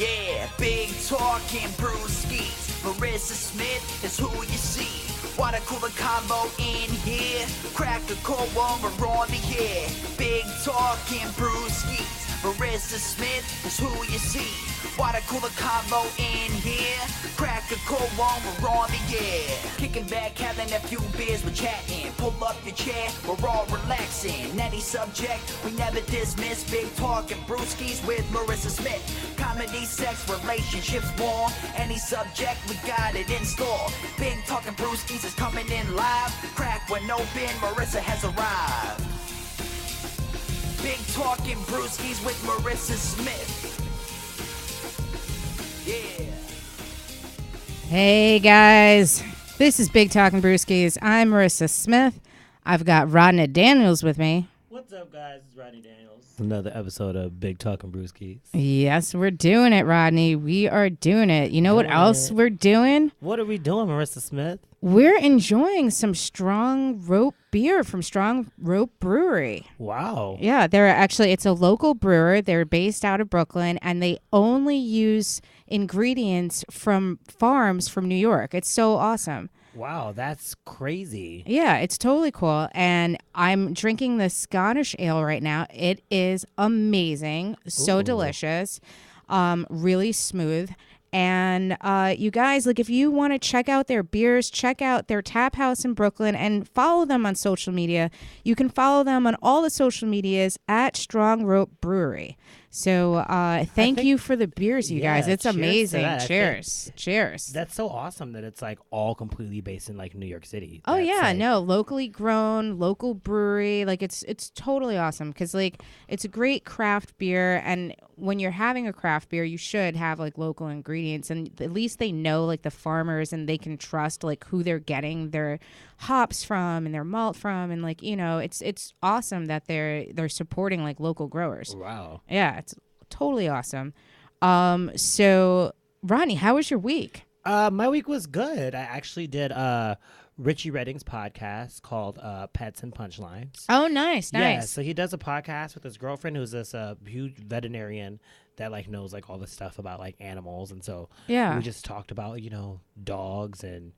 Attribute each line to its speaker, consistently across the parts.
Speaker 1: Yeah, big talking brewskis. Marissa Smith is who you see. Water cooler combo in here. Crack a cold one, we're on the air. Big talking brewskis. Marissa Smith is who you see. Water cooler combo in here. Crack a cold one, we're on the air. Kicking back, having a few beers, we're chatting. Pull up your chair, we're all relaxing. Any subject, we never dismiss. Big talking brewskis with Marissa Smith. Comedy, sex, relationships, war. Any subject, we got it in store. Big talking brewskis is coming in live. Crack when open, Marissa has arrived. Big talking brewskis with Marissa Smith. Yeah.
Speaker 2: Hey guys, this is Big Talking Brewskis. I'm Marissa Smith. I've got Rodney Daniels with me.
Speaker 3: What's up, guys? It's Rodney Daniels. Another episode of Big Talking Brewskis.
Speaker 2: Yes, we're doing it, Rodney. We are doing it. You know what else we're doing?
Speaker 3: What are we doing, Marissa Smith?
Speaker 2: We're enjoying some Strong Rope beer from Strong Rope Brewery.
Speaker 3: Wow.
Speaker 2: Yeah, it's a local brewer. They're based out of Brooklyn, and they only use ingredients from farms from New York. It's so awesome.
Speaker 3: Wow, that's crazy.
Speaker 2: Yeah, it's totally cool. And I'm drinking the Scottish ale right now. It is amazing. So
Speaker 3: Ooh.
Speaker 2: delicious. Really smooth. And you guys, like, if you want to check out their beers, check out their tap house in Brooklyn and follow them on social media. You can follow them on all the social medias at Strong Rope Brewery. So thank you for the beers, you guys. It's amazing. Cheers.
Speaker 3: That's so awesome that it's like all completely based in like New York City.
Speaker 2: Oh
Speaker 3: That's
Speaker 2: yeah,
Speaker 3: like,
Speaker 2: no, locally grown, local brewery. Like it's totally awesome because like it's a great craft beer, and when you're having a craft beer, you should have like local ingredients, and at least they know like the farmers, and they can trust like who they're getting their hops from and their malt from, and like, you know, it's awesome that they're supporting like local growers.
Speaker 3: Wow.
Speaker 2: Yeah, it's totally awesome. So Ronnie, how was your week?
Speaker 3: My week was good. I actually did Richie Redding's podcast called Pets and Punchlines.
Speaker 2: Oh, nice.
Speaker 3: Yeah, so he does a podcast with his girlfriend, who's this huge veterinarian that like knows like all this stuff about like animals, and so
Speaker 2: Yeah.
Speaker 3: we just talked about dogs and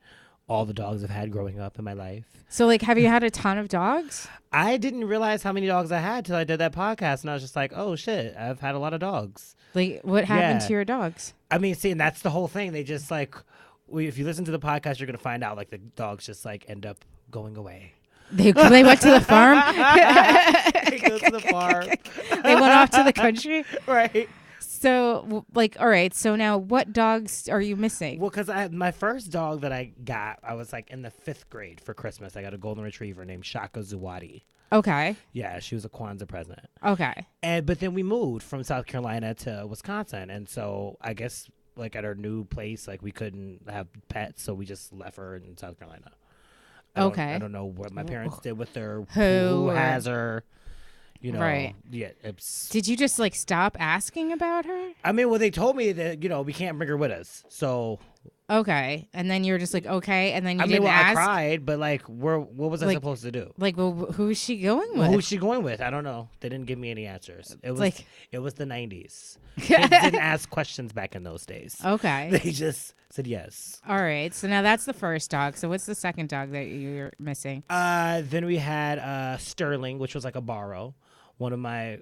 Speaker 3: all the dogs I've had growing up in my life.
Speaker 2: So like, have you had a ton of dogs?
Speaker 3: I didn't realize how many dogs I had till I did that podcast, and I was just like, oh shit, I've had a lot of dogs.
Speaker 2: Like, what happened
Speaker 3: Yeah.
Speaker 2: to your dogs?
Speaker 3: I mean, see, and that's the whole thing. They just like, if you listen to the podcast, you're gonna find out like the dogs just like end up going away.
Speaker 2: They went to the farm.
Speaker 3: They go to the farm.
Speaker 2: They went off to the country.
Speaker 3: Right.
Speaker 2: So, like, all right. So now, what dogs are you missing?
Speaker 3: Well, because my first dog that I got, I was like in the 5th grade for Christmas. I got a golden retriever named Shaka Zawadi.
Speaker 2: Okay.
Speaker 3: Yeah, she was a Kwanzaa present.
Speaker 2: Okay.
Speaker 3: But then we moved from South Carolina to Wisconsin, and so I guess like at our new place, like we couldn't have pets, so we just left her in South Carolina. I don't know what my parents did with her. Who has her? You know,
Speaker 2: Right.
Speaker 3: Yeah.
Speaker 2: Did you just like stop asking about her?
Speaker 3: I mean, well, they told me that we can't bring her with us. So
Speaker 2: Okay. And then you're just like, okay. And then you
Speaker 3: I mean,
Speaker 2: didn't
Speaker 3: well,
Speaker 2: ask.
Speaker 3: I cried, but like, what was I
Speaker 2: Like-
Speaker 3: supposed to do?
Speaker 2: Like, well, who is she going with?
Speaker 3: Well, who's she going with? I don't know. They didn't give me any answers. It was
Speaker 2: like-
Speaker 3: it was the 90s. Kids didn't ask questions back in those days.
Speaker 2: Okay.
Speaker 3: They just said yes.
Speaker 2: All right. So now that's the first dog. So what's the second dog that you're missing?
Speaker 3: Then we had Sterling, which was like a borrow. One of my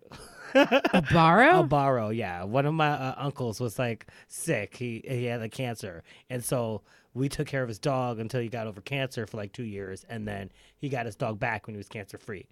Speaker 2: A borrow?
Speaker 3: a borrow, yeah. One of my uncles was like sick. He had like cancer, and so we took care of his dog until he got over cancer for like 2 years, and then he got his dog back when he was cancer free.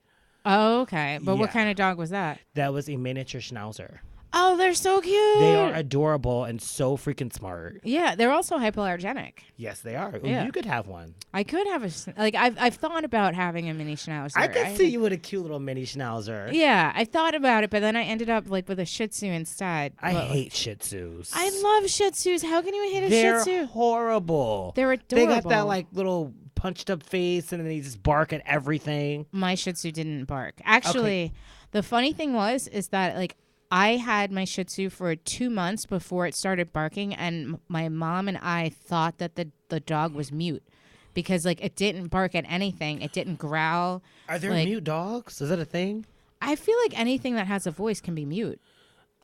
Speaker 2: Oh, okay. But what
Speaker 3: Yeah.
Speaker 2: kind of dog was that?
Speaker 3: That was a miniature schnauzer.
Speaker 2: Oh, they're so cute.
Speaker 3: They are adorable and so freaking smart.
Speaker 2: Yeah, they're also hypoallergenic.
Speaker 3: Yes, they are. Ooh,
Speaker 2: Yeah.
Speaker 3: You could have one.
Speaker 2: I could have I've thought about having a mini schnauzer.
Speaker 3: I could see you with a cute little mini schnauzer.
Speaker 2: Yeah, I thought about it, but then I ended up like with a Shih Tzu instead.
Speaker 3: I
Speaker 2: Well,
Speaker 3: hate Shih Tzus.
Speaker 2: I love Shih Tzus. How can you hate a
Speaker 3: They're
Speaker 2: Shih Tzu?
Speaker 3: horrible.
Speaker 2: They're
Speaker 3: They
Speaker 2: adorable.
Speaker 3: got that like little punched up face, and then they just bark at everything.
Speaker 2: My Shih Tzu didn't bark. Actually, the funny thing is that like I had my Shih Tzu for 2 months before it started barking, and my mom and I thought that the dog was mute because like it didn't bark at anything. It didn't growl.
Speaker 3: Are there
Speaker 2: Like-
Speaker 3: mute dogs? Is that a thing?
Speaker 2: I feel like anything that has a voice can be mute.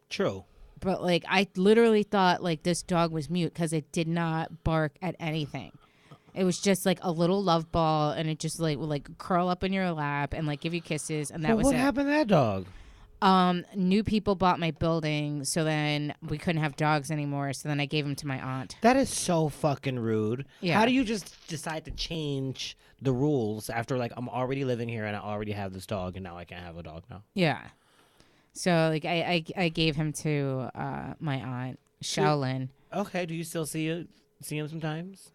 Speaker 3: True.
Speaker 2: But like I literally thought like this dog was mute because it did not bark at anything. It was just like a little love ball, and it just like would like curl up in your lap and like give you kisses, and that was
Speaker 3: what
Speaker 2: it.
Speaker 3: happened to that dog?
Speaker 2: New people bought my building, so then we couldn't have dogs anymore. So then I gave him to my aunt.
Speaker 3: That is so fucking rude.
Speaker 2: Yeah.
Speaker 3: How do you just decide to change the rules after like I'm already living here and I already have this dog and now I can't have a dog now?
Speaker 2: Yeah. So like I gave him to my aunt Shaolin.
Speaker 3: Okay. Do you still see him sometimes?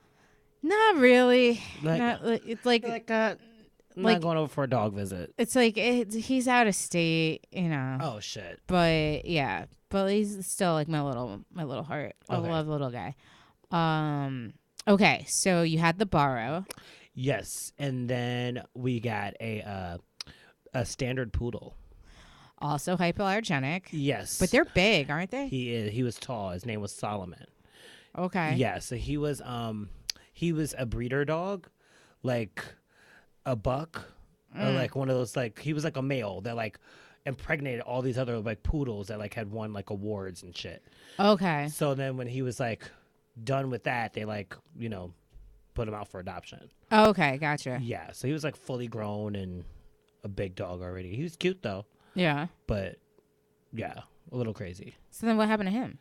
Speaker 2: Not really.
Speaker 3: Like-
Speaker 2: It's like
Speaker 3: I'm
Speaker 2: Like-
Speaker 3: not going over for a dog visit.
Speaker 2: it's like he's out of state, you know.
Speaker 3: Oh shit.
Speaker 2: But yeah, but he's still like my little heart. I
Speaker 3: Okay.
Speaker 2: love little guy. Okay, so you had the borrow.
Speaker 3: Yes, and then we got a standard poodle.
Speaker 2: Also hypoallergenic.
Speaker 3: Yes,
Speaker 2: But they're big, aren't they?
Speaker 3: he was tall. His name was Solomon.
Speaker 2: Okay.
Speaker 3: Yeah, so he was a breeder dog, like a buck, or like one of those like he was like a male that like impregnated all these other like poodles that like had won like awards and shit.
Speaker 2: Okay.
Speaker 3: So then when he was like done with that, they like put him out for adoption.
Speaker 2: Okay, gotcha.
Speaker 3: Yeah, so he was like fully grown and a big dog already. He was cute though,
Speaker 2: Yeah.
Speaker 3: but yeah, a little crazy.
Speaker 2: So then what happened to him?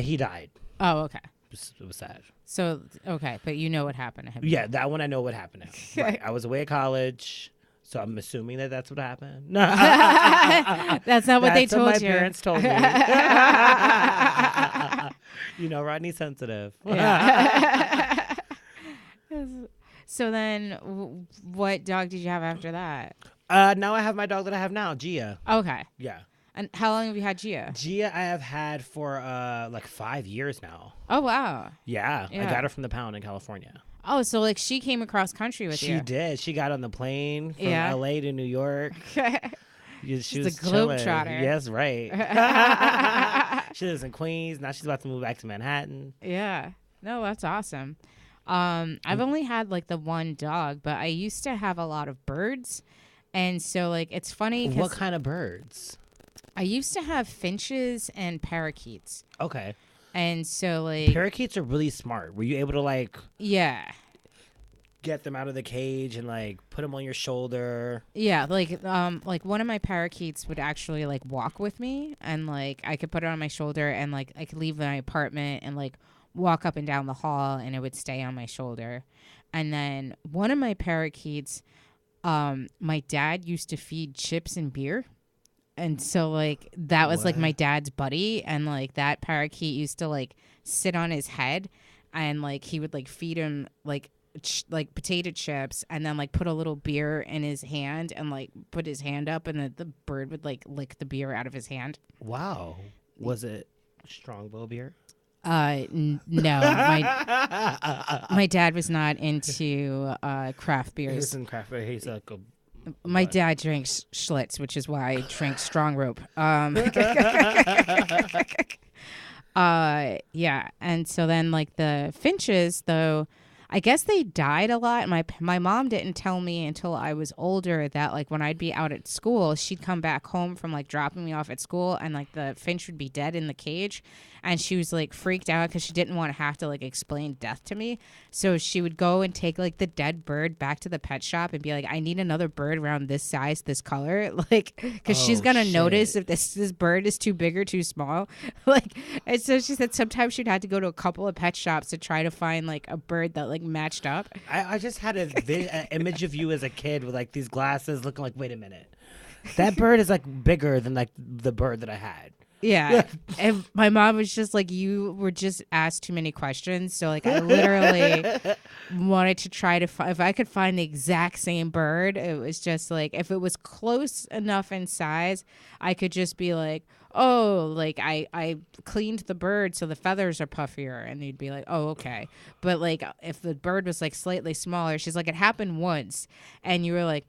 Speaker 3: He died.
Speaker 2: Oh, okay.
Speaker 3: It was sad.
Speaker 2: So okay, but you know what happened to him.
Speaker 3: Yeah, that one I know what happened to him. Right. I was away at college, so I'm assuming that that's what happened. No,
Speaker 2: That's not what they
Speaker 3: That's
Speaker 2: told
Speaker 3: my
Speaker 2: you.
Speaker 3: parents told me. Rodney's sensitive.
Speaker 2: Yeah. So then, what dog did you have after that?
Speaker 3: Now I have my dog that I have now, Gia.
Speaker 2: Okay.
Speaker 3: Yeah.
Speaker 2: And how long have you had Gia?
Speaker 3: Gia I have had for like 5 years now.
Speaker 2: Oh wow.
Speaker 3: Yeah, I
Speaker 2: Yeah.
Speaker 3: got her from the pound in California.
Speaker 2: Oh, so like she came across country with
Speaker 3: She
Speaker 2: you.
Speaker 3: did. She got on the plane from
Speaker 2: Yeah.
Speaker 3: LA to New York. She
Speaker 2: She's a
Speaker 3: was chilling.
Speaker 2: globetrotter.
Speaker 3: Yes, right. She lives in Queens. Now she's about to move back to Manhattan.
Speaker 2: Yeah. No, that's awesome. I've only had like the one dog, but I used to have a lot of birds. And so like it's funny
Speaker 3: What
Speaker 2: cuz
Speaker 3: kind of birds?
Speaker 2: I used to have finches and parakeets.
Speaker 3: Okay.
Speaker 2: And so like
Speaker 3: Parakeets are really smart. Were you able to like
Speaker 2: yeah.
Speaker 3: get them out of the cage and like put them on your shoulder?
Speaker 2: Yeah, like one of my parakeets would actually like walk with me, and like I could put it on my shoulder, and like I could leave my apartment and like walk up and down the hall, and it would stay on my shoulder. And then one of my parakeets, my dad used to feed chips and beer. And so like that was like
Speaker 3: What?
Speaker 2: my dad's buddy, and like that parakeet used to like sit on his head, and like he would like feed him like potato chips, and then like put a little beer in his hand and like put his hand up, and the bird would like lick the beer out of his hand.
Speaker 3: Wow. Was it Strongbow beer?
Speaker 2: No, my dad was not into craft beers.
Speaker 3: He's in craft beer. He's like a
Speaker 2: My dad drinks Schlitz, which is why I drink Strong Rope. Yeah, and so then like the finches, though, I guess they died a lot. My mom didn't tell me until I was older that like when I'd be out at school, she'd come back home from like dropping me off at school, and like the finch would be dead in the cage, and she was like freaked out because she didn't want to have to like explain death to me. So she would go and take like the dead bird back to the pet shop and be like, I need another bird around this size, this color, like because she's
Speaker 3: Oh,
Speaker 2: gonna
Speaker 3: shit.
Speaker 2: notice if this bird is too big or too small. Like, and so she said sometimes she'd have to go to a couple of pet shops to try to find like a bird that like matched up.
Speaker 3: I just had an image of you as a kid with like these glasses looking like, wait a minute. That bird is like bigger than like the bird that I had.
Speaker 2: Yeah. And my mom was just like, you were just asked too many questions. So like I literally wanted to try to find, if I could find the exact same bird, it was just like, if it was close enough in size, I could just be like, oh, like I cleaned the bird so the feathers are puffier, and you'd be like, oh, okay. But like if the bird was like slightly smaller, she's like, it happened once, and you were like,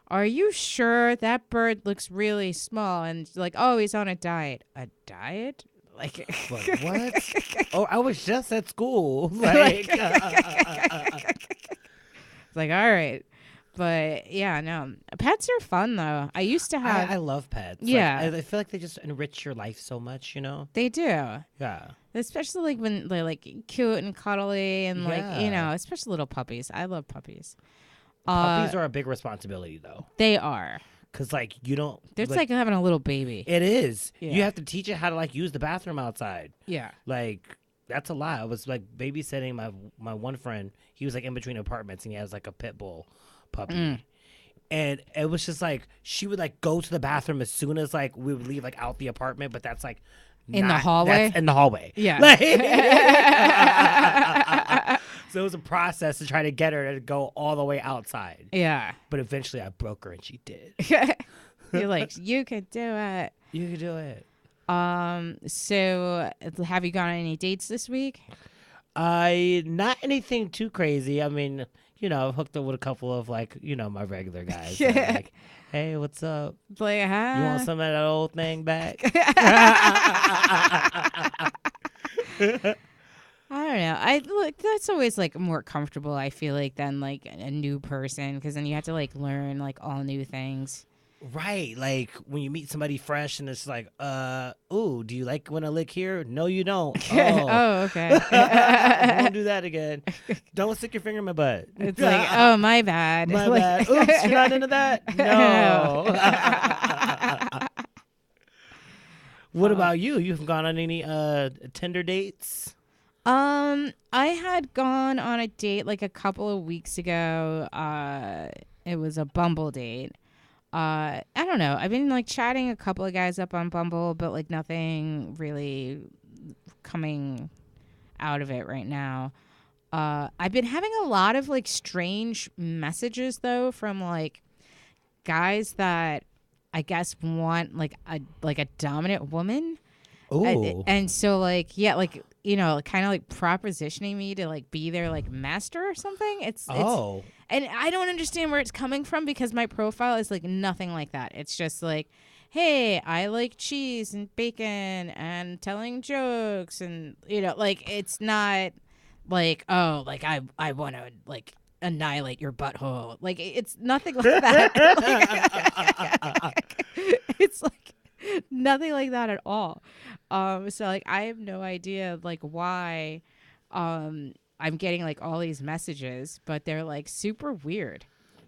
Speaker 2: are you sure that bird looks really small? And like, oh, he's on a diet. A diet? Like
Speaker 3: But what? Oh, I was just at school. Like,
Speaker 2: it's like, all right. But yeah, no, pets are fun though. I used to have.
Speaker 3: I love pets.
Speaker 2: Yeah.
Speaker 3: Like, I feel like they just enrich your life so much,
Speaker 2: They do.
Speaker 3: Yeah.
Speaker 2: Especially like when they're like cute and cuddly and like,
Speaker 3: Yeah.
Speaker 2: especially little puppies. I love puppies.
Speaker 3: Puppies are a big responsibility though.
Speaker 2: They are.
Speaker 3: Cause like you don't.
Speaker 2: It's like having a little baby.
Speaker 3: It is.
Speaker 2: Yeah.
Speaker 3: You have to teach it how to like use the bathroom outside.
Speaker 2: Yeah.
Speaker 3: Like that's a lot. I was like babysitting my one friend. He was like in between apartments and he has like a pit bull puppy. And it was just like she would like go to the bathroom as soon as like we would leave like out the apartment, but that's like
Speaker 2: In the hallway?
Speaker 3: That's in the hallway.
Speaker 2: Yeah.
Speaker 3: Like, so it was a process to try to get her to go all the way outside.
Speaker 2: Yeah.
Speaker 3: But eventually I broke her and she did.
Speaker 2: You're like, you could do it.
Speaker 3: You could do it.
Speaker 2: So have you gone on any dates this week?
Speaker 3: Not anything too crazy. I mean, I've hooked up with a couple of like, my regular guys. that are like, hey, what's up?
Speaker 2: Like,
Speaker 3: You want some of that old thing back?
Speaker 2: I don't know. That's always like more comfortable, I feel like, than like a new person, because then you have to like learn like all new things.
Speaker 3: Right. Like when you meet somebody fresh and it's like, ooh, do you like when I lick here? No, you don't.
Speaker 2: Oh, okay.
Speaker 3: Won't do that again. Don't stick your finger in my butt.
Speaker 2: It's like, oh, my bad.
Speaker 3: My
Speaker 2: Like-
Speaker 3: bad. Oops, you're not into that? No. What about you? You've gone on any Tinder dates?
Speaker 2: I had gone on a date like a couple of weeks ago. It was a Bumble date. I don't know. I've been like chatting a couple of guys up on Bumble, but like nothing really coming out of it right now. I've been having a lot of like strange messages though from like guys that I guess want like a dominant woman.
Speaker 3: Ooh.
Speaker 2: And so like, yeah, like, kind of like propositioning me to like be their like master or something. It's and I don't understand where it's coming from because my profile is like nothing like that. It's just like, hey, I like cheese and bacon and telling jokes and like it's not like, oh, like I want to like annihilate your butthole. Like it's nothing like that. It's like nothing like that at all. So like I have no idea like why I'm getting like all these messages, but they're like super weird.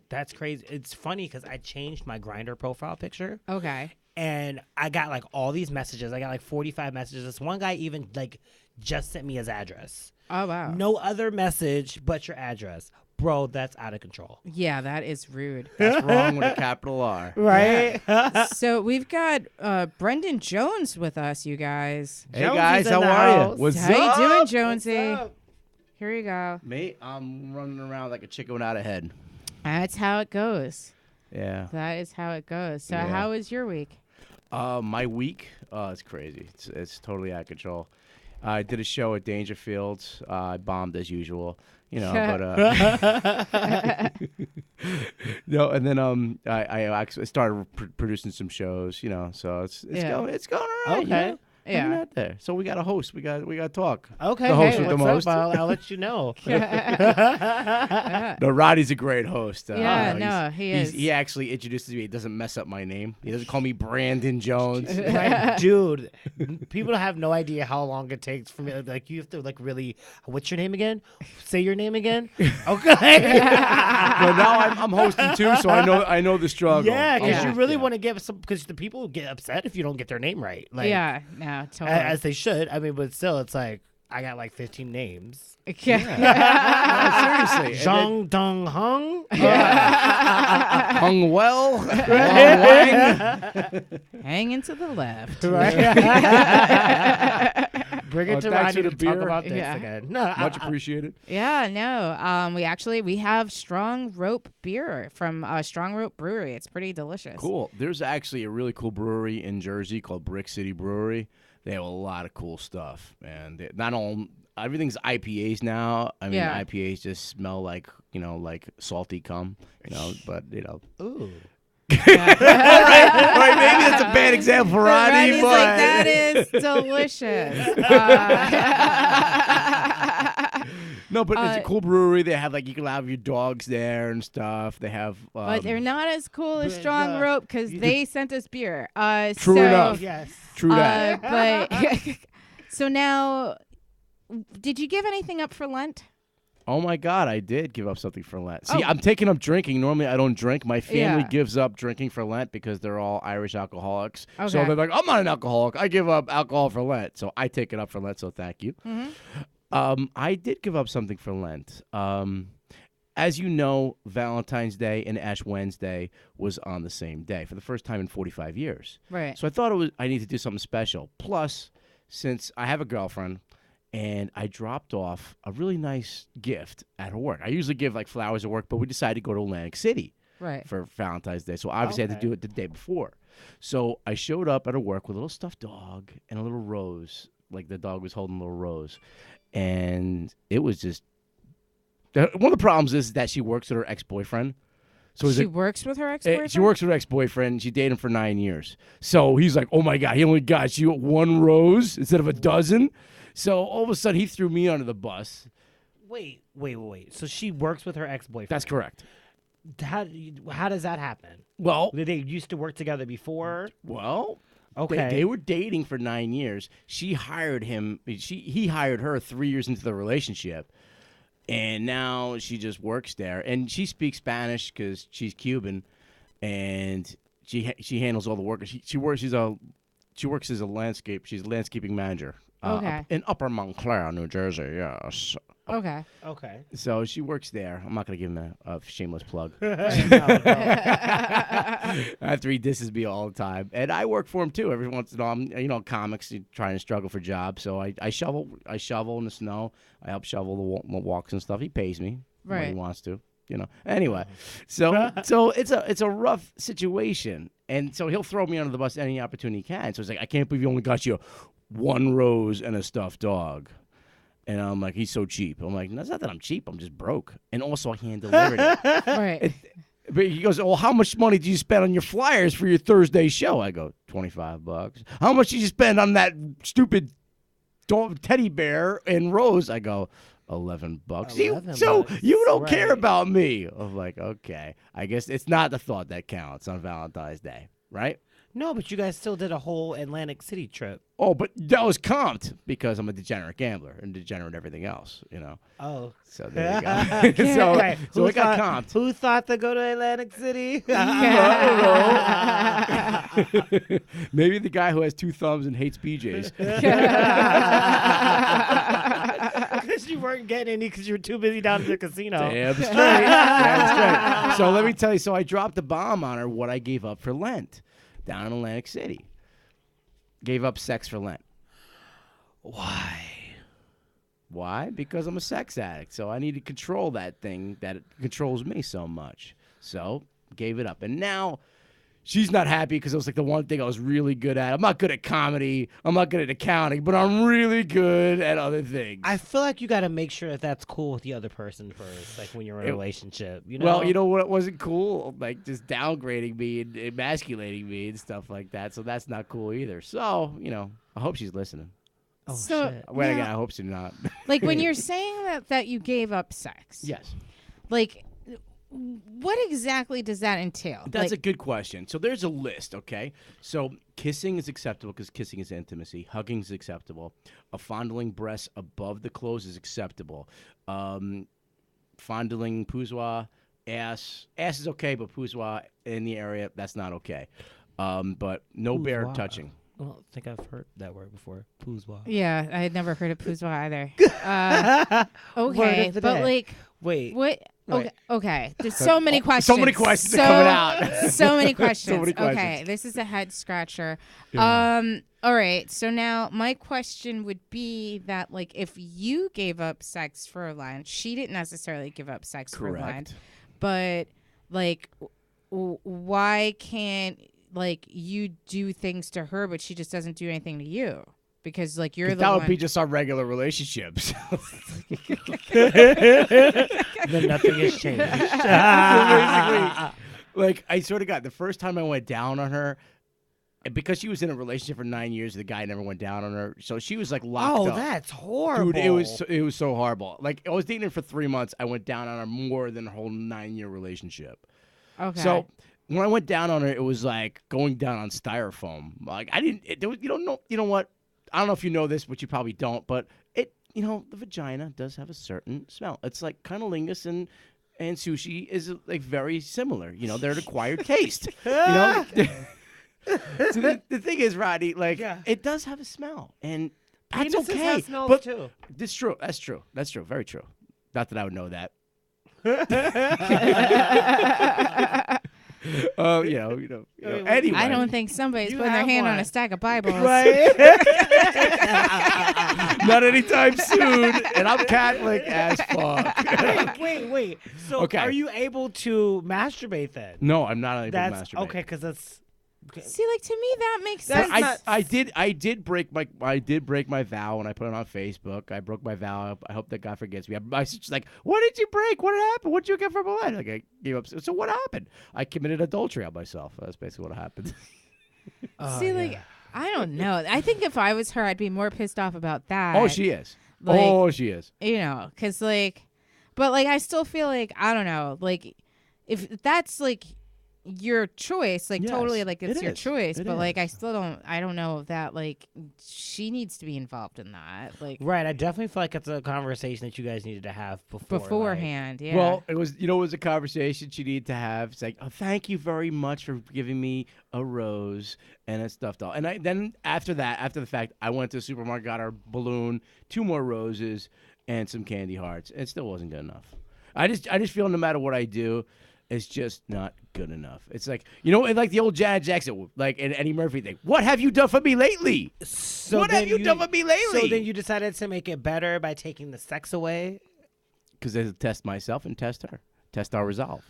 Speaker 3: That's crazy. It's funny because I changed my Grindr profile picture.
Speaker 2: Okay.
Speaker 3: And I got like all these messages. I got like 45 messages. This one guy even like just sent me his address.
Speaker 2: Oh wow.
Speaker 3: No other message but your address. Bro, that's out of control.
Speaker 2: Yeah, that is rude.
Speaker 4: That's wrong with a capital R.
Speaker 3: Right?
Speaker 2: So we've got Brendan Jones with us, you guys.
Speaker 4: Hey
Speaker 3: Jonesy's
Speaker 4: guys,
Speaker 3: in
Speaker 4: how
Speaker 3: the
Speaker 4: are you?
Speaker 3: house.
Speaker 4: What's
Speaker 2: How
Speaker 4: up?
Speaker 2: you doing, Jonesy?
Speaker 3: What's up?
Speaker 2: Here you go.
Speaker 4: Mate, I'm running around like a chicken without a head.
Speaker 2: That's how it goes.
Speaker 4: Yeah.
Speaker 2: That is how it goes. So
Speaker 4: Yeah.
Speaker 2: how was your week?
Speaker 4: My week, it's crazy. It's totally out of control. I did a show at Dangerfield. I bombed as usual, but no. And then I actually started producing some shows, so it's
Speaker 2: Yeah.
Speaker 4: going all right.
Speaker 3: Okay.
Speaker 2: Yeah.
Speaker 4: Out there. So we got a host. We got to talk.
Speaker 3: Okay,
Speaker 4: The host
Speaker 3: hey,
Speaker 4: with the
Speaker 3: what's
Speaker 4: most.
Speaker 3: up? I'll let you know.
Speaker 4: No, Roddy's a great host.
Speaker 2: Yeah,
Speaker 4: he's-
Speaker 2: no, he is.
Speaker 4: He actually introduces me. He doesn't mess up my name. He doesn't call me Brandon Jones.
Speaker 3: Right, dude, people have no idea how long it takes for me. Like, you have to, like, really, what's your name again? Say your name again? Okay.
Speaker 4: But now I'm hosting too, so I know the struggle.
Speaker 3: Yeah, because
Speaker 2: Yeah.
Speaker 3: you really want to give some, because the people get upset if you don't get their name right. Like,
Speaker 2: Yeah, no, totally.
Speaker 3: as they should. I mean, but still, it's like, I got like 15 names.
Speaker 2: Yeah.
Speaker 4: Seriously.
Speaker 3: Zhang Dong Hung?
Speaker 4: Hung well.
Speaker 2: Hang into the left.
Speaker 3: Bring it to
Speaker 4: thanks
Speaker 3: Rodney
Speaker 4: for
Speaker 3: to
Speaker 4: the
Speaker 3: talk
Speaker 4: beer.
Speaker 3: about this
Speaker 2: Yeah.
Speaker 3: again. No,
Speaker 4: Much appreciated.
Speaker 2: Yeah, no. We have Strong Rope beer from Strong Rope Brewery. It's pretty delicious.
Speaker 4: Cool. There's actually a really cool brewery in Jersey called Brick City Brewery. They have a lot of cool stuff, man. Not all everything's IPAs now. I mean,
Speaker 2: Yeah.
Speaker 4: IPAs just smell like like salty cum, but
Speaker 3: Ooh.
Speaker 4: All right, maybe that's a bad example for Ronnie,
Speaker 2: Ronnie's
Speaker 4: but
Speaker 2: like, that is delicious.
Speaker 4: no, but it's a cool brewery. They have like you can have your dogs there and stuff. They have,
Speaker 2: but they're not as cool as
Speaker 3: but,
Speaker 2: Strong Rope because they sent us beer.
Speaker 4: True
Speaker 2: so,
Speaker 4: enough.
Speaker 3: Yes.
Speaker 4: True that.
Speaker 2: But so now, did you give anything up for Lent?
Speaker 4: Oh my God, I did give up something for Lent. See, I'm taking up drinking. Normally, I don't drink. My family gives up drinking for Lent because they're all Irish alcoholics.
Speaker 2: Okay.
Speaker 4: So they're like, I'm not an alcoholic. I give up alcohol for Lent. So I take it up for Lent. So thank you. I did give up something for Lent. As you know, Valentine's Day and Ash Wednesday was on the same day for the first time in 45 years.
Speaker 2: Right.
Speaker 4: So I thought I need to do something special. Plus, since I have a girlfriend, and I dropped off a really nice gift at her work. I usually give like flowers at work, but we decided to go to Atlantic City for Valentine's Day. So obviously I had to do it the day before. So I showed up at her work with a little stuffed dog and a little rose, like the dog was holding a little rose. And it was just one of the problems is that she works with her ex-boyfriend. So
Speaker 2: she works with her ex-boyfriend?
Speaker 4: She works with her ex-boyfriend. She dated him for 9 years. So he's like, oh my God, he only got you one rose instead of a dozen. So all of a sudden, he threw me under the bus.
Speaker 3: Wait. So she works with her ex-boyfriend.
Speaker 4: That's correct.
Speaker 3: How does that happen?
Speaker 4: Well,
Speaker 3: They used to work together before.
Speaker 4: Well,
Speaker 3: Okay.
Speaker 4: They were dating for 9 years. She hired him. He hired her 3 years into the relationship, and now she just works there. And she speaks Spanish because she's Cuban, and she handles all the work. She works. She works as a landscape. She's a landscaping manager. In Upper Montclair, New Jersey. Yes.
Speaker 2: Okay.
Speaker 4: So she works there. I'm not gonna give him a shameless plug. After he disses me all the time, and I work for him too. Every once in a while, comics trying to struggle for jobs. So I shovel in the snow. I help shovel the walks and stuff. He pays me when he wants to. Anyway, so it's a rough situation, and so he'll throw me under the bus any opportunity he can. So it's like, I can't believe you only got you one rose and a stuffed dog. And I'm like, he's so cheap. I'm like, no, it's not that I'm cheap. I'm just broke. And also, I hand delivered it.
Speaker 2: Right.
Speaker 4: But he goes, well, how much money did you spend on your flyers for your Thursday show? I go, $25. How much did you spend on that stupid teddy bear and rose? I go, $11. So you don't care about me. I'm like, okay. I guess it's not the thought that counts on Valentine's Day, right?
Speaker 3: No, but you guys still did a whole Atlantic City trip.
Speaker 4: Oh, but that was comped because I'm a degenerate gambler and degenerate everything else,
Speaker 3: Oh.
Speaker 4: So there you go. so it got comped.
Speaker 3: Who thought to go to Atlantic City?
Speaker 4: I don't know. Maybe the guy who has two thumbs and hates BJ's.
Speaker 3: Because you weren't getting any because you were too busy down at the casino.
Speaker 4: Damn straight. Damn straight. So let me tell you. So I dropped a bomb on her what I gave up for Lent down in Atlantic City. Gave up sex for Lent. Why? Because I'm a sex addict. So I need to control that thing that controls me so much. So gave it up. And now she's not happy because it was like the one thing I was really good at. I'm not good at comedy. I'm not good at accounting, but I'm really good at other things.
Speaker 3: I feel like you got to make sure that that's cool with the other person first, like when you're in a relationship.
Speaker 4: Well, you know what wasn't cool? Like just downgrading me and emasculating me and stuff like that. So that's not cool either. So, I hope she's listening.
Speaker 3: Oh,
Speaker 2: So,
Speaker 3: shit.
Speaker 4: Well,
Speaker 2: now,
Speaker 4: again, I hope she's not.
Speaker 2: like when you're saying that you gave up sex,
Speaker 4: Yes.
Speaker 2: like what exactly does that entail?
Speaker 4: That's a
Speaker 2: like,
Speaker 4: good question. So there's a list, okay? So kissing is acceptable because kissing is intimacy. Hugging is acceptable. Fondling breasts above the clothes is acceptable. Fondling pouzwa, ass is okay, but pouzwa in the area, that's not okay. But no bear
Speaker 3: Pouzwa.
Speaker 4: touching.
Speaker 3: I don't think I've heard that word before. Pouzwa.
Speaker 2: yeah, I had never heard of pouzwa either.
Speaker 3: Word
Speaker 2: Okay,
Speaker 3: of the
Speaker 2: but
Speaker 3: day.
Speaker 2: like
Speaker 3: Wait.
Speaker 2: what?
Speaker 3: Right.
Speaker 2: Okay. There's so many questions.
Speaker 4: So many questions are coming out.
Speaker 2: So many questions.
Speaker 4: many questions.
Speaker 2: Okay, this is a head scratcher. All right. So now my question would be that, like, if you gave up sex for Lent, she didn't necessarily give up sex for Lent, but like, why can't you do things to her, but she just doesn't do anything to you? Because like you're the
Speaker 4: that
Speaker 2: one.
Speaker 4: would be just our regular relationships.
Speaker 3: Then nothing has changed.
Speaker 4: Like, I sort of got the first time I went down on her, and because she was in a relationship for 9 years, the guy never went down on her. So she was like locked up.
Speaker 3: That's horrible.
Speaker 4: Dude, it was so horrible. Like, I was dating her for 3 months. I went down on her more than a whole 9-year relationship.
Speaker 2: Okay.
Speaker 4: So when I went down on her, it was like going down on styrofoam. Like, I didn't. You don't know. You know what? I don't know if you know this, but you probably don't. But the vagina does have a certain smell. It's like cunnilingus and sushi is like very similar. They're an acquired taste. So the thing is, Rodney, like it does have a smell, and that's
Speaker 3: Penises
Speaker 4: okay.
Speaker 3: have smells
Speaker 4: but
Speaker 3: too.
Speaker 4: That's true. That's true. That's true. Very true. Not that I would know that. Anyway,
Speaker 2: I don't think somebody's putting their hand on a stack of Bibles.
Speaker 4: Right? Not anytime soon. And I'm Catholic as fuck.
Speaker 3: Wait. So
Speaker 4: Okay.
Speaker 3: are you able to masturbate then?
Speaker 4: No, I'm not able to
Speaker 3: That's
Speaker 4: masturbate.
Speaker 3: okay, because that's. Okay.
Speaker 2: See, like, to me, that makes
Speaker 3: That's
Speaker 2: sense.
Speaker 4: I did break my vow when I put it on Facebook. I broke my vow. I hope that God forgives me. I was just like, what did you break? What happened? What did you get from a Like, I gave up. So what happened? I committed adultery on myself. That's basically what happened.
Speaker 2: See, like, I don't know. I think if I was her, I'd be more pissed off about that.
Speaker 4: Oh, she is.
Speaker 2: Like,
Speaker 4: she is.
Speaker 2: Because, like, but, like, I still feel like, I don't know, like, if that's, like, your choice, like,
Speaker 4: Yes,
Speaker 2: totally, like, it's
Speaker 4: it
Speaker 2: your
Speaker 4: is.
Speaker 2: choice,
Speaker 4: It
Speaker 2: but, like,
Speaker 4: is.
Speaker 2: I don't know if that, like, she needs to be involved in that, like,
Speaker 3: Right, I definitely feel like it's a conversation that you guys needed to have
Speaker 2: beforehand, yeah.
Speaker 4: Well, it was a conversation she needed to have. It's like, oh, thank you very much for giving me a rose and a stuffed doll. And then after the fact, I went to the supermarket, got her balloon, 2 more roses, and some candy hearts. It still wasn't good enough. I just feel no matter what I do, it's just not good enough. It's like, like the old Janet Jackson, like, and Eddie Murphy thing. What have you done for me lately?
Speaker 3: So
Speaker 4: What have you done for me lately?
Speaker 3: So then you decided to make it better by taking the sex away?
Speaker 4: Because I test myself and test her. Test our resolve.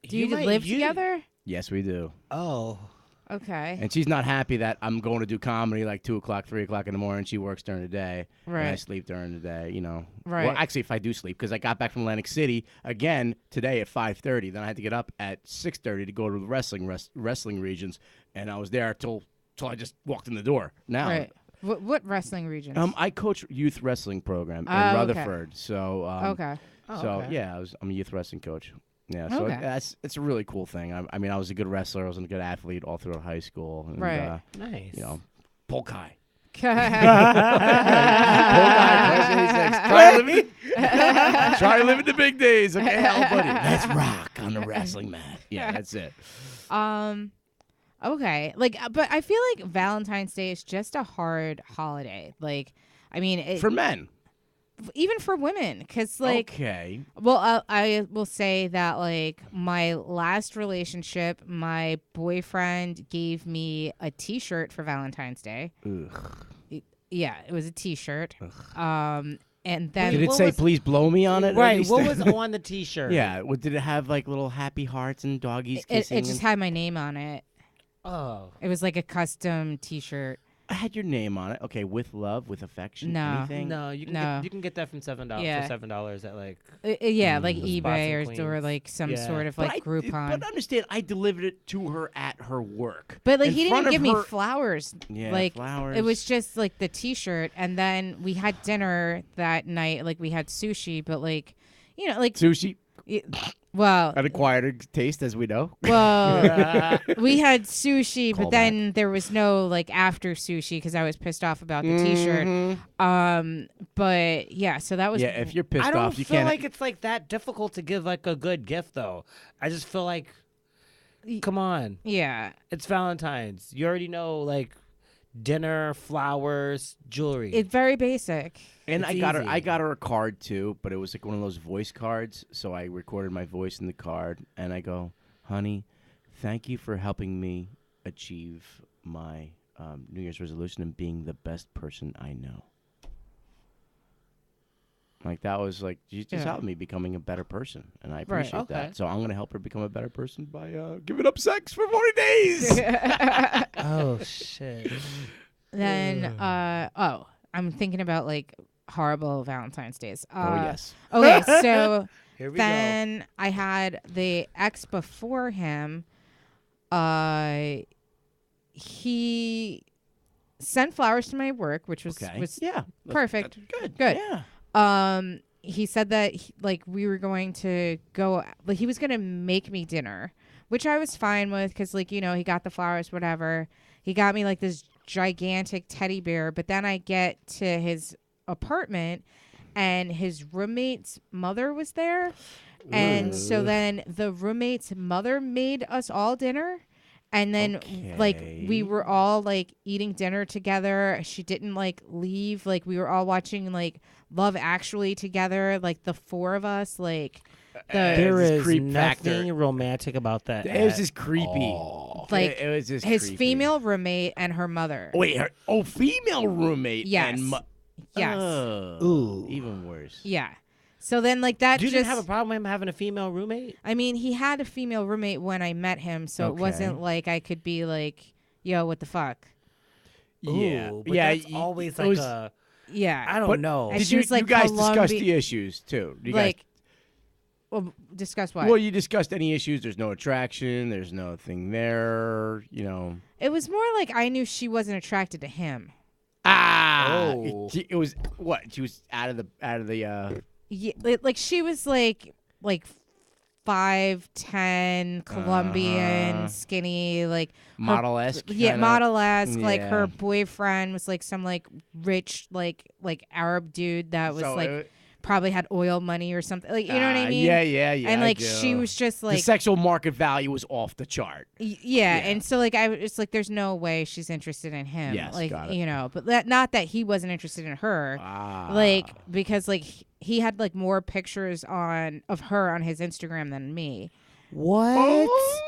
Speaker 2: Do you live together?
Speaker 4: Yes, we do.
Speaker 3: Oh.
Speaker 2: Okay.
Speaker 4: And she's not happy that I'm going to do comedy like 2 o'clock, 3 o'clock in the morning. She works during the day.
Speaker 2: Right.
Speaker 4: And I sleep during the day,
Speaker 2: Right.
Speaker 4: Well, actually, if I do sleep, because I got back from Atlantic City again today at 5:30. Then I had to get up at 6:30 to go to the wrestling regions. And I was there till I just walked in the door. Now.
Speaker 2: Right. What wrestling regions?
Speaker 4: I coach youth wrestling program in
Speaker 2: Oh, okay.
Speaker 4: Rutherford. So
Speaker 2: okay.
Speaker 3: Okay.
Speaker 4: yeah, I'm a youth wrestling coach. Yeah, so
Speaker 2: Okay.
Speaker 4: it's a really cool thing. I mean, I was a good wrestler. I was a good athlete all throughout high school. And,
Speaker 2: Right.
Speaker 3: Nice.
Speaker 4: Polk High. Try living the big days, okay, buddy? Let's rock on the wrestling mat. Yeah, that's it.
Speaker 2: Okay. Like, but I feel like Valentine's Day is just a hard holiday. Like, I mean,
Speaker 4: For men.
Speaker 2: even for women, because like,
Speaker 4: Okay.
Speaker 2: well, I will say that like my last relationship, my boyfriend gave me a T-shirt for Valentine's Day.
Speaker 4: Ugh.
Speaker 2: Yeah, it was a T-shirt. And then
Speaker 4: Did it
Speaker 3: what
Speaker 4: say
Speaker 3: was-
Speaker 4: "Please blow me" on it? at
Speaker 3: Right.
Speaker 4: least?
Speaker 3: What was on the T-shirt?
Speaker 4: Yeah. Did it have like little happy hearts and doggies
Speaker 2: it
Speaker 4: kissing?
Speaker 2: just had my name on it.
Speaker 3: Oh.
Speaker 2: It was like a custom T-shirt.
Speaker 4: I had your name on it. Okay, with love, with affection,
Speaker 2: No.
Speaker 4: anything.
Speaker 3: No, you can
Speaker 2: No.
Speaker 3: you can get that from $7
Speaker 2: Yeah.
Speaker 3: for $7 at like.
Speaker 2: Yeah, like
Speaker 3: The spots
Speaker 2: eBay
Speaker 3: in
Speaker 2: or
Speaker 3: Queens.
Speaker 2: like some
Speaker 3: Yeah.
Speaker 2: sort of
Speaker 4: But
Speaker 2: like Groupon.
Speaker 4: But understand, I delivered it to her at her work.
Speaker 2: But like
Speaker 4: in
Speaker 2: he didn't
Speaker 4: front of
Speaker 2: give me
Speaker 4: her-
Speaker 2: flowers.
Speaker 4: Yeah,
Speaker 2: like
Speaker 4: flowers.
Speaker 2: it was just like the T-shirt, and then we had dinner that night. Like we had sushi, but like like
Speaker 4: Sushi,
Speaker 2: well,
Speaker 4: an acquired taste, as we know.
Speaker 2: well, we had sushi,
Speaker 4: Call
Speaker 2: but then there was no like after sushi because I was pissed off about the T-shirt. But yeah, so that was
Speaker 4: Yeah, if you're pissed
Speaker 3: I don't
Speaker 4: off, you
Speaker 3: feel
Speaker 4: can't.
Speaker 3: like it's like that difficult to give like a good gift though. I just feel like, come on,
Speaker 2: yeah.
Speaker 3: it's Valentine's. You already know like dinner, flowers, jewelry.
Speaker 2: It's very basic.
Speaker 4: And
Speaker 3: It's
Speaker 4: I
Speaker 3: easy.
Speaker 4: got her a card too, but it was like one of those voice cards. So I recorded my voice in the card, and I go, "Honey, thank you for helping me achieve my New Year's resolution and being the best person I know." Like that was like she just
Speaker 2: Yeah.
Speaker 4: helped me becoming a better person, and I
Speaker 2: Right.
Speaker 4: appreciate
Speaker 3: Okay.
Speaker 4: that. So I'm gonna help her become a better person by giving up sex for 40 days.
Speaker 3: oh shit.
Speaker 2: Then I'm thinking about like horrible Valentine's days.
Speaker 4: Oh yes.
Speaker 2: Okay, so
Speaker 3: Here we
Speaker 2: then I had the ex before him. He sent flowers to my work, which was
Speaker 4: yeah,
Speaker 2: perfect.
Speaker 4: That's good.
Speaker 2: Good.
Speaker 4: Yeah.
Speaker 2: He said that we were going to go, like he was going to make me dinner, which I was fine with because like, you know, he got the flowers, whatever. He got me like this gigantic teddy bear, but then I get to his apartment and his roommate's mother was there. And so then the roommate's mother made us all dinner. And then like we were all like eating dinner together. She didn't like leave. Like we were all watching like Love Actually together, like the four of us. Like
Speaker 3: There is
Speaker 4: creep
Speaker 3: nothing
Speaker 4: factor.
Speaker 3: romantic about that.
Speaker 4: It was just creepy.
Speaker 2: Like
Speaker 4: it was just
Speaker 2: his
Speaker 4: creepy.
Speaker 2: female roommate and her mother.
Speaker 4: Wait, female roommate.
Speaker 2: Yes.
Speaker 4: And
Speaker 2: Yes.
Speaker 3: Ooh.
Speaker 4: Even worse.
Speaker 2: Yeah. So then like that
Speaker 3: You
Speaker 2: just
Speaker 3: didn't have a problem with him having a female roommate?
Speaker 2: I mean, he had a female roommate when I met him, so it wasn't like I could be like, yo, what the fuck?
Speaker 4: Yeah,
Speaker 3: Ooh, but
Speaker 4: yeah.
Speaker 3: that's always
Speaker 4: it
Speaker 3: like
Speaker 4: was-
Speaker 3: a.
Speaker 2: Yeah.
Speaker 3: I don't know.
Speaker 2: And
Speaker 4: Did
Speaker 2: she
Speaker 4: you,
Speaker 2: was like
Speaker 4: you guys discuss
Speaker 2: Colombi-
Speaker 4: the issues too? You
Speaker 2: like well, discuss what?
Speaker 4: guys, well, you discussed any issues. There's no attraction. There's nothing there. You know.
Speaker 2: It was more like I knew she wasn't attracted to him.
Speaker 3: Oh.
Speaker 4: It was what? She was out of the.
Speaker 2: Yeah, like she was like 5'10", Colombian, skinny, like
Speaker 4: Model-esque.
Speaker 2: Yeah,
Speaker 4: kinda.
Speaker 2: model-esque. Like her
Speaker 4: Yeah.
Speaker 2: boyfriend was like some like rich like Arab dude that was
Speaker 4: So
Speaker 2: like
Speaker 4: it-
Speaker 2: probably had oil money or something. Like you know what I mean?
Speaker 4: Yeah.
Speaker 2: And
Speaker 4: I
Speaker 2: like
Speaker 4: do.
Speaker 2: she was just
Speaker 4: the
Speaker 2: like
Speaker 4: sexual market value was off the chart.
Speaker 2: yeah, and so like I was just like, there's no way she's interested in him.
Speaker 4: Yes,
Speaker 2: like
Speaker 4: got it.
Speaker 2: you know, but not that he wasn't interested in her.
Speaker 4: Ah.
Speaker 2: Like because like he had like more pictures of her on his Instagram than me.
Speaker 3: What?
Speaker 4: Oh.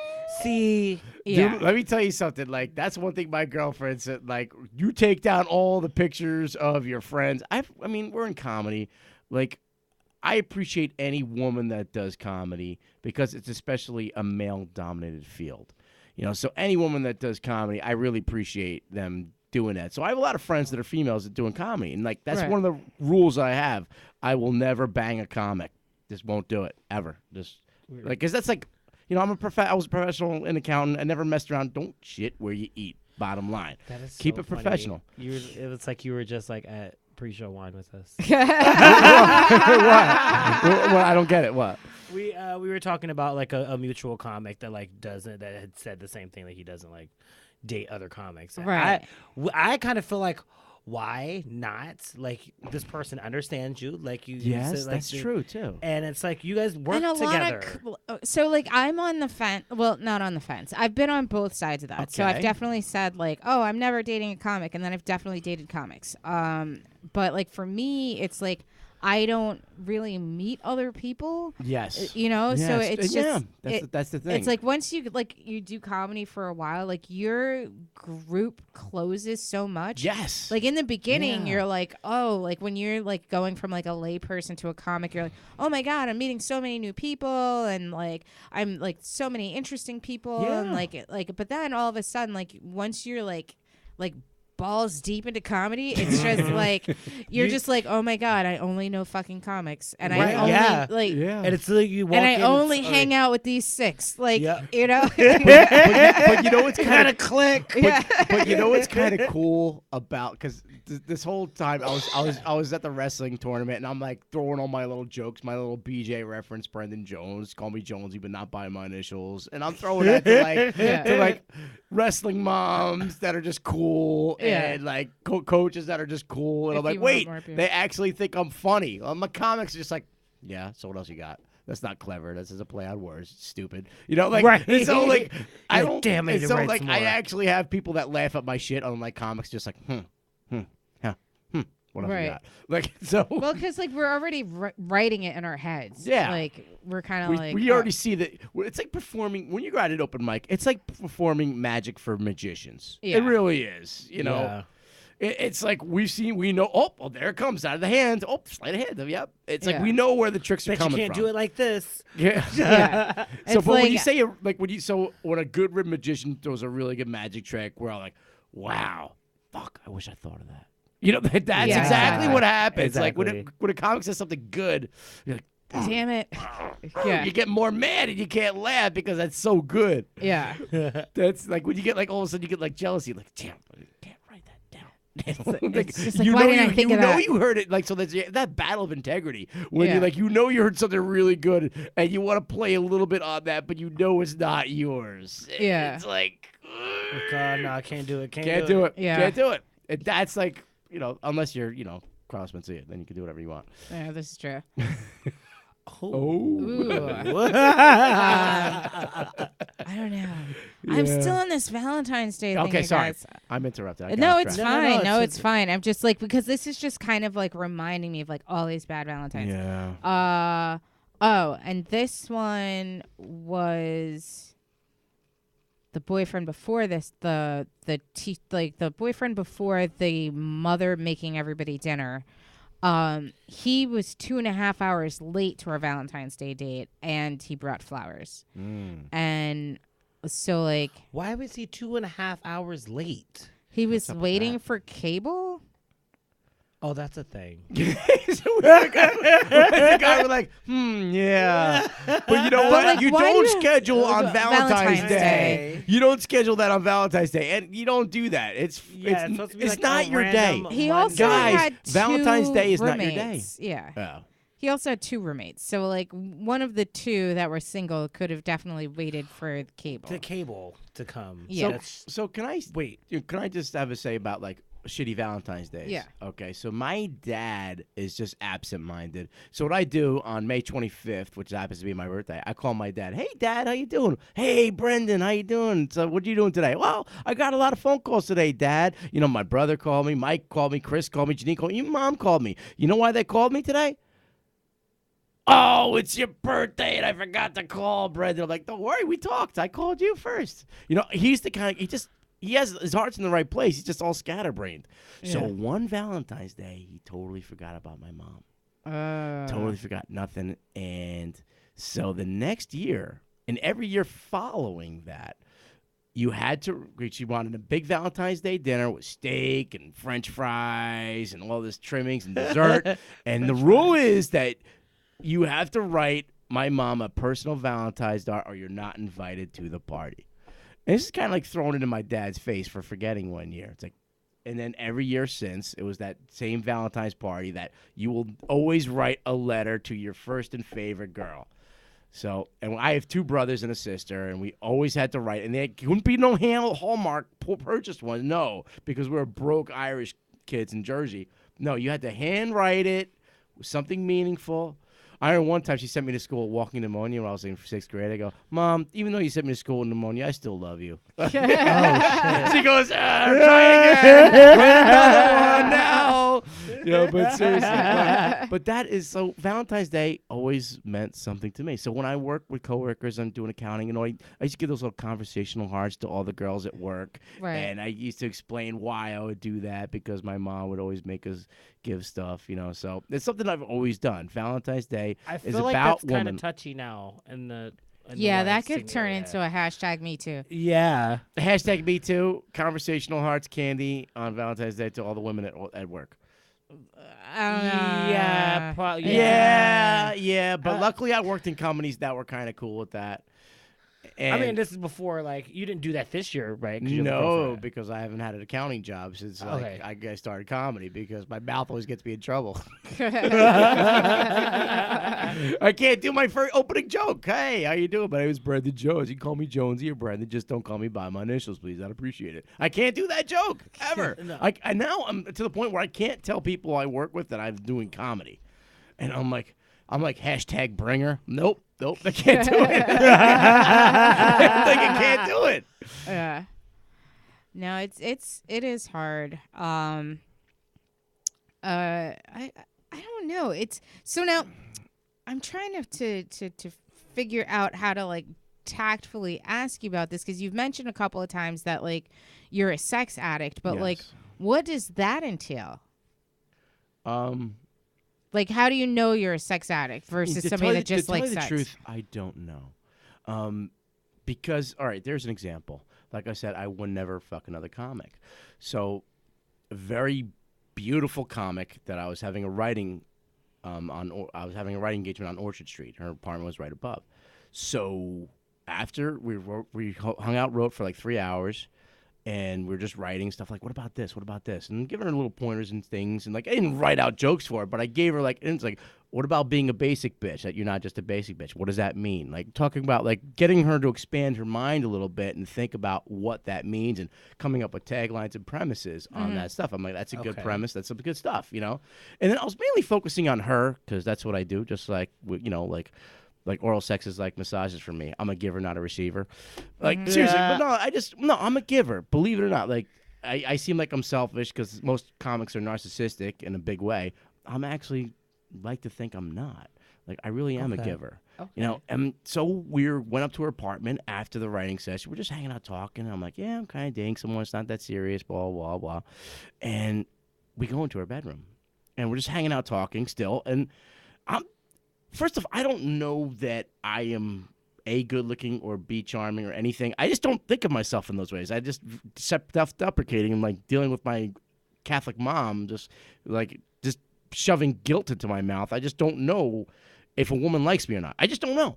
Speaker 3: See,
Speaker 2: Yeah.
Speaker 4: Dude, let me tell you something. Like that's one thing my girlfriend said. Like you take down all the pictures of your friends. I mean, we're in comedy. Like I appreciate any woman that does comedy because it's especially a male-dominated field. You know, so any woman that does comedy, I really appreciate them doing that. So I have a lot of friends that are females that doing comedy, and like that's
Speaker 2: Right.
Speaker 4: one of the rules I have. I will never bang a comic. Just won't do it ever. Just like because that's like, you know, I was a professional in accountant. I never messed around. Don't shit where you eat. Bottom line.
Speaker 3: that is
Speaker 4: Keep
Speaker 3: so
Speaker 4: it
Speaker 3: funny.
Speaker 4: professional.
Speaker 3: It was like you were just like at pre-show wine with us.
Speaker 4: What? Well, I don't get it. What?
Speaker 3: We were talking about like a mutual comic that like that had said the same thing, that he doesn't like date other comics. And
Speaker 2: Right.
Speaker 3: I kind of feel like, why not? Like this person understands you. Like you.
Speaker 4: Yes,
Speaker 3: said, like,
Speaker 4: that's true too.
Speaker 3: And it's like you guys work
Speaker 2: And a
Speaker 3: together.
Speaker 2: lot of so like I'm on the fence. Well, not on the fence. I've been on both sides of that. So I've
Speaker 4: Okay.
Speaker 2: definitely said like, oh, I'm never dating a comic, and then I've definitely dated comics. But like for me, it's like I don't really meet other people.
Speaker 4: Yes.
Speaker 2: You know, so
Speaker 4: Yes.
Speaker 2: it's
Speaker 4: Yeah,
Speaker 2: just
Speaker 4: that's the thing.
Speaker 2: It's like once you do comedy for a while, like your group closes so much.
Speaker 4: yes.
Speaker 2: Like in the beginning,
Speaker 4: Yeah.
Speaker 2: you're like, oh, like when you're like going from like a lay person to a comic, you're like, oh my God, I'm meeting so many new people, and like I'm like so many interesting people, and
Speaker 4: Yeah.
Speaker 2: like, but then all of a sudden, like once you're like balls deep into comedy, it's just like you're just like, oh my God, I only know fucking comics, and
Speaker 3: Right,
Speaker 2: I only
Speaker 3: yeah.
Speaker 2: like.
Speaker 4: yeah.
Speaker 3: And it's like you walk
Speaker 2: And I
Speaker 3: in,
Speaker 2: only
Speaker 3: it's
Speaker 2: hang out with these six, like
Speaker 3: Yeah.
Speaker 2: you know.
Speaker 4: but you know what's kind of
Speaker 3: click.
Speaker 4: but you know what's kind of cool about, because this whole time I was at the wrestling tournament, and I'm like throwing all my little jokes, my little BJ reference, Brendan Jones, call me Jonesy, but not by my initials, and I'm throwing that to like to like wrestling moms that are just cool,
Speaker 2: Yeah.
Speaker 4: and like coaches that are just cool, and
Speaker 2: If
Speaker 4: I'm like,
Speaker 2: you want
Speaker 4: wait,
Speaker 2: more people.
Speaker 4: they actually think I'm funny. My comics are just like, yeah. So what else you got? That's not clever. That's just a play on words. Stupid. You know, like
Speaker 3: Right.
Speaker 4: and so like I
Speaker 3: You're
Speaker 4: don't.
Speaker 3: damn it,
Speaker 4: and
Speaker 3: it
Speaker 4: so
Speaker 3: writes
Speaker 4: like I
Speaker 3: more.
Speaker 4: actually have people that laugh at my shit on my comics, just like what else
Speaker 2: Right.
Speaker 4: you got? Like so.
Speaker 2: Well, because like we're already writing it in our heads.
Speaker 4: Yeah.
Speaker 2: like we're kind of like
Speaker 4: we already see that it's like performing when you go out at open mic. It's like performing magic for magicians.
Speaker 2: Yeah.
Speaker 4: It really is. You know.
Speaker 3: Yeah.
Speaker 4: It's like we know. Oh, well, there it comes out of the hand. Oh, sleight of hand. Yep. It's like
Speaker 2: Yeah.
Speaker 4: we know where the tricks are
Speaker 3: Bet you
Speaker 4: coming
Speaker 3: can't
Speaker 4: from.
Speaker 3: do it like this.
Speaker 4: Yeah.
Speaker 2: Yeah.
Speaker 4: So,
Speaker 2: It's
Speaker 4: but when
Speaker 2: like-
Speaker 4: you say when a good magician throws a really good magic trick, we're all like, "Wow, fuck! I wish I thought of that." You know, that's
Speaker 2: Yeah.
Speaker 4: exactly what happens. Like
Speaker 3: Exactly.
Speaker 4: when a comic says something good, you're like,
Speaker 2: Damn it. Yeah.
Speaker 4: You get more mad and you can't laugh because that's so good.
Speaker 2: Yeah.
Speaker 4: That's like when you get like all of a sudden you get like jealousy, like damn, I can't write that down. Like,
Speaker 2: it's just like, why didn't I think
Speaker 4: you
Speaker 2: of
Speaker 4: know
Speaker 2: that?
Speaker 4: you heard it, like so. That's that battle of integrity when
Speaker 2: Yeah.
Speaker 4: you like you heard something really good and you want to play a little bit on that, but you know it's not yours.
Speaker 2: Yeah.
Speaker 4: It's like
Speaker 3: Oh, God, no, I can't do it.
Speaker 4: can't do it.
Speaker 2: Yeah.
Speaker 4: Can't do it. And that's like unless you're Klaus Mencia, then you can do whatever you want.
Speaker 2: Yeah, this is true.
Speaker 4: Oh.
Speaker 2: Ooh. I don't know. I'm still on this Valentine's Day thing,
Speaker 4: Okay,
Speaker 2: you
Speaker 4: sorry.
Speaker 2: guys.
Speaker 4: I'm interrupted. I
Speaker 2: No,
Speaker 4: got
Speaker 2: it's
Speaker 4: off track.
Speaker 2: fine. No,
Speaker 3: it's-
Speaker 2: it's fine. I'm just like, because this is just kind of like reminding me of like all these bad Valentines.
Speaker 4: Yeah.
Speaker 2: Oh, and this one was the boyfriend before this, the boyfriend before the mother making everybody dinner. He was 2.5 hours late to our Valentine's Day date, and he brought flowers. And so like
Speaker 3: Why was he 2.5 hours late?
Speaker 2: he was waiting for cable.
Speaker 3: Oh, that's a thing.
Speaker 4: The guy was like, yeah. But you know what?
Speaker 2: like,
Speaker 4: you
Speaker 2: why
Speaker 4: don't
Speaker 2: do you-
Speaker 4: schedule on Valentine's
Speaker 2: Valentine's
Speaker 4: Day.
Speaker 3: Day.
Speaker 4: You don't schedule that on Valentine's Day. And you don't do that. It's
Speaker 3: supposed to be
Speaker 4: it's
Speaker 3: like
Speaker 4: not
Speaker 3: a
Speaker 4: your day.
Speaker 3: random
Speaker 2: He also
Speaker 4: Guys,
Speaker 2: had two
Speaker 4: Valentine's Day is not your day.
Speaker 2: roommates. Yeah.
Speaker 4: Oh.
Speaker 2: He also had 2 roommates. So like one of the 2 that were single could have definitely waited for cable.
Speaker 3: The cable to come.
Speaker 2: Yeah.
Speaker 3: That's-
Speaker 4: So can I
Speaker 3: wait.
Speaker 4: Can I just have a say about like shitty Valentine's Days?
Speaker 2: Yeah.
Speaker 4: Okay. So my dad is just absent-minded. So what I do on May 25th, which happens to be my birthday, I call my dad. Hey, Dad, how you doing? Hey, Brendan, how you doing? So what are you doing today? Well, I got a lot of phone calls today, Dad. You know, my brother called me, Mike called me, Chris called me, Janine called me, your mom called me. You know why they called me today? Oh, it's your birthday and I forgot to call, Brendan. I'm like, don't worry, we talked. I called you first. You know, he's the kind of, he has his heart's in the right place. He's just all scatterbrained. So
Speaker 2: Yeah.
Speaker 4: one Valentine's Day, he totally forgot about my mom. Totally forgot nothing. And so the next year, and every year following that, you had to, she wanted a big Valentine's Day dinner with steak and French fries and all this trimmings and dessert. And the rule is that you have to write my mom a personal Valentine's card or you're not invited to the party. And this is kind of like throwing it in my dad's face for forgetting one year. It's like, and then every year since, it was that same Valentine's party that you will always write a letter to your first and favorite girl. So, and I have 2 brothers and a sister, and we always had to write. And there couldn't be no Hallmark purchased one, no, because we were broke Irish kids in Jersey. No, you had to handwrite it with something meaningful. I remember one time she sent me to school with walking pneumonia when I was in 6th grade. I go, Mom, even though you sent me to school with pneumonia, I still love you.
Speaker 3: Oh, shit.
Speaker 4: She goes, try again. Write another one now. But seriously. But that is so. Valentine's Day always meant something to me. So when I work with coworkers, I'm doing accounting, and I used to give those little conversational hearts to all the girls at work.
Speaker 2: Right.
Speaker 4: And I used to explain why I would do that because my mom would always make us give stuff, So it's something I've always done. Valentine's Day
Speaker 3: I
Speaker 4: is
Speaker 3: feel like
Speaker 4: about
Speaker 3: that's kind
Speaker 4: women.
Speaker 3: of touchy now in the.
Speaker 2: Yeah, that could turn into a hashtag me too.
Speaker 3: Yeah.
Speaker 4: Hashtag me too. Conversational hearts candy on Valentine's Day to all the women at work.
Speaker 2: I don't know.
Speaker 3: Yeah. Probably.
Speaker 4: Yeah. But luckily, I worked in companies that were kind of cool with that. And
Speaker 3: I mean, this is before, like, you didn't do that this year, right? 'Cause you have a
Speaker 4: no,
Speaker 3: girlfriend.
Speaker 4: because I haven't had an accounting job since
Speaker 3: Okay.
Speaker 4: I started comedy because my mouth always gets me in trouble. I can't do my first opening joke. Hey, how you doing? My name is Brendan Jones. You can call me Jonesy or Brendan. Just don't call me by my initials, please. I'd appreciate it. I can't do that joke ever.
Speaker 3: No.
Speaker 4: I now I'm to the point where I can't tell people I work with that I'm doing comedy, and I'm like hashtag bringer. Nope, I can't do it. I can't do it.
Speaker 2: Yeah. No, it is hard. I don't know. It's so now I'm trying to figure out how to like tactfully ask you about this because you've mentioned a couple of times that like you're a sex addict, but like
Speaker 4: Yes.
Speaker 2: what does that entail?
Speaker 4: Um,
Speaker 2: Like how do you know you're a sex addict versus
Speaker 4: to
Speaker 2: somebody
Speaker 4: tell
Speaker 2: that
Speaker 4: you-
Speaker 2: just
Speaker 4: to tell
Speaker 2: likes
Speaker 4: you the
Speaker 2: sex?
Speaker 4: truth, I don't know. Because all right, there's an example. Like I said, I would never fuck another comic. So, a very beautiful comic that I was having a writing I was having a writing engagement on Orchard Street. Her apartment was right above. So after we hung out, wrote for like 3 hours, and we were just writing stuff like, what about this? What about this? And giving her little pointers and things. And like, I didn't write out jokes for her, but I gave her like, and it's like, what about being a basic bitch? That you're not just a basic bitch. What does that mean? Like talking about like getting her to expand her mind a little bit and think about what that means and coming up with taglines and premises on that stuff. I'm like, that's a good premise. That's some good stuff, you know? And then I was mainly focusing on her because that's what I do. Just like, you know, like oral sex is like massages for me. I'm a giver, not a receiver. Like seriously, but no, I'm a giver. Believe it or not. Like I seem like I'm selfish because most comics are narcissistic in a big way. I'm actually like to think I'm not. Like I really am a giver. Okay. You know, and so we went up to her apartment after the writing session. We're just hanging out talking. And I'm like, yeah, I'm kind of dating someone. It's not that serious, blah, blah, blah. And we go into her bedroom. And we're just hanging out talking still. And first off, I don't know that I am A, good-looking or B, charming or anything. I just don't think of myself in those ways. I just self-deprecating and, like, dealing with my Catholic mom, just shoving guilt into my mouth. I just don't know if a woman likes me or not. I just don't know.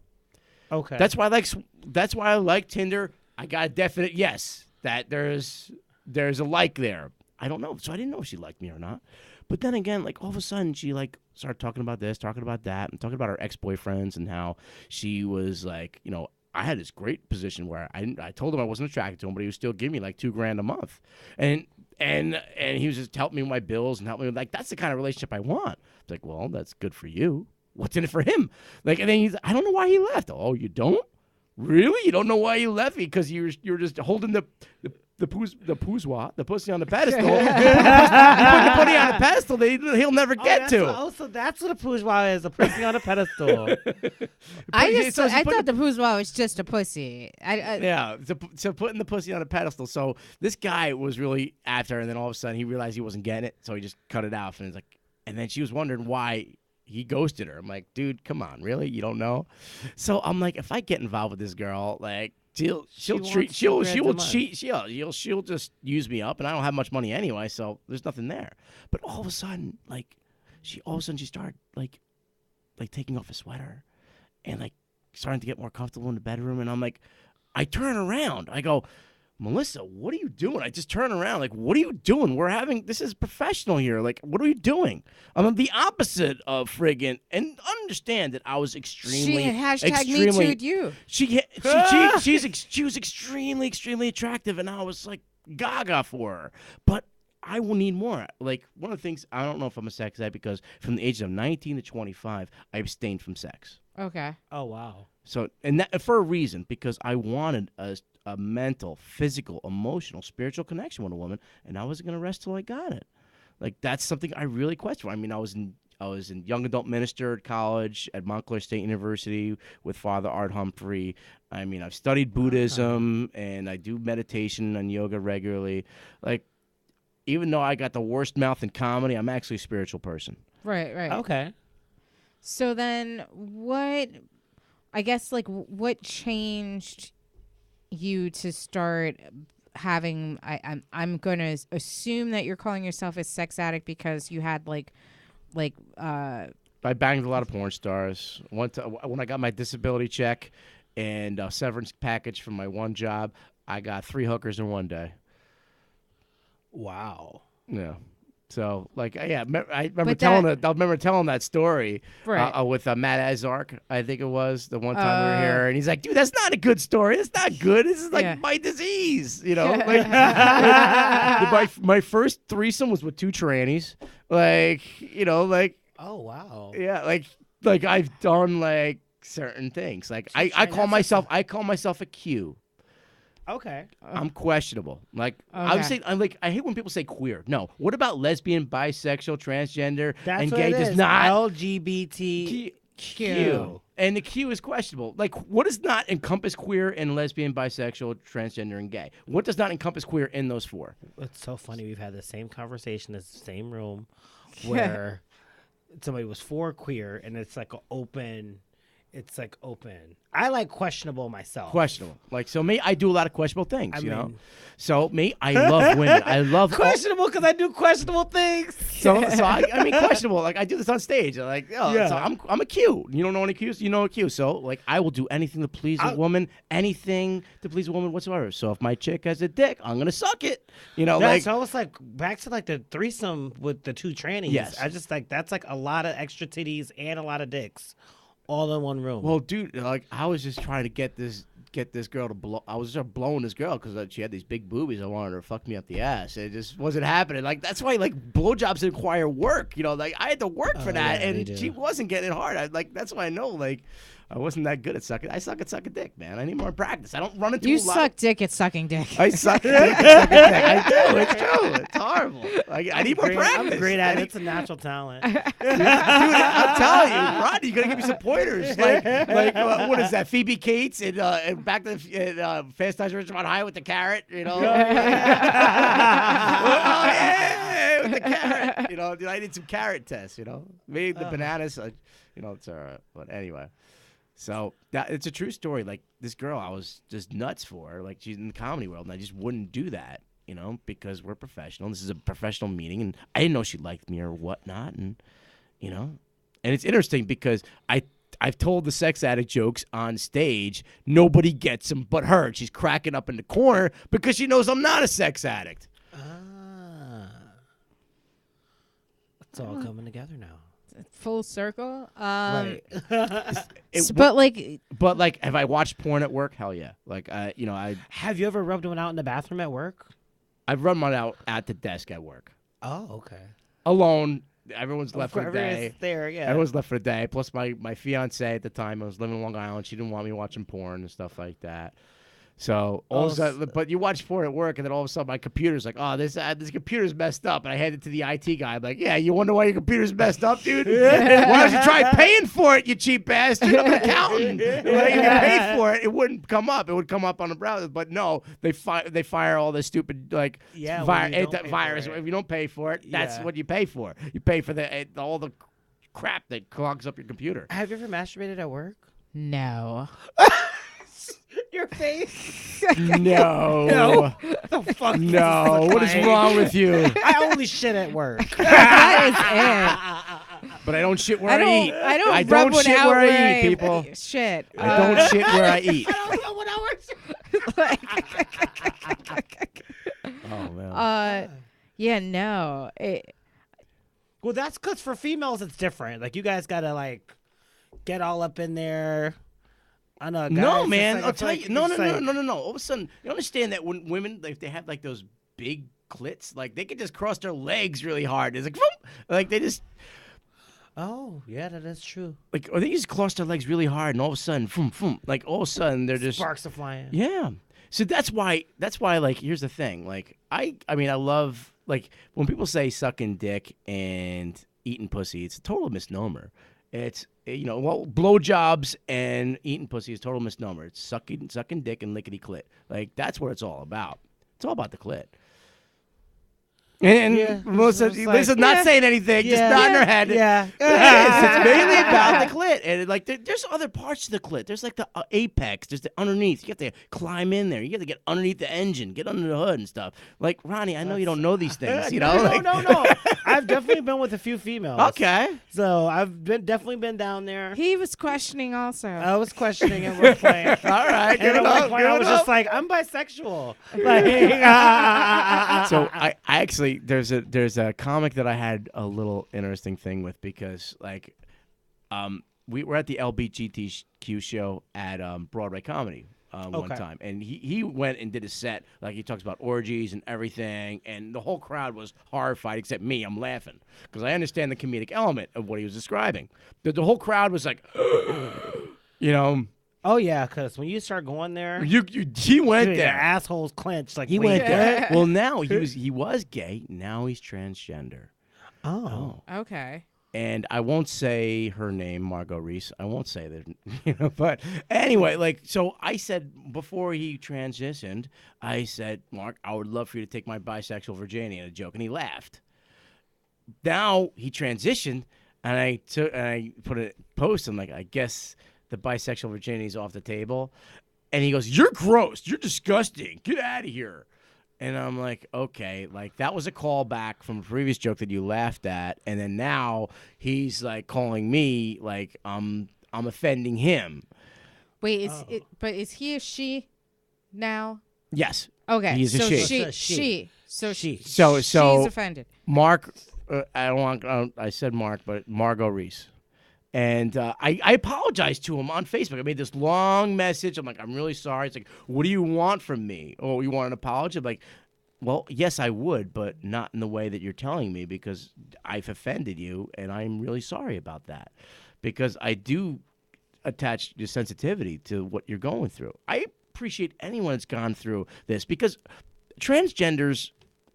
Speaker 3: Okay.
Speaker 4: That's why I like Tinder. I got a definite yes that there's a like there. I don't know. So I didn't know if she liked me or not. But then again, like all of a sudden she like started talking about this, talking about that, and talking about her ex-boyfriends and how she was like, you know, I had this great position where I told him I wasn't attracted to him, but he was still giving me like $2,000 a month. And he was just helping me with my bills and helping me with, like, that's the kind of relationship I want. It's like, well, that's good for you. What's in it for him? Like, and then I don't know why he left. Oh, you don't? Really? You don't know why he left me? Because you're just holding the pussy on the pedestal. You put the pussy on the pedestal, he'll never get to.
Speaker 3: So that's what a bourgeois is, a pussy on a pedestal.
Speaker 2: I thought the bourgeois was just a pussy.
Speaker 4: Yeah, so putting the pussy on a pedestal. So this guy was really after her, and then all of a sudden he realized he wasn't getting it, so he just cut it off. And it's like, and then she was wondering why he ghosted her. I'm like, dude, come on, really? You don't know? So I'm like, if I get involved with this girl, like, she'll just use me up, and I don't have much money anyway, so there's nothing there. But all of a sudden, she started like taking off a sweater and like starting to get more comfortable in the bedroom, and I'm like, I turn around, I go, Melissa, what are you doing? I just turn around, like, what are you doing? This is professional here. Like, what are you doing? I'm the opposite of friggin', and understand that I was extremely.
Speaker 2: She #MeToo'd you.
Speaker 4: She was extremely, extremely attractive, and I was like gaga for her. But I will need more. Like, one of the things, I don't know if I'm a sex addict because from the age of 19 to 25, I abstained from sex.
Speaker 2: Okay.
Speaker 3: Oh, wow.
Speaker 4: So, and that for a reason, because I wanted a mental, physical, emotional, spiritual connection with a woman, and I wasn't going to rest till I got it. Like, that's something I really question. I mean, I was in young adult minister at college at Montclair State University with Father Art Humphrey. I mean, I've studied Buddhism, and I do meditation and yoga regularly. Like, even though I got the worst mouth in comedy, I'm actually a spiritual person.
Speaker 2: Right.
Speaker 3: Okay.
Speaker 2: So then what changed you to start having, I'm going to assume that you're calling yourself a sex addict because you had
Speaker 4: I banged a lot of porn stars. When I got my disability check and a severance package from my one job, I got 3 hookers in one day.
Speaker 3: Wow.
Speaker 4: Yeah. So, like, yeah, I remember telling that story with Matt Azark, I think it was, the one time we were here. And he's like, dude, that's not a good story. It's not good. This is like my disease, you know? Like, my first threesome was with 2 trannies. Like, you know, like.
Speaker 3: Oh, wow.
Speaker 4: Yeah, like I've done, like, certain things. Like, I call myself a Q.
Speaker 3: Okay.
Speaker 4: I'm questionable. Like, I would say, I hate when people say queer. No. What about lesbian, bisexual, transgender, and gay? Does not
Speaker 3: LGBTQ.
Speaker 4: And the Q is questionable. Like, what does not encompass queer and lesbian, bisexual, transgender, and gay? What does not encompass queer in those 4?
Speaker 3: It's so funny. We've had the same conversation in the same room where somebody was for queer, and it's like an open. it's like open. I like questionable myself.
Speaker 4: Questionable. Like, so me, I do a lot of questionable things,
Speaker 3: I
Speaker 4: you know?
Speaker 3: mean-
Speaker 4: So me, I love women. I love
Speaker 3: Questionable because I do questionable things.
Speaker 4: So I mean, questionable. Like, I do this on stage. Like, oh,
Speaker 3: Yeah.
Speaker 4: so I'm a Q. You don't know any Qs? You know a Q. So, like, I will do anything to please a woman, anything to please a woman whatsoever. So if my chick has a dick, I'm going to suck it. You know,
Speaker 3: That's
Speaker 4: like.
Speaker 3: almost like back to like the threesome with the two trannies.
Speaker 4: Yes.
Speaker 3: I just like that's like a lot of extra titties and a lot of dicks all in one room.
Speaker 4: Well, dude, like, I was just trying to get this girl to blow. I was just blowing this girl because she had these big boobies. I wanted her to fuck me up the ass. It just wasn't happening. Like, that's why, like, blowjobs require work. You know, like, I had to work for that,
Speaker 3: yeah, they
Speaker 4: and
Speaker 3: do.
Speaker 4: she wasn't getting it hard. That's why I know, like, I wasn't that good at sucking. I suck at sucking dick, man. I need more practice. I don't run into
Speaker 2: You
Speaker 4: a lot.
Speaker 2: suck dick at sucking dick.
Speaker 4: I suck dick at sucking dick. I do. It's true. It's horrible. I need more practice.
Speaker 3: I'm great at
Speaker 4: I
Speaker 3: it.
Speaker 4: need-
Speaker 3: It's a natural talent.
Speaker 4: Dude, I'm telling you, Rodney, you gotta give me some pointers. Like what is that? Phoebe Cates and back to Fast Times at Ridgemont High with the carrot, you know? Oh, yeah, with the carrot. You know, dude, I did some carrot tests. You know, maybe the bananas. You know, it's all right. But anyway, so it's a true story. Like, this girl, I was just nuts for her. Like, she's in the comedy world, and I just wouldn't do that. You know, because we're professional. This is a professional meeting, and I didn't know she liked me or whatnot, and you know, and it's interesting because I've told the sex addict jokes on stage. Nobody gets them but her. She's cracking up in the corner because she knows I'm not a sex addict.
Speaker 3: It's all coming together now.
Speaker 2: Full circle.
Speaker 3: Right.
Speaker 2: But like,
Speaker 4: But like, have I watched porn at work? Hell yeah. Like, you know,
Speaker 3: Have you ever rubbed one out in the bathroom at work?
Speaker 4: I've run one out at the desk at work
Speaker 3: Oh, okay.
Speaker 4: alone. Everyone's left for the day.
Speaker 3: Everyone's there, yeah.
Speaker 4: Everyone's left for the day. Plus, my fiance at the time, I was living in Long Island. She didn't want me watching porn and stuff like that. So all of a sudden, but you watch porn at work, and then all of a sudden, my computer's like, "Oh, this computer's messed up." And I hand it to the IT guy. I'm like, "Yeah, you wonder why your computer's messed up, dude? Why don't you try paying for it, you cheap bastard? I'm an accountant. If you paid for it, it wouldn't come up. It would come up on the browser. But no, they fire all this stupid like
Speaker 3: Yeah, when you don't pay for
Speaker 4: virus.
Speaker 3: it.
Speaker 4: If you don't pay for it, that's
Speaker 3: Yeah.
Speaker 4: what you pay for. You pay for all the crap that clogs up your computer.
Speaker 3: Have you ever masturbated at work?
Speaker 2: no.
Speaker 3: Your face.
Speaker 4: No.
Speaker 3: The fuck?
Speaker 4: No. What is wrong with you?
Speaker 3: I only shit at work.
Speaker 2: That is it.
Speaker 4: But I don't shit where
Speaker 2: I
Speaker 4: I,
Speaker 2: don't.
Speaker 4: eat.
Speaker 2: I don't.
Speaker 4: I
Speaker 2: rub
Speaker 4: don't
Speaker 2: one
Speaker 4: shit
Speaker 2: out
Speaker 4: where I eat, people.
Speaker 2: Shit.
Speaker 4: I don't shit where I eat. Oh man.
Speaker 2: Yeah. No.
Speaker 3: Well, that's because for females it's different. Like, you guys gotta like get all up in there. I know. Guys,
Speaker 4: No,
Speaker 3: it's
Speaker 4: man.
Speaker 3: like- I
Speaker 4: I'll
Speaker 3: feel
Speaker 4: tell
Speaker 3: like
Speaker 4: you.
Speaker 3: it's
Speaker 4: No.
Speaker 3: like-
Speaker 4: All of a sudden, you understand that when women, if they have like those big clits, like they can just cross their legs really hard. It's like, vroom, like they just
Speaker 3: Oh, yeah, that is true.
Speaker 4: like, or they just cross their legs really hard, and all of a sudden, boom, boom, like all of a sudden they're just
Speaker 3: Sparks are flying.
Speaker 4: Yeah. So that's why like here's the thing. Like I mean I love like when people say sucking dick and eating pussy, it's a total misnomer. It's blowjobs and eating pussy is total misnomer. It's sucking dick and lickety clit. Like that's what it's all about. It's all about the clit. And
Speaker 3: Yeah,
Speaker 4: Melissa,
Speaker 3: it's like-
Speaker 4: Lisa's not saying anything, just
Speaker 3: Yeah.
Speaker 4: nodding her head.
Speaker 3: Yeah.
Speaker 4: It is. It's mainly about the clit, and like there's other parts to the clit. There's like the apex. There's the underneath. You have to climb in there. You have to get underneath the engine, get under the hood and stuff. Like Ronnie, I know you don't know these things. You know,
Speaker 3: No. I've definitely been with a few females.
Speaker 4: Okay.
Speaker 3: So I've definitely been down there.
Speaker 2: He was questioning also.
Speaker 3: I was questioning and we're playing.
Speaker 4: All right.
Speaker 3: And at one point I was just like, I'm bisexual. Like,
Speaker 4: So I actually there's a comic that I had a little interesting thing with because like we were at the LBGTQ show at Broadway Comedy one
Speaker 3: Okay.
Speaker 4: time, and he went and did a set like he talks about orgies and everything, and the whole crowd was horrified except me. I'm laughing because I understand the comedic element of what he was describing. The whole crowd was like, you know.
Speaker 3: oh yeah, because when you start going there,
Speaker 4: He went
Speaker 3: dude,
Speaker 4: there.
Speaker 3: your assholes clenched. Like
Speaker 4: He
Speaker 3: wait,
Speaker 4: went there. Well, now he was gay. Now he's transgender.
Speaker 3: Oh.
Speaker 2: Okay.
Speaker 4: And I won't say her name, Margot Reese. I won't say that, but anyway, like, so I said before he transitioned, I said, Mark, I would love for you to take my bisexual virginity in a joke, and he laughed. Now he transitioned, and I put a post. I'm like, I guess the bisexual virginity is off the table. And he goes, "You're gross. You're disgusting. Get out of here." And I'm like, okay, like that was a callback from a previous joke that you laughed at, and then now he's like calling me like I'm offending him.
Speaker 2: Wait, but is he a she now?
Speaker 4: Yes.
Speaker 2: Okay,
Speaker 4: He's a
Speaker 2: so
Speaker 4: she.
Speaker 2: she. So she's offended.
Speaker 4: Mark, I don't want. I said Mark, but Margot Reese. And I apologized to him on Facebook. I made this long message. I'm like, I'm really sorry. It's like, what do you want from me? Oh, you want an apology? I'm like, well, yes, I would, but not in the way that you're telling me because I've offended you, and I'm really sorry about that. Because I do attach your sensitivity to what you're going through. I appreciate anyone that's gone through this because transgenders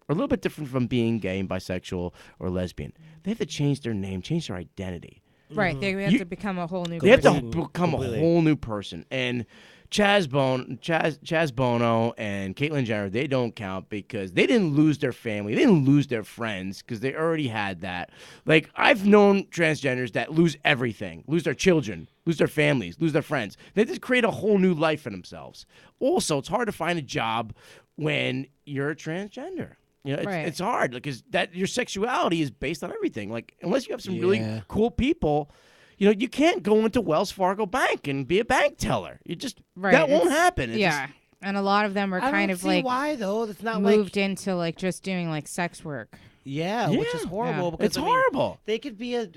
Speaker 4: are a little bit different from being gay and bisexual or lesbian. They have to change their name, change their identity.
Speaker 2: Right, they have to become a whole new
Speaker 4: They have
Speaker 2: person.
Speaker 4: to become a whole new person. And Chaz Bono and Caitlyn Jenner, they don't count because they didn't lose their family. They didn't lose their friends because they already had that. Like, I've known transgenders that lose everything, lose their children, lose their families, lose their friends. They just create a whole new life for themselves. Also, it's hard to find a job when you're a transgender. You know, it's hard because that your sexuality is based on everything. Like, unless you have some really cool people, you know, you can't go into Wells Fargo Bank and be a bank teller. You just that won't happen.
Speaker 2: And a lot of them are kind of like
Speaker 3: why though? It's not
Speaker 2: moved into like just doing like sex work.
Speaker 3: Yeah, which is horrible.
Speaker 2: Yeah.
Speaker 3: Because,
Speaker 4: It's horrible.
Speaker 3: They could be a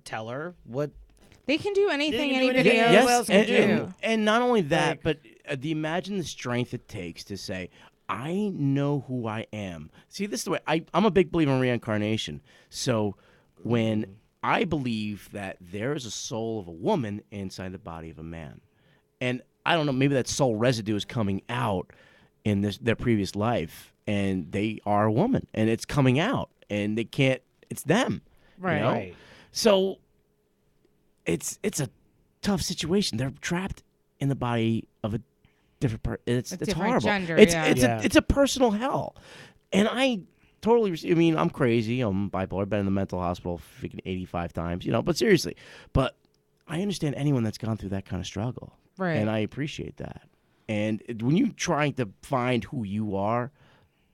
Speaker 3: teller. What
Speaker 2: They can do anything
Speaker 3: They can do
Speaker 2: anybody
Speaker 3: anything.
Speaker 2: else
Speaker 3: Yes,
Speaker 2: can do.
Speaker 4: And not only that, but imagine the strength it takes to say, I know who I am. See, this is the way I'm a big believer in reincarnation. So when I believe that there is a soul of a woman inside the body of a man, and I don't know, maybe that soul residue is coming out in their previous life, and they are a woman, and it's coming out, and they can't. It's them,
Speaker 2: Right.
Speaker 4: You know?
Speaker 3: Right.
Speaker 4: So it's a tough situation. They're trapped in the body of a different person. It's
Speaker 2: different
Speaker 4: horrible.
Speaker 2: gender,
Speaker 4: It's
Speaker 2: yeah.
Speaker 4: it's a personal hell, and I totally. I mean, I'm crazy. I'm bipolar. I've been in the mental hospital freaking 85 times. You know, but seriously, but I understand anyone that's gone through that kind of struggle,
Speaker 2: Right.
Speaker 4: and I appreciate that. And when you're trying to find who you are,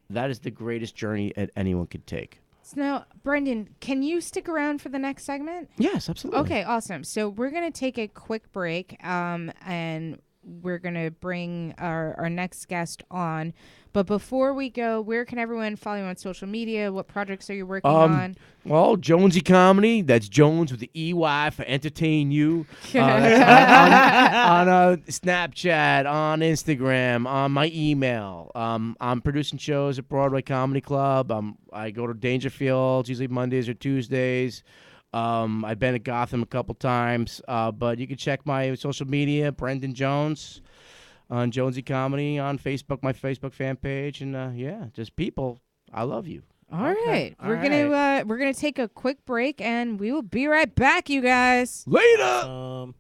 Speaker 4: that is the greatest journey that anyone could take.
Speaker 2: So now, Brendan, can you stick around for the next segment?
Speaker 4: Yes, absolutely.
Speaker 2: Okay, awesome. So we're going to take a quick break, and we're going to bring our next guest on. But before we go, where can everyone follow you on social media? What projects are you working on?
Speaker 4: Well, Jonesy Comedy. That's Jones with the EY for entertain you. On Snapchat, on Instagram, on my email. I'm producing shows at Broadway Comedy Club. I go to Dangerfield usually Mondays or Tuesdays. I've been at Gotham a couple times, but you can check my social media, Brendan Jones, on Jonesy Comedy on Facebook, my Facebook fan page, and just people, I love you.
Speaker 2: All right. We're gonna take a quick break, and we will be right back, you guys.
Speaker 4: Later.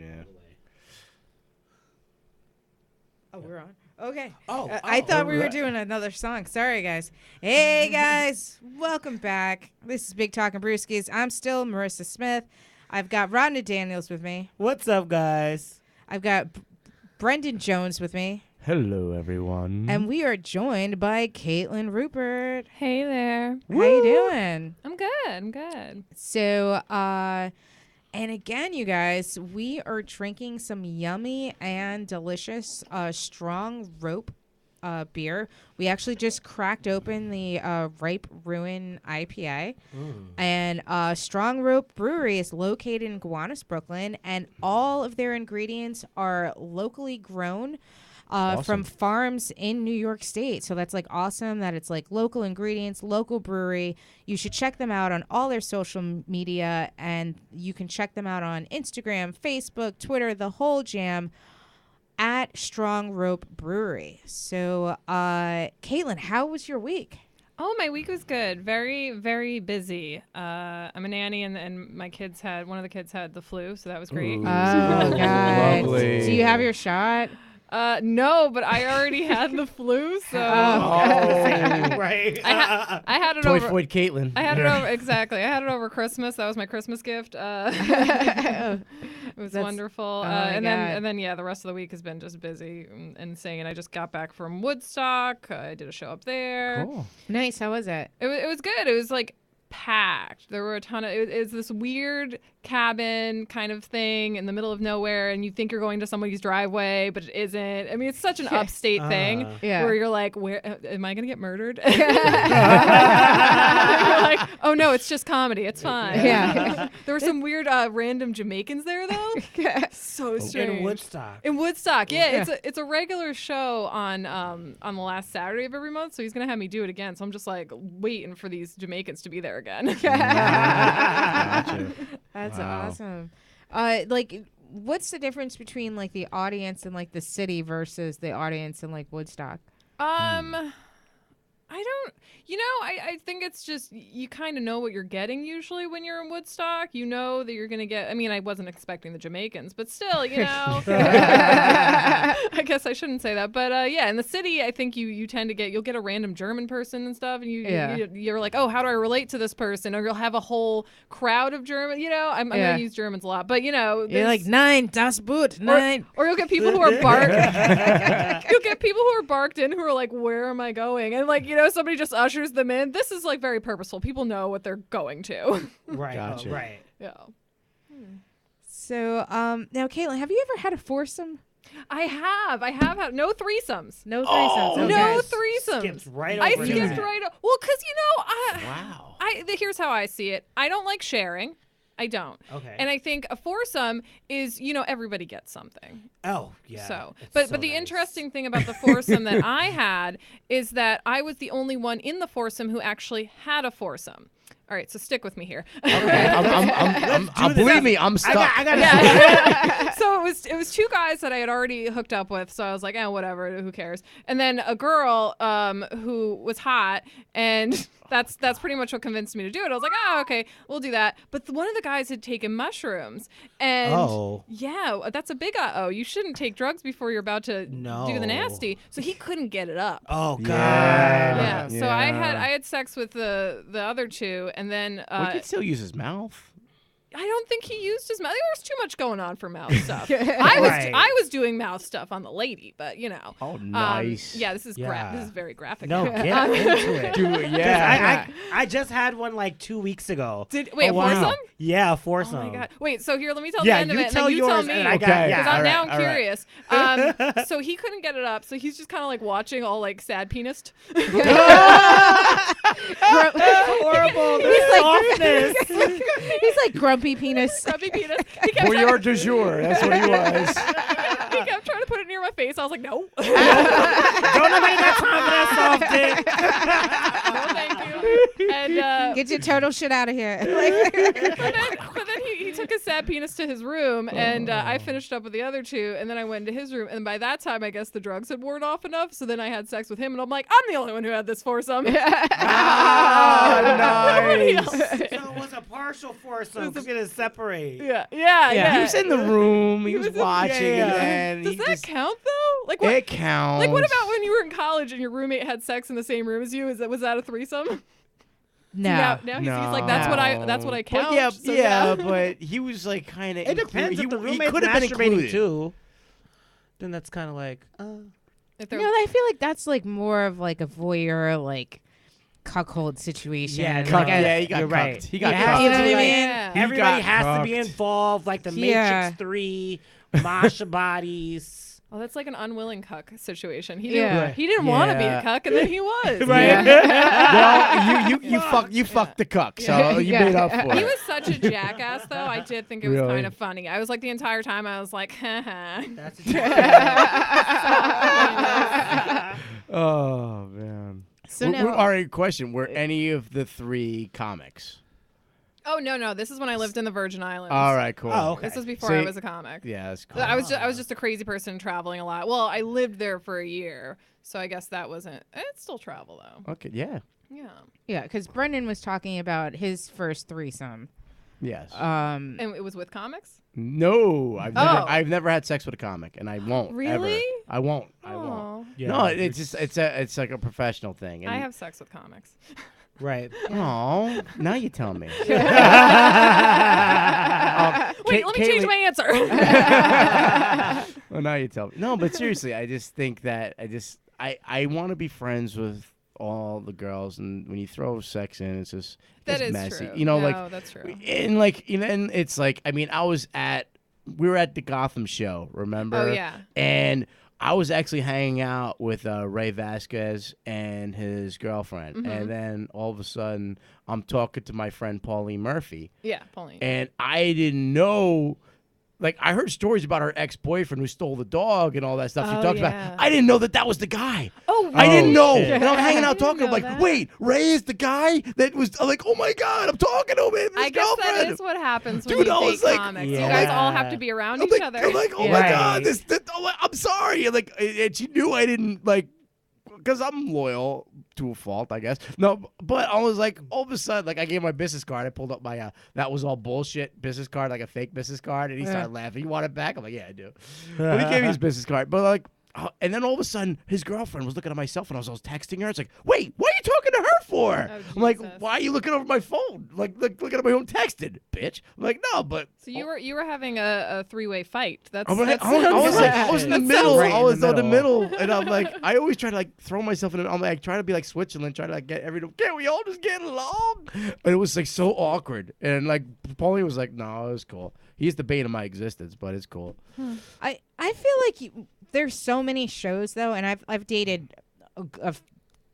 Speaker 4: Yeah.
Speaker 2: Oh, we're on. Okay.
Speaker 3: Oh,
Speaker 2: I thought we were
Speaker 3: right.
Speaker 2: doing another song. Sorry, guys. Hey, guys. Welcome back. This is Big Talking Brewskis. I'm still Marissa Smith. I've got Rhonda Daniels with me.
Speaker 3: What's up, guys?
Speaker 2: I've got Brendan Jones with me.
Speaker 4: Hello, everyone.
Speaker 2: And we are joined by Caitlin Rupert.
Speaker 5: Hey there.
Speaker 2: How you doing?
Speaker 5: I'm good. I'm good.
Speaker 2: So, and again, you guys, we are drinking some yummy and delicious Strong Rope beer. We actually just cracked open the Ripe Ruin IPA. And Strong Rope Brewery is located in Gowanus, Brooklyn, and all of their ingredients are locally grown. From farms in New York State. So that's like awesome that it's like local ingredients, local brewery. You should check them out on all their social media, and you can check them out on Instagram, Facebook, Twitter, the whole jam at Strong Rope Brewery. So, Caitlin, how was your week?
Speaker 5: Oh, my week was good. Very, very busy. I'm a nanny, and my kids had, one of the kids had the flu, so that was great.
Speaker 2: Oh, God.
Speaker 4: Lovely.
Speaker 2: Do you have your shot?
Speaker 5: No, but I already had the flu, so
Speaker 3: Right.
Speaker 5: I had it over.
Speaker 4: Typhoid Caitlin.
Speaker 5: I had it over exactly. I had it over Christmas. That was my Christmas gift. It was wonderful. And then yeah, the rest of the week has been just busy and insane. I just got back from Woodstock. I did a show up there.
Speaker 4: Cool.
Speaker 2: Nice. How was it?
Speaker 5: It was good. It was like packed. There were a ton of. It's this weird cabin kind of thing in the middle of nowhere, and you think you're going to somebody's driveway, but it isn't. I mean, it's such an upstate thing where you're like, where am I gonna get murdered? You're like, oh no, it's just comedy. It's fine.
Speaker 2: Yeah.
Speaker 5: There were some weird random Jamaicans there though. So strange.
Speaker 3: In Woodstock.
Speaker 5: In Woodstock, yeah. It's a regular show on the last Saturday of every month, so he's gonna have me do it again. So I'm just like waiting for these Jamaicans to be there again.
Speaker 4: Gotcha.
Speaker 2: That's
Speaker 4: Wow.
Speaker 2: awesome. Like, what's the difference between like the audience in like the city versus the audience in like Woodstock?
Speaker 5: I don't, I think it's just, you kind of know what you're getting usually when you're in Woodstock. You know that you're going to get, I mean, I wasn't expecting the Jamaicans, but still, I guess I shouldn't say that. But yeah, in the city, I think you tend to you'll get a random German person and stuff. And you're like, oh, how do I relate to this person? Or you'll have a whole crowd of German, I'm going to use Germans a lot. But,
Speaker 2: you're like, nein, das Boot, nein.
Speaker 5: Or you'll get people who are barked. You'll get people who are barked in who are like, where am I going? And like, somebody just ushers them in. This is like very purposeful. People know what they're going to.
Speaker 3: Right.
Speaker 4: Gotcha.
Speaker 3: Right.
Speaker 5: Yeah.
Speaker 2: So, now, Caitlin, have you ever had a foursome?
Speaker 5: I have had no threesomes.
Speaker 2: No threesomes. Okay.
Speaker 5: No threesomes.
Speaker 3: Skipped right
Speaker 5: I
Speaker 3: over
Speaker 5: skipped
Speaker 3: that.
Speaker 5: right over. Well, because
Speaker 4: Wow.
Speaker 5: here's how I see it. I don't like sharing. I don't.
Speaker 3: Okay.
Speaker 5: And I think a foursome is, everybody gets something.
Speaker 3: Oh, yeah.
Speaker 5: So,
Speaker 3: It's
Speaker 5: but
Speaker 3: so
Speaker 5: the
Speaker 3: nice.
Speaker 5: interesting thing about the foursome that I had is that I was the only one in the foursome who actually had a foursome. All right, so stick with me here.
Speaker 4: Okay. Believe me, I'm stuck.
Speaker 3: I got
Speaker 5: Yeah. So it was two guys that I had already hooked up with, so I was like, whatever, who cares? And then a girl who was hot, and that's pretty much what convinced me to do it. I was like, okay, we'll do that. But one of the guys had taken mushrooms, and yeah, that's a big you shouldn't take drugs before you're about to do the nasty. So he couldn't get it up.
Speaker 3: Oh, God.
Speaker 5: Yeah. So I had sex with the other two, and then
Speaker 4: We could still use his mouth.
Speaker 5: I don't think he used his mouth. There was too much going on for mouth stuff.
Speaker 3: Right.
Speaker 5: I was doing mouth stuff on the lady, but
Speaker 4: Oh, nice.
Speaker 5: yeah, this is
Speaker 3: Yeah.
Speaker 5: this is very graphic.
Speaker 3: No, get into it.
Speaker 4: Dude, yeah.
Speaker 3: I just had one like 2 weeks ago.
Speaker 5: Wait,
Speaker 3: Oh,
Speaker 5: a
Speaker 3: wow.
Speaker 5: foursome?
Speaker 3: Yeah, a
Speaker 5: Oh
Speaker 3: foursome.
Speaker 5: my god! Wait, so here, let me tell
Speaker 3: Yeah,
Speaker 5: the end of
Speaker 3: you
Speaker 5: it, and
Speaker 3: tell
Speaker 5: then you
Speaker 3: yours,
Speaker 5: tell me.
Speaker 3: and I got
Speaker 4: Okay.
Speaker 3: yeah.
Speaker 5: Because
Speaker 3: all
Speaker 5: now
Speaker 3: right,
Speaker 5: I'm
Speaker 3: all right.
Speaker 5: curious. So he couldn't get it up, so he's just kind of like watching all like sad penis.
Speaker 3: Horrible. The softness.
Speaker 2: He's like grumpy penis.
Speaker 5: Grumpy penis. He kept,
Speaker 4: Voyeur du jour. That's what he was.
Speaker 5: he kept trying to put it near my face. I was like, no.
Speaker 3: Don't nobody got time for that soft dick.
Speaker 5: No, thank you. And
Speaker 2: Get your turtle shit out of here.
Speaker 5: but then he took his sad penis to his room, and I finished up with the other two, and then I went into his room, and by that time, I guess the drugs had worn off enough, so then I had sex with him, and I'm like, I'm the only one who had this foursome.
Speaker 3: Nice. So it was a partial foursome. We're gonna separate.
Speaker 5: Yeah.
Speaker 4: He was in the room. He was watching,
Speaker 3: yeah.
Speaker 4: and
Speaker 5: Does
Speaker 4: he
Speaker 5: that
Speaker 4: just,
Speaker 5: count though? Like what?
Speaker 4: it counts.
Speaker 5: Like what about when you were in college and your roommate had sex in the same room as you? Was that a threesome?
Speaker 2: No.
Speaker 5: Now he's like that's what I count.
Speaker 4: But
Speaker 5: so
Speaker 4: yeah, but he was like kind of.
Speaker 3: It depends if the
Speaker 4: he
Speaker 3: roommate's
Speaker 4: could have been
Speaker 3: masturbating
Speaker 4: included.
Speaker 3: too. Then that's kind of like.
Speaker 5: If
Speaker 2: No,
Speaker 5: they're-
Speaker 2: I feel like that's like more of like a voyeur, like cuckold situation.
Speaker 3: Yeah,
Speaker 2: Like,
Speaker 4: yeah, he got
Speaker 3: You're
Speaker 4: cucked.
Speaker 3: right.
Speaker 4: He got
Speaker 3: You have
Speaker 4: cucked.
Speaker 3: to
Speaker 2: You know what I
Speaker 3: be like-
Speaker 2: mean?
Speaker 5: Yeah.
Speaker 3: Everybody
Speaker 4: got
Speaker 3: has to be
Speaker 4: cucked.
Speaker 3: involved, like the
Speaker 2: Yeah.
Speaker 3: Matrix 3, Masha bodies.
Speaker 5: Oh, that's like an unwilling cuck situation. He
Speaker 2: Yeah.
Speaker 5: didn't. He didn't want to be a
Speaker 4: Yeah.
Speaker 5: cuck, and then he was.
Speaker 3: Right.
Speaker 4: Well, you fucked the cuck, so you
Speaker 2: Yeah.
Speaker 4: made up for
Speaker 5: He
Speaker 4: it.
Speaker 5: was such a jackass, though. I did think it was
Speaker 4: Really?
Speaker 5: kind of funny. I was like the entire time. I was like,
Speaker 3: That's
Speaker 4: Oh man.
Speaker 2: So now,
Speaker 4: all right, question: were any of the three comics?
Speaker 5: oh no, this is when I lived in the Virgin Islands.
Speaker 4: All right, cool.
Speaker 3: Oh, okay.
Speaker 5: This was before
Speaker 4: So
Speaker 5: I
Speaker 4: you-
Speaker 5: was a comic.
Speaker 4: Yeah, that's cool.
Speaker 5: I was just a crazy person traveling a lot. Well, I lived there for a year, so I guess that wasn't. It's still travel though.
Speaker 4: Okay, yeah.
Speaker 5: Yeah.
Speaker 2: yeah, because Brendan was talking about his first threesome.
Speaker 4: Yes.
Speaker 5: And it was with comics.
Speaker 4: No,
Speaker 5: Oh.
Speaker 4: I've never had sex with a comic, and I won't.
Speaker 5: Really?
Speaker 4: Ever. I won't. I won't.
Speaker 5: Oh,
Speaker 4: No, it's just it's like a professional thing. And
Speaker 5: I have sex with comics.
Speaker 3: right.
Speaker 4: Oh, now you tell me.
Speaker 5: Wait, let me change my answer.
Speaker 4: Well, now you tell me. No, but seriously, I just think that I want to be friends with all the girls, and when you throw sex in, it's just
Speaker 5: That
Speaker 4: it's
Speaker 5: is
Speaker 4: messy.
Speaker 5: true.
Speaker 4: You know,
Speaker 5: No,
Speaker 4: like
Speaker 5: that's true.
Speaker 4: and like and it's like I mean, we were at the Gotham show, remember?
Speaker 5: Oh, yeah.
Speaker 4: And I was actually hanging out with Ray Vasquez and his girlfriend,
Speaker 5: Mm-hmm.
Speaker 4: and then all of a sudden, I'm talking to my friend Pauline Murphy,
Speaker 5: Yeah, Pauline.
Speaker 4: and I didn't know. Like, I heard stories about her ex-boyfriend who stole the dog and all that stuff she
Speaker 5: Oh,
Speaker 4: talks
Speaker 5: yeah.
Speaker 4: about. I didn't know that was the guy.
Speaker 5: Oh,
Speaker 4: I didn't know.
Speaker 3: shit.
Speaker 4: And I'm hanging
Speaker 5: I
Speaker 4: out
Speaker 5: didn't
Speaker 4: talking. I'm
Speaker 5: know
Speaker 4: like,
Speaker 5: that.
Speaker 4: wait, Ray is the guy that was. I'm like, oh my God, I'm talking to him. His
Speaker 5: I guess
Speaker 4: girlfriend.
Speaker 5: that is what happens when
Speaker 4: Dude,
Speaker 5: you
Speaker 4: I
Speaker 5: date
Speaker 4: was like-
Speaker 5: comics.
Speaker 3: Yeah.
Speaker 5: You guys all have to be around each other.
Speaker 4: I'm like, oh
Speaker 3: Yeah.
Speaker 4: my God,
Speaker 3: Right.
Speaker 4: I'm sorry. And like, and she knew I didn't like, because I'm loyal to a fault, I guess. No, but I was like, all of a sudden, like, I gave my business card. I pulled up my that was all bullshit business card, like a fake business card, and he started laughing. You want it back? I'm like, yeah, I do. But he gave me his business card. But like, and then all of a sudden, his girlfriend was looking at my cell phone. I was texting her. It's like, wait, what are you talking to her for?
Speaker 5: Oh,
Speaker 4: I'm like,
Speaker 5: Jesus.
Speaker 4: why are you looking over my phone? Like looking at my phone texted, bitch. I'm like, no, but.
Speaker 5: So you were having a three-way fight. That's
Speaker 4: I was,
Speaker 5: that
Speaker 4: I was
Speaker 5: sounds
Speaker 4: like,
Speaker 5: right.
Speaker 4: I was in the
Speaker 5: That
Speaker 4: middle.
Speaker 5: sounds
Speaker 3: right
Speaker 4: I
Speaker 3: in
Speaker 4: was
Speaker 3: the
Speaker 4: on the
Speaker 3: middle.
Speaker 4: middle, and I'm like, I always try to like throw myself in. I'm like trying to be like Switzerland, trying to like get everyone. Can't we all just get along? But it was like so awkward, and like Paulie was like, no, it was cool. He's the bane of my existence, but it's cool.
Speaker 2: I feel like there's so many shows though, and I've dated a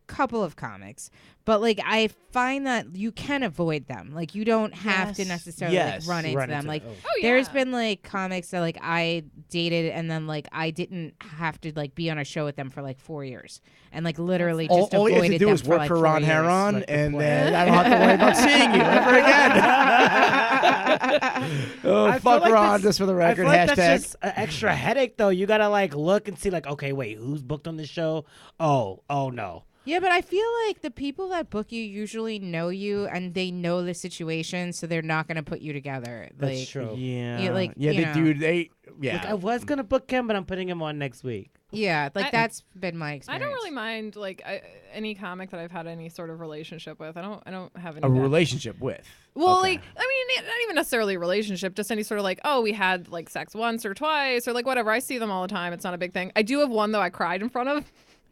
Speaker 2: couple of comics, but like I find that you can avoid them. Like you don't have to
Speaker 4: Yes.
Speaker 2: necessarily
Speaker 4: Yes.
Speaker 2: run into
Speaker 3: Run
Speaker 2: them.
Speaker 3: into-
Speaker 2: Like
Speaker 3: oh.
Speaker 5: Oh, yeah.
Speaker 2: there's been like comics that like I dated and then like I didn't have to like be on a show with them for like 4 years, and like literally just
Speaker 4: All you have to
Speaker 2: avoided
Speaker 4: do
Speaker 2: them
Speaker 4: is
Speaker 2: for
Speaker 4: work
Speaker 2: like
Speaker 4: for
Speaker 2: 4
Speaker 4: Ron
Speaker 2: years.
Speaker 4: Heron,
Speaker 3: Like the
Speaker 4: and
Speaker 3: play.
Speaker 4: then I don't have to worry about seeing you ever again. Oh,
Speaker 3: I feel
Speaker 4: fuck
Speaker 3: like
Speaker 4: Ron,
Speaker 3: that's-
Speaker 4: just for the
Speaker 3: I
Speaker 4: record.
Speaker 3: feel like
Speaker 4: Hashtag.
Speaker 3: that's just an extra headache, though. You gotta like look and see, like, okay, wait, who's booked on this show? Oh no.
Speaker 2: Yeah, but I feel like the people that book you usually know you and they know the situation, so they're not going to put you together.
Speaker 3: That's
Speaker 2: like,
Speaker 3: true.
Speaker 4: Yeah,
Speaker 2: Yeah, like,
Speaker 4: yeah,
Speaker 2: you
Speaker 4: they
Speaker 2: know.
Speaker 4: do. They
Speaker 3: Like, I
Speaker 4: yeah.
Speaker 3: was gonna book him, but I'm putting him on next week.
Speaker 2: Yeah, like that's been my
Speaker 5: I
Speaker 2: experience.
Speaker 5: don't really mind like any comic that I've had any sort of relationship with. I don't have any.
Speaker 4: A
Speaker 5: bad-
Speaker 4: relationship with.
Speaker 5: Well,
Speaker 4: Okay.
Speaker 5: like, I mean, not even necessarily a relationship, just any sort of like, oh, we had like sex once or twice or like whatever. I see them all the time. It's not a big thing. I do have one, though, I cried in front of.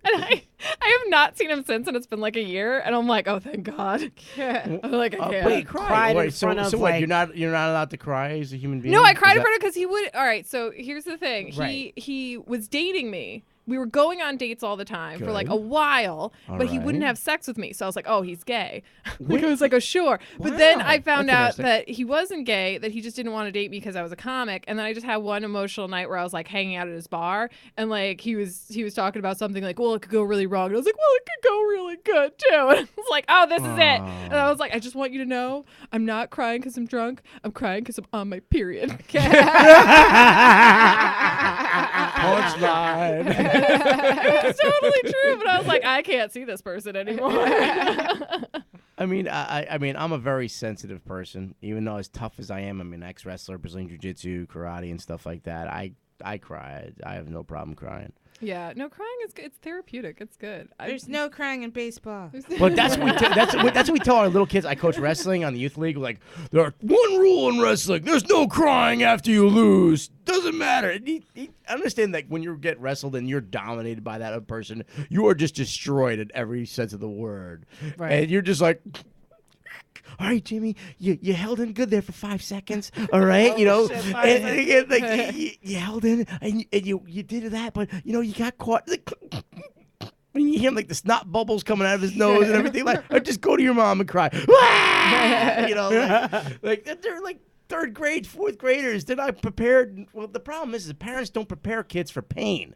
Speaker 5: And I have not seen him since, and it's been like a year. And I'm like, oh, thank God. I'm like, I can't.
Speaker 3: wait, cried in front of,
Speaker 4: so what?
Speaker 3: like-
Speaker 4: You're not allowed to cry as a human being.
Speaker 5: No, I cried
Speaker 4: Is
Speaker 5: in front of because he would. All right, so here's the thing.
Speaker 3: Right.
Speaker 5: He was dating me, we were going on dates all the time for like
Speaker 4: Good.
Speaker 5: a while,
Speaker 4: All
Speaker 5: but he wouldn't
Speaker 4: right.
Speaker 5: have sex with me. So I was like, oh, he's gay. Like I was like, oh, sure. But then I found out
Speaker 4: That's
Speaker 5: that he wasn't gay, that he just didn't want to date me because I was a comic. And then I just had one emotional night where I was like hanging out at his bar, and like he was talking about something like, well, it could go really wrong. And I was like, well, it could go really good too. And I was like, oh, this is it. And I was like, I just want you to know, I'm not crying because I'm drunk. I'm crying because I'm on my period.
Speaker 4: Punchline.
Speaker 5: It's totally true, but I was like, I can't see this person anymore.
Speaker 4: I mean, I mean, I'm a very sensitive person. Even though as tough as I am, I'm an ex-wrestler, Brazilian Jiu-Jitsu, karate, and stuff like that. I cry. I have no problem crying.
Speaker 5: Yeah, no, crying is good. It's therapeutic. It's good.
Speaker 2: There's no crying in baseball.
Speaker 4: But that's what we tell our little kids. I coach wrestling on the youth league. Like, there's one rule in wrestling: there's no crying after you lose. Doesn't matter. I understand that when you get wrestled and you're dominated by that other person, you are just destroyed in every sense of the word,
Speaker 2: Right.
Speaker 4: and you're just like. All right, Jimmy, you held in good there for 5 seconds. All right, you know, and like you held in and you did that, but you know you got caught. And you hear him like the snot bubbles coming out of his nose and everything. Like, or just go to your mom and cry. You know, like they're like third grade, fourth graders. They're not prepared. Well, the problem is the parents don't prepare kids for pain.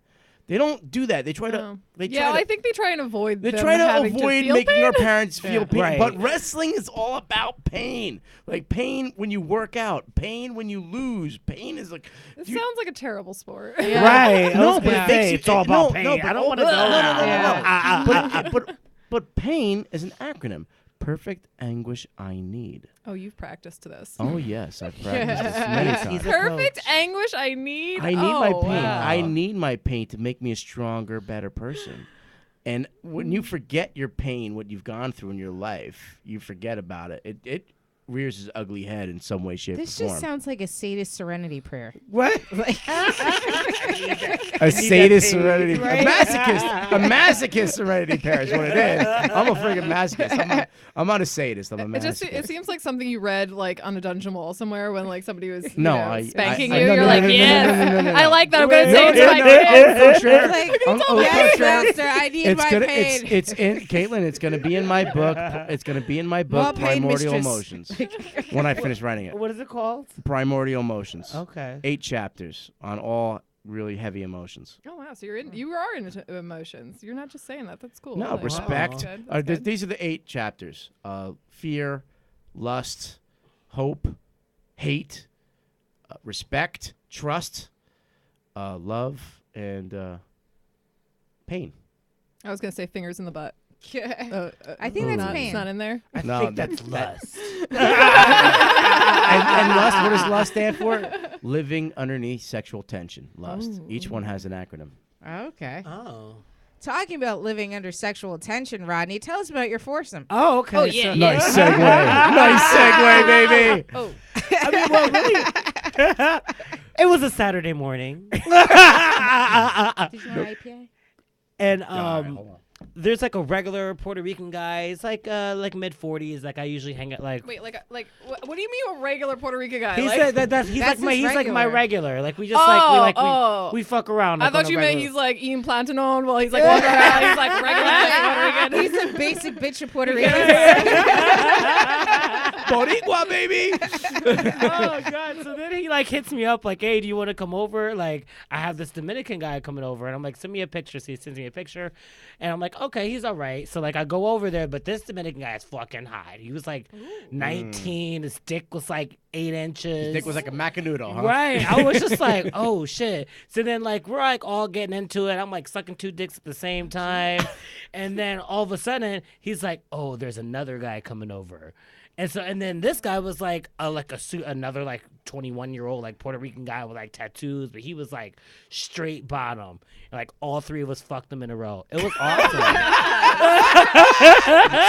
Speaker 4: They don't do that. They try to.
Speaker 5: I think they try and avoid.
Speaker 4: They
Speaker 5: them
Speaker 4: try to
Speaker 5: having
Speaker 4: avoid
Speaker 5: feel
Speaker 4: making
Speaker 5: pain.
Speaker 4: our parents feel pain.
Speaker 3: Right.
Speaker 4: But wrestling is all about pain. Like pain when you work out, pain when you lose. Pain is like.
Speaker 5: It sounds like a terrible sport.
Speaker 3: Right.
Speaker 4: No, but it makes you.
Speaker 3: it's all about
Speaker 4: no,
Speaker 3: pain.
Speaker 4: No, but,
Speaker 3: I don't want to go
Speaker 4: no.
Speaker 3: there.
Speaker 4: But pain is an acronym. Perfect anguish I need.
Speaker 5: Oh, you've practiced to this.
Speaker 4: Oh yes, I've practiced this many times.
Speaker 5: Perfect anguish I need.
Speaker 4: I need my
Speaker 5: Oh,
Speaker 4: pain.
Speaker 5: wow.
Speaker 4: I need my pain to make me a stronger, better person. And when you forget your pain, what you've gone through in your life, you forget about it. It rears its ugly head in some way, shape,
Speaker 2: This
Speaker 4: or form.
Speaker 2: just sounds like a sadist serenity prayer.
Speaker 3: What?
Speaker 4: A sadist serenity,
Speaker 2: Right?
Speaker 4: a masochist serenity prayer is what it is. I'm a friggin' masochist. I'm not a sadist. I'm a masochist.
Speaker 5: It seems like something you read like on a dungeon wall somewhere when like somebody was
Speaker 4: No,
Speaker 5: spanking
Speaker 4: I-
Speaker 5: you.
Speaker 4: no,
Speaker 5: You're
Speaker 4: no,
Speaker 5: like,
Speaker 4: no, no,
Speaker 5: yes,
Speaker 4: no.
Speaker 5: I like that. I'm gonna say it to
Speaker 4: No,
Speaker 5: my
Speaker 4: no,
Speaker 5: kids.
Speaker 4: no, for sure.
Speaker 2: Like,
Speaker 4: Oh,
Speaker 2: yes,
Speaker 4: for sure.
Speaker 2: master, I need
Speaker 4: It's
Speaker 2: my
Speaker 4: gonna.
Speaker 2: pain.
Speaker 4: It's in Caitlin. It's gonna be in my book. It's gonna be in my book.
Speaker 2: Well, pain
Speaker 4: Primordial
Speaker 2: mistress.
Speaker 4: Emotions. When I finish writing it,
Speaker 3: What is it called?
Speaker 4: Primordial Emotions.
Speaker 3: Okay.
Speaker 4: 8 chapters on all really heavy emotions.
Speaker 5: Oh wow, so you are into emotions. You're not just saying that. That's cool.
Speaker 4: No,
Speaker 5: Like,
Speaker 4: respect.
Speaker 5: that's good. That's good.
Speaker 4: These are the 8 chapters: fear, lust, hope, hate, respect, trust, love, and pain.
Speaker 5: I was gonna say fingers in the butt.
Speaker 2: I think that's
Speaker 5: not,
Speaker 2: pain.
Speaker 5: It's not in there.
Speaker 3: I
Speaker 4: No,
Speaker 3: think
Speaker 4: that-
Speaker 3: that's lust.
Speaker 4: And lust, what does lust stand for? Living underneath sexual tension. Lust. Each one has an acronym.
Speaker 2: Okay.
Speaker 3: Oh.
Speaker 2: Talking about living under sexual tension, Rodney, tell us about your foursome.
Speaker 3: Oh, okay.
Speaker 5: Oh, yeah,
Speaker 3: So-
Speaker 5: yeah.
Speaker 4: Nice segue. Nice segue, baby.
Speaker 5: Oh,
Speaker 3: I mean, well, really, it was a Saturday morning,
Speaker 2: Did you want IPA?
Speaker 3: and
Speaker 4: Hold on.
Speaker 3: there's like a regular Puerto Rican guy. It's like mid-40s. Like I usually hang out like.
Speaker 5: wait, what do you mean a regular Puerto Rican guy?
Speaker 3: He
Speaker 5: Like,
Speaker 3: said that he's
Speaker 2: That's
Speaker 3: like
Speaker 2: his
Speaker 3: my
Speaker 2: regular.
Speaker 3: regular. Like we just we fuck around.
Speaker 5: I
Speaker 3: Like, on
Speaker 5: thought
Speaker 3: a
Speaker 5: you meant
Speaker 3: regular-
Speaker 5: he's like eating plantain while he's like walking around. He's like regular Puerto Rican.
Speaker 2: He's a basic bitch of Puerto Rican.
Speaker 4: Boricua, baby.
Speaker 3: Oh god! So then he like hits me up like, "Hey, do you want to come over? Like, I have this Dominican guy coming over," and I'm like, "Send me a picture." So he sends me a picture, and I'm like, "Okay, he's all right." So like, I go over there, but this Dominican guy is fucking hot. He was like 19. His dick was like 8 inches.
Speaker 4: Dick was like a macanudo, huh?
Speaker 3: Right. I was just like, oh shit. So then like we're like all getting into it. I'm like sucking 2 dicks at the same time. And then all of a sudden he's like, oh, there's another guy coming over. And then this guy was like another like 21-year-old like Puerto Rican guy with like tattoos, but he was like straight bottom. And, like all 3 of us fucked them in a row. It was awesome.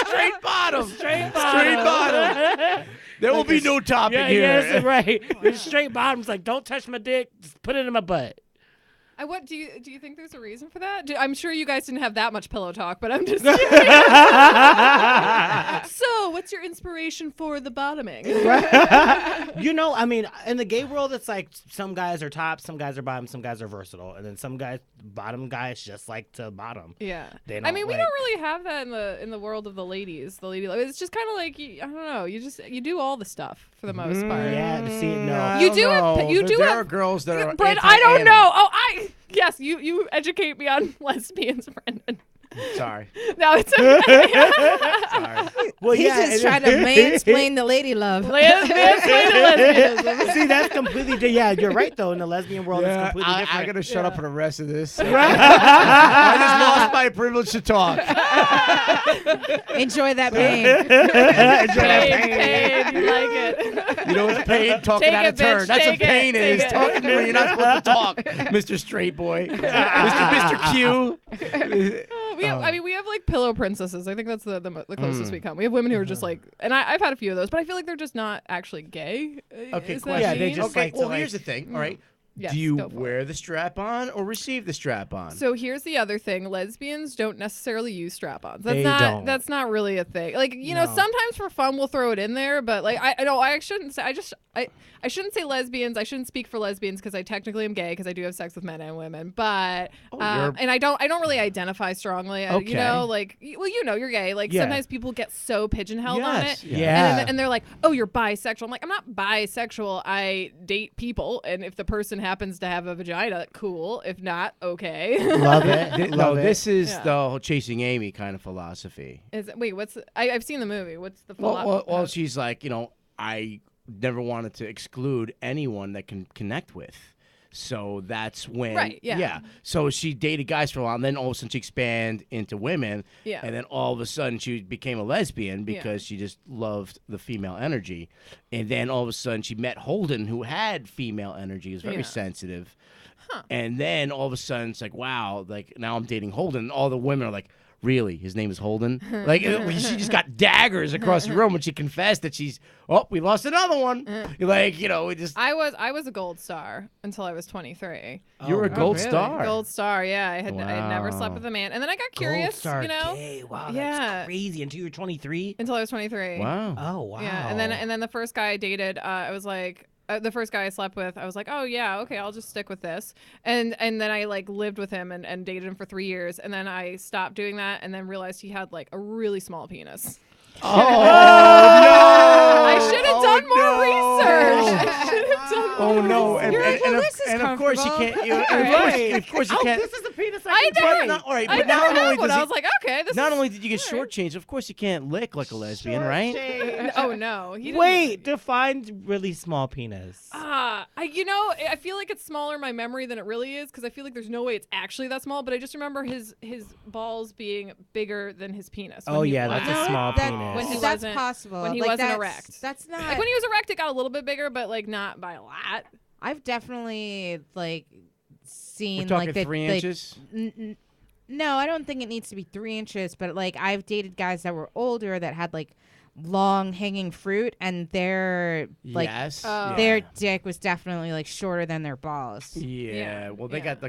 Speaker 4: Straight bottom.
Speaker 3: Straight
Speaker 4: Straight bottom. There will be no topic
Speaker 3: Yeah,
Speaker 4: here.
Speaker 3: yes, right. The straight bottom's like, don't touch my dick, just put it in my butt.
Speaker 5: What do you think there's a reason for that? I'm sure you guys didn't have that much pillow talk, but I'm just So, what's your inspiration for the bottoming?
Speaker 3: You know, I mean, in the gay world, it's like some guys are top, some guys are bottom, some guys are versatile, and then some guys, bottom guys, just like to bottom.
Speaker 5: Yeah.
Speaker 3: They
Speaker 5: I mean, we
Speaker 3: like-
Speaker 5: don't really have that in the world of the ladies. The lady, it's just kind of like I don't know. You do all the stuff for the most part.
Speaker 3: Yeah, to see it, no.
Speaker 4: I
Speaker 5: You
Speaker 4: don't
Speaker 5: do
Speaker 4: know.
Speaker 5: have- you do
Speaker 4: There
Speaker 5: have-
Speaker 4: are girls that are.
Speaker 5: Brent, I don't know.
Speaker 4: anti-anal.
Speaker 5: Oh, yes, you educate me on lesbians, Brendan.
Speaker 4: Sorry.
Speaker 5: No, it's okay.
Speaker 4: Sorry.
Speaker 3: Well,
Speaker 2: He's just trying to mansplain the lady love.
Speaker 3: See, that's completely yeah. You're right though. In the lesbian world, it's completely different.
Speaker 4: I gotta shut up for the rest of this. I just lost my privilege to talk.
Speaker 2: Enjoy that pain.
Speaker 5: Pain, you like it.
Speaker 4: You know what's pain? Talking
Speaker 5: Take
Speaker 4: out of
Speaker 5: it,
Speaker 4: turn.
Speaker 5: bitch,
Speaker 4: That's what
Speaker 5: take it,
Speaker 4: pain
Speaker 5: take
Speaker 4: is.
Speaker 5: it.
Speaker 4: Talking when you're not supposed to talk, Mr. Straight Boy, Mr. Q.
Speaker 5: We have like pillow princesses. I think that's the closest we come. We have women who are just like, and I've had a few of those, but I feel like they're just not actually gay.
Speaker 4: Okay,
Speaker 5: Is
Speaker 4: cool.
Speaker 5: that
Speaker 3: Yeah, they
Speaker 5: mean?
Speaker 3: just
Speaker 4: Okay,
Speaker 3: like to,
Speaker 4: well,
Speaker 3: like-
Speaker 4: here's the thing. All right.
Speaker 5: Yes,
Speaker 4: Do you
Speaker 5: go for it.
Speaker 4: wear the strap on or receive the strap on?
Speaker 5: So here's the other thing: lesbians don't necessarily use strap-ons.
Speaker 3: They don't.
Speaker 5: That's not really a thing. Like know,
Speaker 3: No.
Speaker 5: sometimes for fun we'll throw it in there, but like I shouldn't say. I shouldn't say lesbians. I shouldn't speak for lesbians because I technically am gay because I do have sex with men and women. But and I don't really identify strongly.
Speaker 4: Okay.
Speaker 5: You know, like you're gay. Like
Speaker 3: Yeah.
Speaker 5: sometimes people get so pigeonholed on
Speaker 4: Yes,
Speaker 5: it.
Speaker 3: yeah.
Speaker 5: And they're like, oh, you're bisexual. I'm like, I'm not bisexual. I date people, and if the person happens to have a vagina, cool. If not, okay.
Speaker 3: Love it.
Speaker 4: No,
Speaker 3: Love it.
Speaker 4: this is
Speaker 5: Yeah.
Speaker 4: the whole chasing Amy kind of philosophy.
Speaker 5: Wait, what's I've seen the movie. What's the
Speaker 4: Well, she's like, I never wanted to exclude anyone that can connect with. So that's when,
Speaker 5: Right, yeah.
Speaker 4: So she dated guys for a while, and then all of a sudden she expanded into women,
Speaker 5: Yeah.
Speaker 4: and then all of a sudden she became a lesbian because she just loved the female energy, and then all of a sudden she met Holden, who had female energy, was very
Speaker 5: Yeah.
Speaker 4: sensitive, and then all of a sudden it's like, wow, like now I'm dating Holden, and all the women are like, really? His name is Holden? Like, she just got daggers across the room when she confessed that we lost another one. We just.
Speaker 5: I was a gold star until I was 23.
Speaker 4: You were a
Speaker 3: Oh,
Speaker 4: gold
Speaker 3: really?
Speaker 4: star.
Speaker 5: Gold star, yeah. I had never slept
Speaker 4: Wow.
Speaker 5: with a man, and then I got curious,
Speaker 3: Gold star
Speaker 5: you know,
Speaker 3: gay. Wow,
Speaker 5: Yeah.
Speaker 3: that's crazy. Until you're 23.
Speaker 5: until I was 23.
Speaker 4: Wow.
Speaker 3: Oh wow.
Speaker 5: Yeah, and then the first guy I dated, I was like. The first guy I slept with, I was like, oh yeah, okay, I'll just stick with this, and then I like lived with him and dated him for 3 years, and then I stopped doing that, and then realized he had like a really small penis.
Speaker 4: Oh, no!
Speaker 5: I should have done more research. I should have done more
Speaker 4: Oh no! And,
Speaker 2: You're like,
Speaker 4: and,
Speaker 2: well,
Speaker 4: and,
Speaker 2: this is
Speaker 4: and of course you
Speaker 2: comfortable.
Speaker 4: can't. Of course you
Speaker 3: Oh,
Speaker 4: can't.
Speaker 3: this is the penis
Speaker 5: I
Speaker 3: can
Speaker 5: know.
Speaker 3: play.
Speaker 4: Not, all right,
Speaker 5: I
Speaker 4: but
Speaker 5: never
Speaker 4: not only
Speaker 5: had one.
Speaker 4: does
Speaker 5: I was like, okay, this
Speaker 4: not
Speaker 5: is
Speaker 4: only did you get
Speaker 5: all right.
Speaker 4: shortchanged, of course you can't lick like a lesbian, right?
Speaker 5: Oh no! He didn't-
Speaker 3: Wait, define really small penis.
Speaker 5: I feel like it's smaller in my memory than it really is because I feel like there's no way it's actually that small. But I just remember his balls being bigger than his penis. when
Speaker 3: Oh,
Speaker 5: he
Speaker 3: yeah,
Speaker 5: was-
Speaker 3: that's a small penis.
Speaker 5: When he
Speaker 2: that's
Speaker 5: wasn't-
Speaker 2: possible.
Speaker 5: when he
Speaker 2: Like,
Speaker 5: wasn't
Speaker 2: that's-
Speaker 5: erect.
Speaker 2: That's not.
Speaker 5: Like when he was erect, it got a little bit bigger, but like not by a lot.
Speaker 2: I've definitely like seen
Speaker 4: We're talking
Speaker 2: like the
Speaker 4: 3
Speaker 2: like,
Speaker 4: inches.
Speaker 2: No, I don't think it needs to be 3 inches, but like I've dated guys that were older that had like long hanging fruit, and their like
Speaker 4: Yes.
Speaker 5: Oh.
Speaker 2: their dick was definitely like shorter than their balls.
Speaker 4: Yeah.
Speaker 5: Yeah,
Speaker 4: Well, they
Speaker 5: yeah.
Speaker 4: got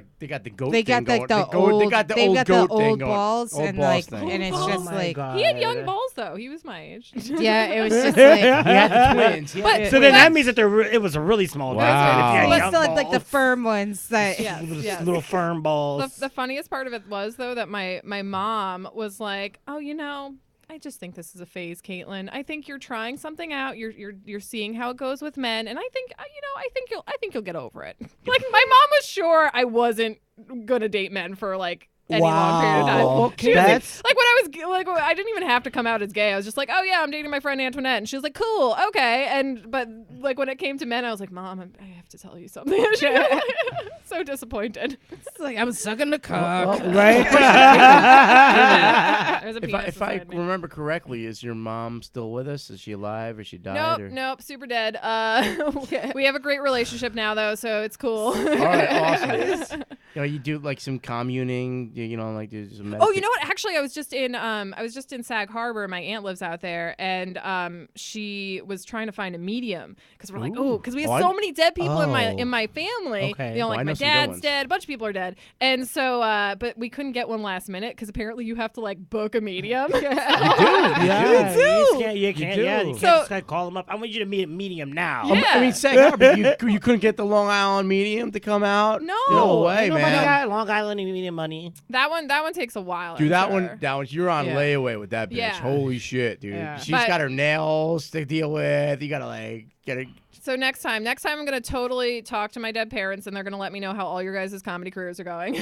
Speaker 4: the goat.
Speaker 2: They
Speaker 4: thing
Speaker 2: got like
Speaker 4: going.
Speaker 2: the old.
Speaker 4: They got the
Speaker 2: they've
Speaker 4: old
Speaker 2: got
Speaker 4: goat
Speaker 2: the
Speaker 4: thing
Speaker 2: old
Speaker 4: going.
Speaker 2: balls,
Speaker 4: Old
Speaker 2: and
Speaker 4: balls
Speaker 2: like,
Speaker 4: thing.
Speaker 2: and it's
Speaker 5: Oh
Speaker 2: just
Speaker 3: my
Speaker 2: like,
Speaker 3: God.
Speaker 5: He had young balls though. He was my age.
Speaker 2: yeah, it was just like.
Speaker 4: He had the twins. He had
Speaker 5: But-
Speaker 4: the
Speaker 3: So
Speaker 4: twins.
Speaker 3: then that means that it was a really small penis.
Speaker 4: Wow.
Speaker 3: If you had
Speaker 2: But
Speaker 3: young
Speaker 2: still, like the
Speaker 3: balls,
Speaker 2: firm ones that.
Speaker 5: Yes, yes.
Speaker 3: little firm balls.
Speaker 5: The funniest part of it was though that my mom was like, "Oh, I just think this is a phase, Caitlin. I think you're trying something out. You're seeing how it goes with men, and I think I think you'll get over it." Like my mom was sure I wasn't gonna date men for like any long period of time.
Speaker 3: Wow.
Speaker 5: She was
Speaker 3: That's-
Speaker 5: like when I was like I didn't even have to come out as gay. I was just like, "Oh yeah, I'm dating my friend Antoinette," and she was like, "Cool, okay." But like when it came to men, I was like, "Mom, I have to tell you something." She was so disappointed.
Speaker 2: It's like I'm sucking the cock.
Speaker 3: right?
Speaker 5: There's a
Speaker 4: If I
Speaker 5: penis inside me.
Speaker 4: remember correctly, is your mom still with us? Is she alive or she died?
Speaker 5: Nope,
Speaker 4: or?
Speaker 5: nope, super dead. We have a great relationship now, though, so it's cool.
Speaker 4: All right, awesome. You do like some communing. Like do some.
Speaker 5: Oh, you know what? Actually, I was just in Sag Harbor. My aunt lives out there, and she was trying to find a medium because we're like, because we have so many dead people in my family.
Speaker 3: Okay.
Speaker 5: Like my dad's dead, a bunch of people are dead, and so but we couldn't get one last minute because apparently you have to like book a medium.
Speaker 4: You do.
Speaker 3: You can't just like, call them up. I want you to meet a medium now.
Speaker 5: Yeah.
Speaker 4: I mean, Sag Harbor, you couldn't get the Long Island medium to come out.
Speaker 5: No
Speaker 4: way,
Speaker 3: Nobody
Speaker 4: man.
Speaker 3: got Long Island medium money.
Speaker 5: That one takes a while.
Speaker 4: Dude,
Speaker 5: I'm
Speaker 4: that
Speaker 5: sure.
Speaker 4: one, you're on layaway with that bitch.
Speaker 5: Yeah.
Speaker 4: Holy shit, dude.
Speaker 2: Yeah.
Speaker 4: She's got her nails to deal with. You gotta like get her.
Speaker 5: So next time I'm gonna totally talk to my dead parents, and they're gonna let me know how all your guys' comedy careers are going.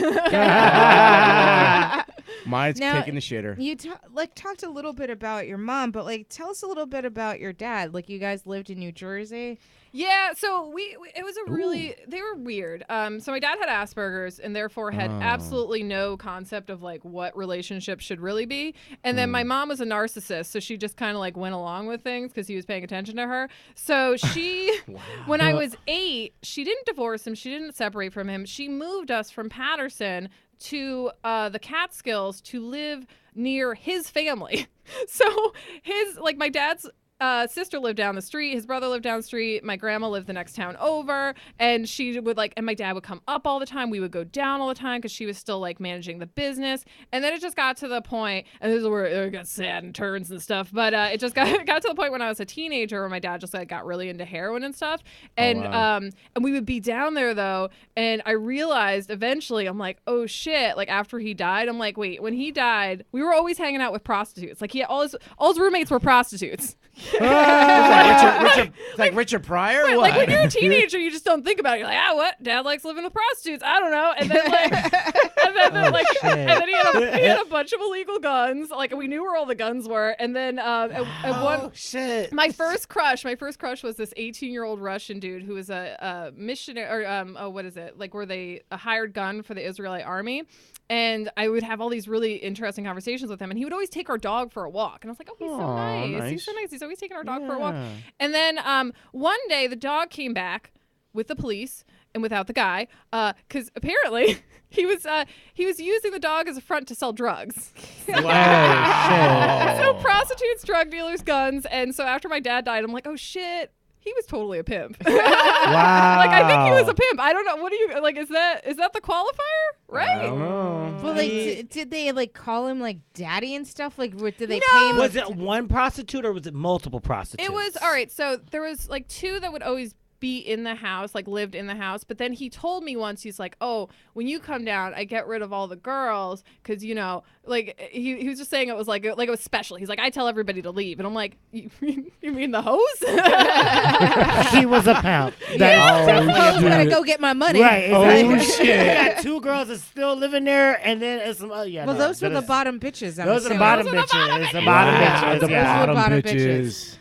Speaker 4: Mine's
Speaker 2: Now,
Speaker 4: kicking the shitter.
Speaker 2: You talked a little bit about your mom, but like tell us a little bit about your dad. Like you guys lived in New Jersey.
Speaker 5: Yeah, so it was a really they were weird. So my dad had Asperger's and therefore had absolutely no concept of like what relationships should really be. And then my mom was a narcissist, so she just kind of like went along with things because he was paying attention to her. So she, when I was 8, she didn't divorce him, she didn't separate from him. She moved us from Patterson to the Catskills to live near his family. So my dad's sister lived down the street, his brother lived down the street, my grandma lived the next town over, and she would and my dad would come up all the time, we would go down all the time because she was still like managing the business. And then it just got to the point, and this is where it got sad and turns and stuff, but it just got to the point when I was a teenager where my dad just like got really into heroin and stuff. And and we would be down there though, and I realized eventually, I'm like, oh shit, like after he died, I'm like, wait, when he died we were always hanging out with prostitutes. Like all his roommates were prostitutes.
Speaker 4: Like Richard Pryor.
Speaker 5: Right,
Speaker 4: What?
Speaker 5: like when you're a teenager, you just don't think about it. You're like, what? Dad likes living with prostitutes. I don't know. And then and then he had a bunch of illegal guns. Like we knew where all the guns were. And then my first crush was this 18-year-old Russian dude who was a missionary or what is it? Like were they a hired gun for the Israeli army? And I would have all these really interesting conversations with him, and he would always take our dog for a walk. And I was like, oh, he's so nice. He's so nice. He's always taking our dog for a walk. And then one day the dog came back with the police and without the guy, because apparently he was using the dog as a front to sell drugs.
Speaker 3: Wow,
Speaker 5: So prostitutes, drug dealers, guns. And so after my dad died, I'm like, oh shit. He was totally a pimp.
Speaker 3: Wow.
Speaker 5: Like I think he was a pimp. I don't know. What do you like? Is that the qualifier? Right?
Speaker 4: I don't know.
Speaker 2: But like, did they like call him like daddy and stuff? Like, did they pay him?
Speaker 3: Was it one prostitute or was it multiple prostitutes?
Speaker 5: It was all right. So there was like 2 that would always be in the house, like lived in the house. But then he told me once, he's like, oh, when you come down, I get rid of all the girls because like he was just saying it was like it was special. He's like, I tell everybody to leave, and I'm like, you mean the hose?
Speaker 3: He was a pimp.
Speaker 2: I'm gonna go get my money.
Speaker 3: Right.
Speaker 4: Oh
Speaker 3: Exactly.
Speaker 4: shit.
Speaker 3: You got 2 girls that's still living there, and then it's some.
Speaker 2: Well, those were the bottom bitches.
Speaker 3: Those are the bottom bitches. The bottom bitches.
Speaker 2: The
Speaker 3: Yeah.
Speaker 2: bottom
Speaker 4: bitches.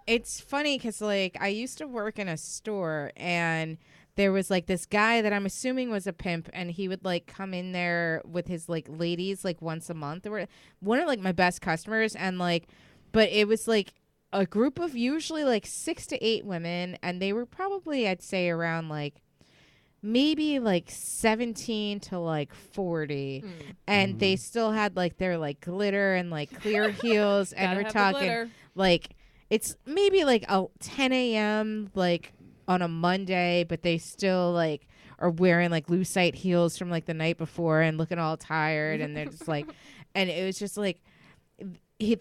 Speaker 2: It's funny because like I used to work in a store and there was like this guy that I'm assuming was a pimp, and he would like come in there with his like ladies like once a month. They were one of like my best customers, and like, but it was like a group of usually like 6 to 8 women, and they were probably, I'd say, around like maybe like 17 to like 40, and they still had like their like glitter and like clear heels, and we're talking like it's maybe like 10 a.m. like on a Monday, but they still like are wearing like lucite heels from like the night before and looking all tired, and they're just like, and it was just like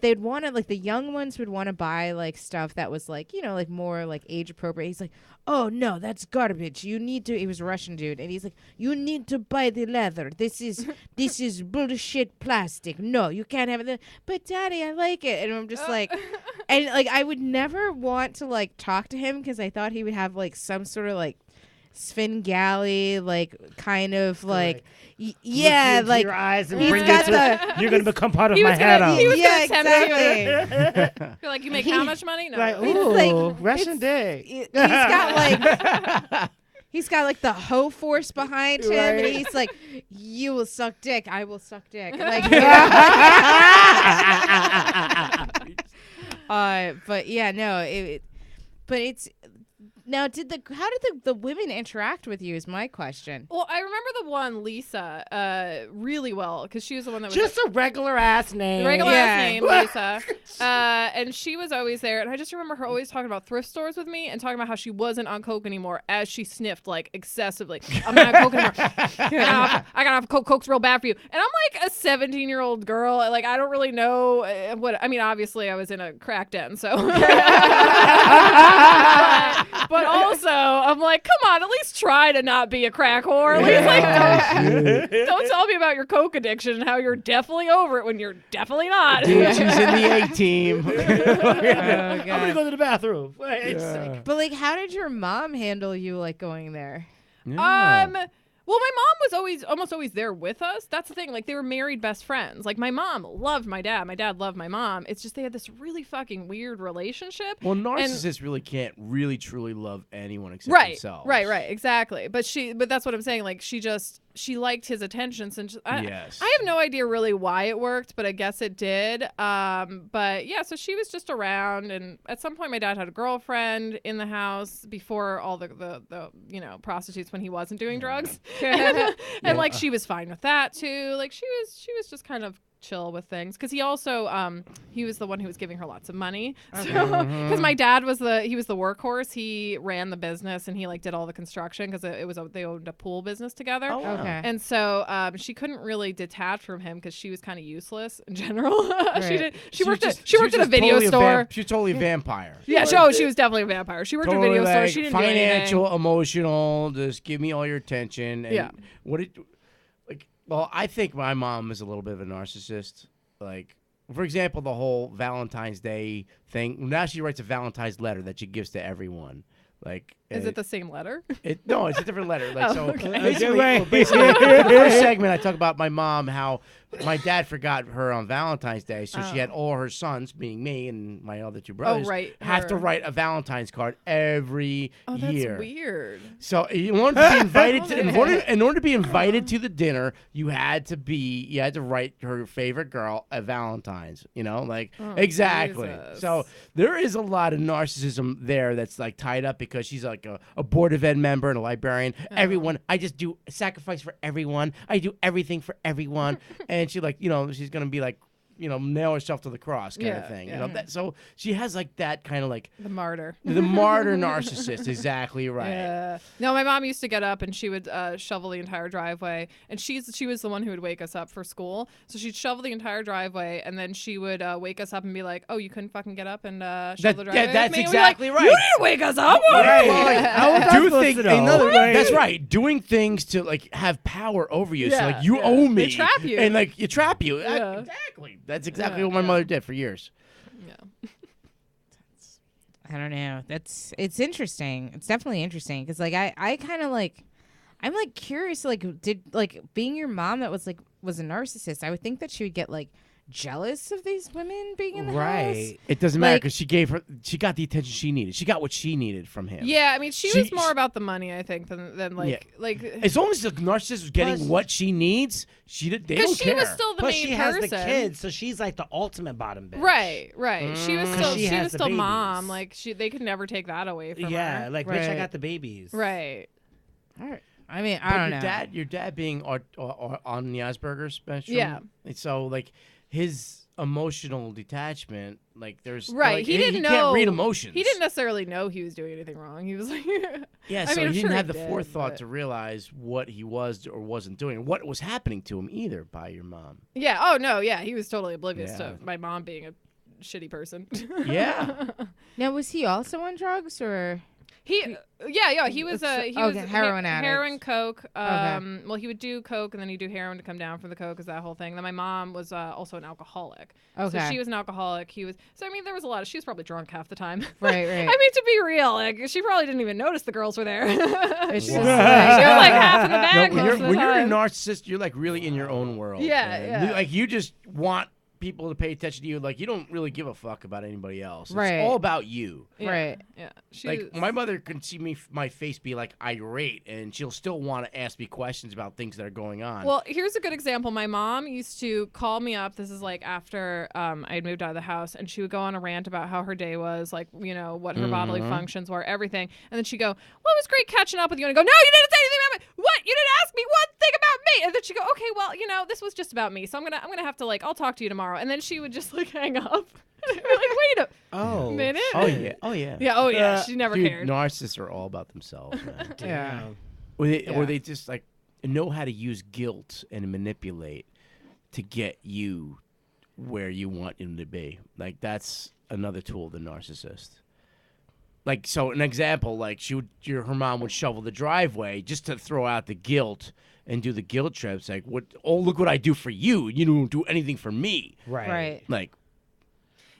Speaker 2: they'd want to, like, the young ones would want to buy like stuff that was like, like more like age appropriate. He's like, oh no, that's garbage. You need to. He was a Russian dude, and he's like, you need to buy the leather. This is bullshit plastic. No, you can't have it. But Daddy, I like it, and I'm just like, and like I would never want to like talk to him because I thought he would have like some sort of like Svengali, like kind of like yeah, like
Speaker 3: your eyes and
Speaker 2: he's
Speaker 3: bring
Speaker 2: got
Speaker 3: it to, you're gonna become part of
Speaker 5: He
Speaker 3: my
Speaker 5: was gonna-
Speaker 3: harem.
Speaker 5: he was
Speaker 2: yeah,
Speaker 5: gonna tempt you.
Speaker 2: exactly.
Speaker 5: You're like, you make how much money? No.
Speaker 3: Like,
Speaker 2: It's
Speaker 3: ooh,
Speaker 2: like-
Speaker 3: Russian dick.
Speaker 2: He's got like he's got like the hoe force behind him, and
Speaker 3: Right.
Speaker 2: he's like, you will suck dick, I will suck dick. Like, but yeah, no, but it's Now, how did the women interact with you? Is my question.
Speaker 5: Well, I remember the one Lisa really well because she was the one that was
Speaker 3: Just a regular ass name.
Speaker 5: regular
Speaker 2: Yeah.
Speaker 5: ass name, Lisa. And she was always there. And I just remember her always talking about thrift stores with me and talking about how she wasn't on coke anymore as she sniffed like excessively. I'm not on coke anymore. I gotta have coke. Coke's real bad for you. And I'm like a 17-year-old girl. Like I don't really know what. I mean, obviously I was in a crack den, so. But also, I'm like, come on, at least try to not be a crack whore. At least, like, don't tell me about your coke addiction and how you're definitely over it when you're definitely not.
Speaker 4: Dude, she's in the A team.
Speaker 3: I'm gonna go to the bathroom.
Speaker 2: But like, how did your mom handle you like going there?
Speaker 5: Well, my mom was almost always there with us. That's the thing. Like, they were married best friends. Like, my mom loved my dad. My dad loved my mom. It's just they had this really fucking weird relationship.
Speaker 4: Well, narcissists really can't really truly love anyone except
Speaker 5: Right,
Speaker 4: themselves.
Speaker 5: right, exactly. But that's what I'm saying. Like, she liked his attentions, and
Speaker 4: Yes.
Speaker 5: I have no idea really why it worked, but I guess it did. But yeah, so she was just around, and at some point, my dad had a girlfriend in the house before all the prostitutes when he wasn't doing drugs, and like she was fine with that too. Like she was just kind of chill with things because he also he was the one who was giving her lots of money because my dad was the workhorse. He ran the business and he like did all the construction because they owned a pool business together.
Speaker 4: Oh, wow.
Speaker 2: Okay.
Speaker 5: And so she couldn't really detach from him because she was kind of useless in general. She worked at a video store.
Speaker 4: She's totally a vampire.
Speaker 5: Yeah, she was definitely a vampire. She worked at a
Speaker 4: Totally
Speaker 5: video store.
Speaker 4: like
Speaker 5: She didn't
Speaker 4: financial,
Speaker 5: do anything.
Speaker 4: emotional. Just give me all your attention. And
Speaker 5: Yeah.
Speaker 4: Well, I think my mom is a little bit of a narcissist. Like, for example, the whole Valentine's Day thing. Now she writes a Valentine's letter that she gives to everyone. Like,
Speaker 5: Is it the same letter?
Speaker 4: No, it's a different letter. Like,
Speaker 5: Oh, okay.
Speaker 4: basically, in the first segment, I talk about my mom, how my dad forgot her on Valentine's Day, so she had all her sons, being me and my other two brothers,
Speaker 5: right,
Speaker 4: have to
Speaker 5: her.
Speaker 4: write a Valentine's card every
Speaker 5: That's
Speaker 4: year.
Speaker 5: weird.
Speaker 4: So in order to be invited to, in order to be invited to the dinner, you had to write her favorite girl a Valentine's. Exactly.
Speaker 5: Jesus.
Speaker 4: So there is a lot of narcissism there that's like tied up because she's like a board of ed member and a librarian. Everyone, I just do sacrifice for everyone. I do everything for everyone, and she she's gonna be like. Nail herself to the cross kind of thing.
Speaker 5: Yeah.
Speaker 4: So she has like that kind of like
Speaker 5: The martyr.
Speaker 4: the martyr narcissist. Exactly right.
Speaker 5: Yeah. No, my mom used to get up and she would shovel the entire driveway, and she was the one who would wake us up for school. So she'd shovel the entire driveway, and then she would wake us up and be like, "Oh, you couldn't fucking get up and shovel the driveway." with
Speaker 4: that's
Speaker 5: me?" And we'd be like,
Speaker 4: exactly right.
Speaker 5: You didn't wake us up.
Speaker 4: That's right. Doing things to like have power over you. So
Speaker 5: Yeah,
Speaker 4: like you
Speaker 5: yeah.
Speaker 4: owe me.
Speaker 5: They trap you.
Speaker 4: And like you trap you.
Speaker 5: Yeah.
Speaker 4: Exactly. That's exactly
Speaker 5: Yeah,
Speaker 4: what my
Speaker 5: yeah.
Speaker 4: mother did for years.
Speaker 5: Yeah.
Speaker 2: I don't know. It's interesting. It's definitely interesting because like I kind of like I'm like curious like did like being your mom that was a narcissist. I would think that she would get like jealous of these women being in the house.
Speaker 3: Right.
Speaker 4: It doesn't matter
Speaker 2: Like-
Speaker 4: because she got the attention she needed. She got what she needed from him.
Speaker 5: Yeah, I mean, she was more
Speaker 4: she-
Speaker 5: about the money, I think, than like
Speaker 4: As long as the narcissist was getting
Speaker 3: Plus-
Speaker 4: what she needs, they don't
Speaker 5: because she
Speaker 4: care.
Speaker 5: was still the
Speaker 3: Plus,
Speaker 5: main
Speaker 3: she
Speaker 5: person.
Speaker 3: has the kids, so she's like the ultimate bottom bitch.
Speaker 5: Right. She was still
Speaker 3: She has
Speaker 5: was
Speaker 3: the
Speaker 5: still
Speaker 3: babies.
Speaker 5: mom. Like they could never take that away from
Speaker 3: Yeah,
Speaker 5: her.
Speaker 3: like bitch, I
Speaker 2: Right.
Speaker 3: got the babies.
Speaker 5: Right.
Speaker 2: All right. I mean,
Speaker 4: But
Speaker 2: I don't know.
Speaker 4: Your dad being on the Asperger's spectrum.
Speaker 5: Yeah.
Speaker 4: And so like his emotional detachment, like there's
Speaker 5: Right.
Speaker 4: like,
Speaker 5: He didn't know.
Speaker 4: can't read emotions.
Speaker 5: He didn't necessarily know he was doing anything wrong. He was like,
Speaker 4: Yeah,
Speaker 5: I
Speaker 4: so
Speaker 5: mean, I'm
Speaker 4: he
Speaker 5: sure
Speaker 4: didn't have the
Speaker 5: did,
Speaker 4: forethought
Speaker 5: but-
Speaker 4: to realize what he was or wasn't doing, what was happening to him either by your mom.
Speaker 5: Yeah. Oh no. Yeah. He was totally oblivious
Speaker 4: Yeah.
Speaker 5: to my mom being a shitty person.
Speaker 4: Yeah.
Speaker 2: Now, was he also on drugs or?
Speaker 5: He was
Speaker 2: heroin addict.
Speaker 5: heroin, coke. Well, he would do coke and then he'd do heroin to come down from the coke, is that whole thing. Then my mom was also an alcoholic.
Speaker 2: Okay.
Speaker 5: So she was an alcoholic. He was. So I mean, there was a lot of. She was probably drunk half the time.
Speaker 2: Right.
Speaker 5: I mean, to be real, like she probably didn't even notice the girls were there.
Speaker 2: It's
Speaker 5: she
Speaker 2: just
Speaker 5: was
Speaker 2: like-
Speaker 5: like half in the bag
Speaker 4: when
Speaker 5: most of the
Speaker 4: you're a
Speaker 5: time.
Speaker 4: narcissist, you're like really in your own world.
Speaker 5: Yeah,
Speaker 4: man.
Speaker 5: yeah.
Speaker 4: Like you just want people to pay attention to you. Like, you don't really give a fuck about anybody else.
Speaker 2: Right.
Speaker 4: It's all about you.
Speaker 5: Yeah,
Speaker 2: Right.
Speaker 5: Yeah.
Speaker 4: Like, my mother can see my face be like irate, and she'll still want to ask me questions about things that are going on.
Speaker 5: Well, here's a good example. My mom used to call me up. This is like after I had moved out of the house, and she would go on a rant about how her day was, like, you know, what her bodily functions were, everything. And then she'd go, "Well, it was great catching up with you." And I go, "No, you didn't say anything about me. What? You didn't ask me one thing about me." And then she'd go, "Okay, well, you know, this was just about me, so I'm gonna have to, like, I'll talk to you tomorrow." And then she would just like hang up. And I'd be like, wait a minute.
Speaker 4: Oh yeah. Oh yeah.
Speaker 5: Yeah. Oh yeah. She never
Speaker 4: Dude,
Speaker 5: cared.
Speaker 4: narcissists are all about themselves, man.
Speaker 2: Yeah.
Speaker 4: Or they just like know how to use guilt and manipulate to get you where you want them to be. Like, that's another tool of the narcissist. Like, so an example, like her mom would shovel the driveway just to throw out the guilt and do the guilt trips. Like, what? Oh, look what I do for you. You don't do anything for me.
Speaker 2: Right.
Speaker 4: Like,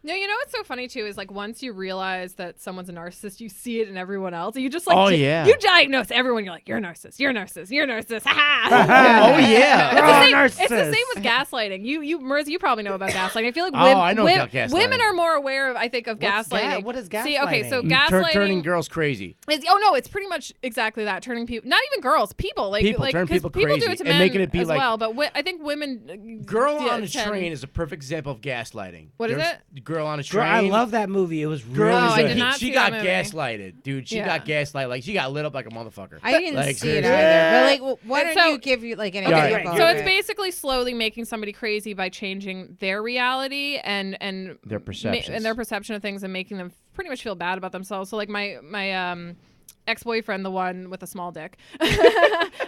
Speaker 5: No, you know what's so funny too is like once you realize that someone's a narcissist, you see it in everyone else. And you just like
Speaker 4: Oh, yeah.
Speaker 5: you diagnose everyone. You're like, you're a narcissist, you're a narcissist, you're a narcissist. Ha ha.
Speaker 4: oh yeah.
Speaker 5: It's the same with gaslighting. Marissa, you probably know about gaslighting. I feel like
Speaker 4: I know about gaslighting.
Speaker 5: women are more aware of, I think, of gaslighting.
Speaker 3: What is
Speaker 5: See, okay, so
Speaker 3: gaslighting?
Speaker 5: gaslighting
Speaker 4: Turning girls crazy.
Speaker 5: it's pretty much exactly that. Turning people, not even girls, people, like
Speaker 4: People,
Speaker 5: like
Speaker 4: turn
Speaker 5: 'cause
Speaker 4: people
Speaker 5: do
Speaker 4: crazy
Speaker 5: it to
Speaker 4: and
Speaker 5: men
Speaker 4: making it be
Speaker 5: as
Speaker 4: like-
Speaker 5: well. But I think women.
Speaker 4: Girl
Speaker 5: yeah,
Speaker 4: on a
Speaker 5: tend-
Speaker 4: Train is a perfect example of gaslighting.
Speaker 5: What is
Speaker 4: it? Girl on a
Speaker 3: Girl,
Speaker 4: Train.
Speaker 3: I love that movie. It was
Speaker 4: Girl,
Speaker 3: really
Speaker 5: Oh, I
Speaker 3: good.
Speaker 5: did not
Speaker 4: she
Speaker 5: see
Speaker 4: got
Speaker 5: that movie.
Speaker 4: gaslighted, dude. She
Speaker 5: Yeah.
Speaker 4: got gaslighted. Like, she got lit up like a motherfucker.
Speaker 2: I didn't
Speaker 4: Like,
Speaker 2: see it
Speaker 4: seriously.
Speaker 2: either. But like, why
Speaker 5: And
Speaker 2: don't
Speaker 5: so-
Speaker 2: you give you like an
Speaker 4: Okay,
Speaker 2: example?
Speaker 5: So
Speaker 2: of
Speaker 5: it's
Speaker 2: it?
Speaker 5: basically slowly making somebody crazy by changing their reality and
Speaker 4: Their perceptions.
Speaker 5: and their perception of things and making them pretty much feel bad about themselves. So like my ex-boyfriend, the one with a small dick,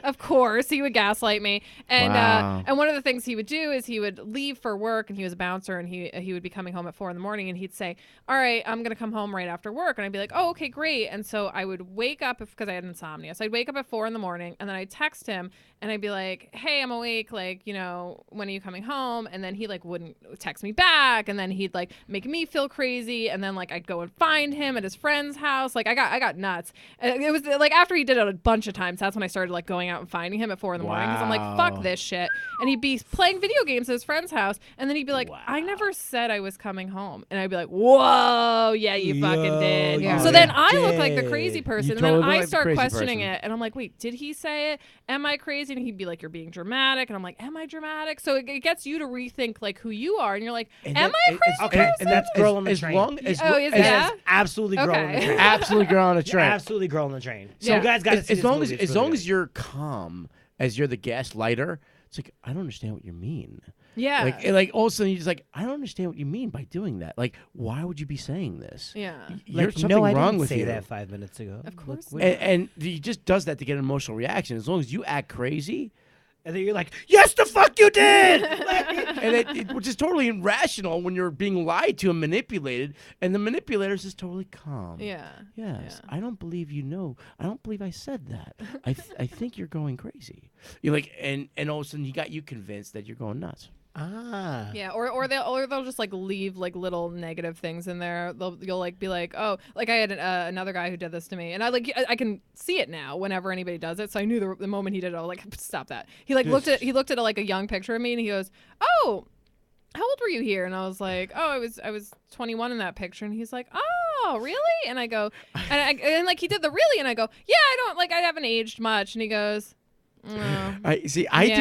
Speaker 5: of course, he would gaslight me. And
Speaker 4: Wow.
Speaker 5: and one of the things he would do is he would leave for work, and he was a bouncer, and he would be coming home at 4 a.m, and he'd say, "All right, I'm gonna come home right after work," and I'd be like, "Oh, okay, great." And so I would wake up because I had insomnia, so I'd wake up at 4 a.m, and then I'd text him, and I'd be like, "Hey, I'm awake. Like, you know, when are you coming home?" And then he like wouldn't text me back, and then he'd like make me feel crazy, and then like I'd go and find him at his friend's house. Like I got nuts. And it was like after he did it a bunch of times, that's when I started like going out and finding him at 4 a.m. because I'm like,
Speaker 4: Wow.
Speaker 5: fuck this shit. And he'd be playing video games at his friend's house, and then he'd be like, "I never said I was coming home," and I'd be like, "Whoa, yeah, you fucking did."
Speaker 2: Yeah.
Speaker 5: So
Speaker 2: you
Speaker 5: then I look like the crazy
Speaker 3: did.
Speaker 5: person,
Speaker 4: You
Speaker 5: and then
Speaker 4: totally look
Speaker 5: I
Speaker 4: like the
Speaker 5: start
Speaker 4: crazy
Speaker 5: questioning
Speaker 4: person.
Speaker 5: it, and I'm like, "Wait, did he say it? Am I crazy?" And he'd be like, "You're being dramatic," and I'm like, "Am I dramatic?" So it gets you to rethink like who you are, and you're like,
Speaker 4: And
Speaker 5: "Am
Speaker 4: that-
Speaker 5: I a crazy
Speaker 4: and-
Speaker 5: person?"
Speaker 3: and that's girl on the
Speaker 4: as
Speaker 3: train.
Speaker 4: long as
Speaker 5: Oh, is
Speaker 4: as-
Speaker 5: it? Yeah?
Speaker 3: Absolutely girl on the
Speaker 5: Okay.
Speaker 3: train.
Speaker 4: absolutely girl on a
Speaker 3: Yeah,
Speaker 4: train.
Speaker 3: absolutely girl on the train. So
Speaker 5: Yeah.
Speaker 3: you guys got to see
Speaker 4: As
Speaker 3: this
Speaker 4: long
Speaker 3: movie.
Speaker 4: as
Speaker 3: It's
Speaker 4: as long
Speaker 3: really
Speaker 4: as you're calm, as you're the gaslighter, it's like, I don't understand what you mean.
Speaker 5: Yeah.
Speaker 4: Like all of a sudden you're just like, I don't understand what you mean by doing that. Like, why would you be saying this?
Speaker 5: Yeah.
Speaker 3: good.
Speaker 4: There's something
Speaker 3: no, I
Speaker 4: wrong
Speaker 3: didn't
Speaker 4: with
Speaker 3: say
Speaker 4: you.
Speaker 3: that 5 minutes ago.
Speaker 5: Of course
Speaker 3: Look,
Speaker 5: not.
Speaker 4: And he just does that to get an emotional reaction. As long as you act crazy,
Speaker 3: and then you're like, yes, the fuck you did.
Speaker 4: and which is totally irrational when you're being lied to and manipulated, and the manipulator's just totally calm.
Speaker 5: Yeah.
Speaker 4: Yes,
Speaker 5: Yeah.
Speaker 4: I don't believe you know. I don't believe I said that. I think you're going crazy. You're like, and all of a sudden he got you convinced that you're going nuts.
Speaker 3: Ah.
Speaker 5: Yeah, or they'll just like leave like little negative things in there. You'll like be like, oh, like I had another guy who did this to me, and I can see it now whenever anybody does it. So I knew the moment he did it, I was like, stop that. He like looked at like a young picture of me, and he goes, "Oh, how old were you here?" And I was like, "Oh, I was 21 in that picture." And he's like, "Oh, really?" And I go, and like he did the really, and I go, "Yeah, I haven't aged much." And he goes, "Oh."
Speaker 4: I see. I did.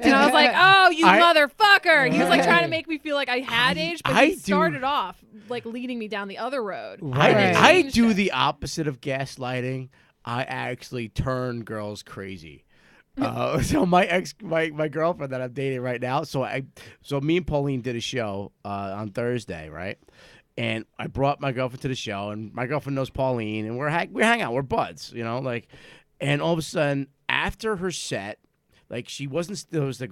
Speaker 5: And I was like, "Oh, you motherfucker!" He was like trying to
Speaker 3: Right.
Speaker 5: make me feel like I had aged, but
Speaker 4: I
Speaker 5: he
Speaker 4: do-
Speaker 5: started off like leading me down the other road.
Speaker 3: Right.
Speaker 4: I
Speaker 5: Changed
Speaker 4: do
Speaker 5: it.
Speaker 4: the opposite of gaslighting. I actually turn girls crazy. So my girlfriend that I'm dating right now. So me and Pauline did a show on Thursday, right? And I brought my girlfriend to the show, and my girlfriend knows Pauline, and we hang out, we're buds, you know, like. And all of a sudden, after her set, like she wasn't, there was like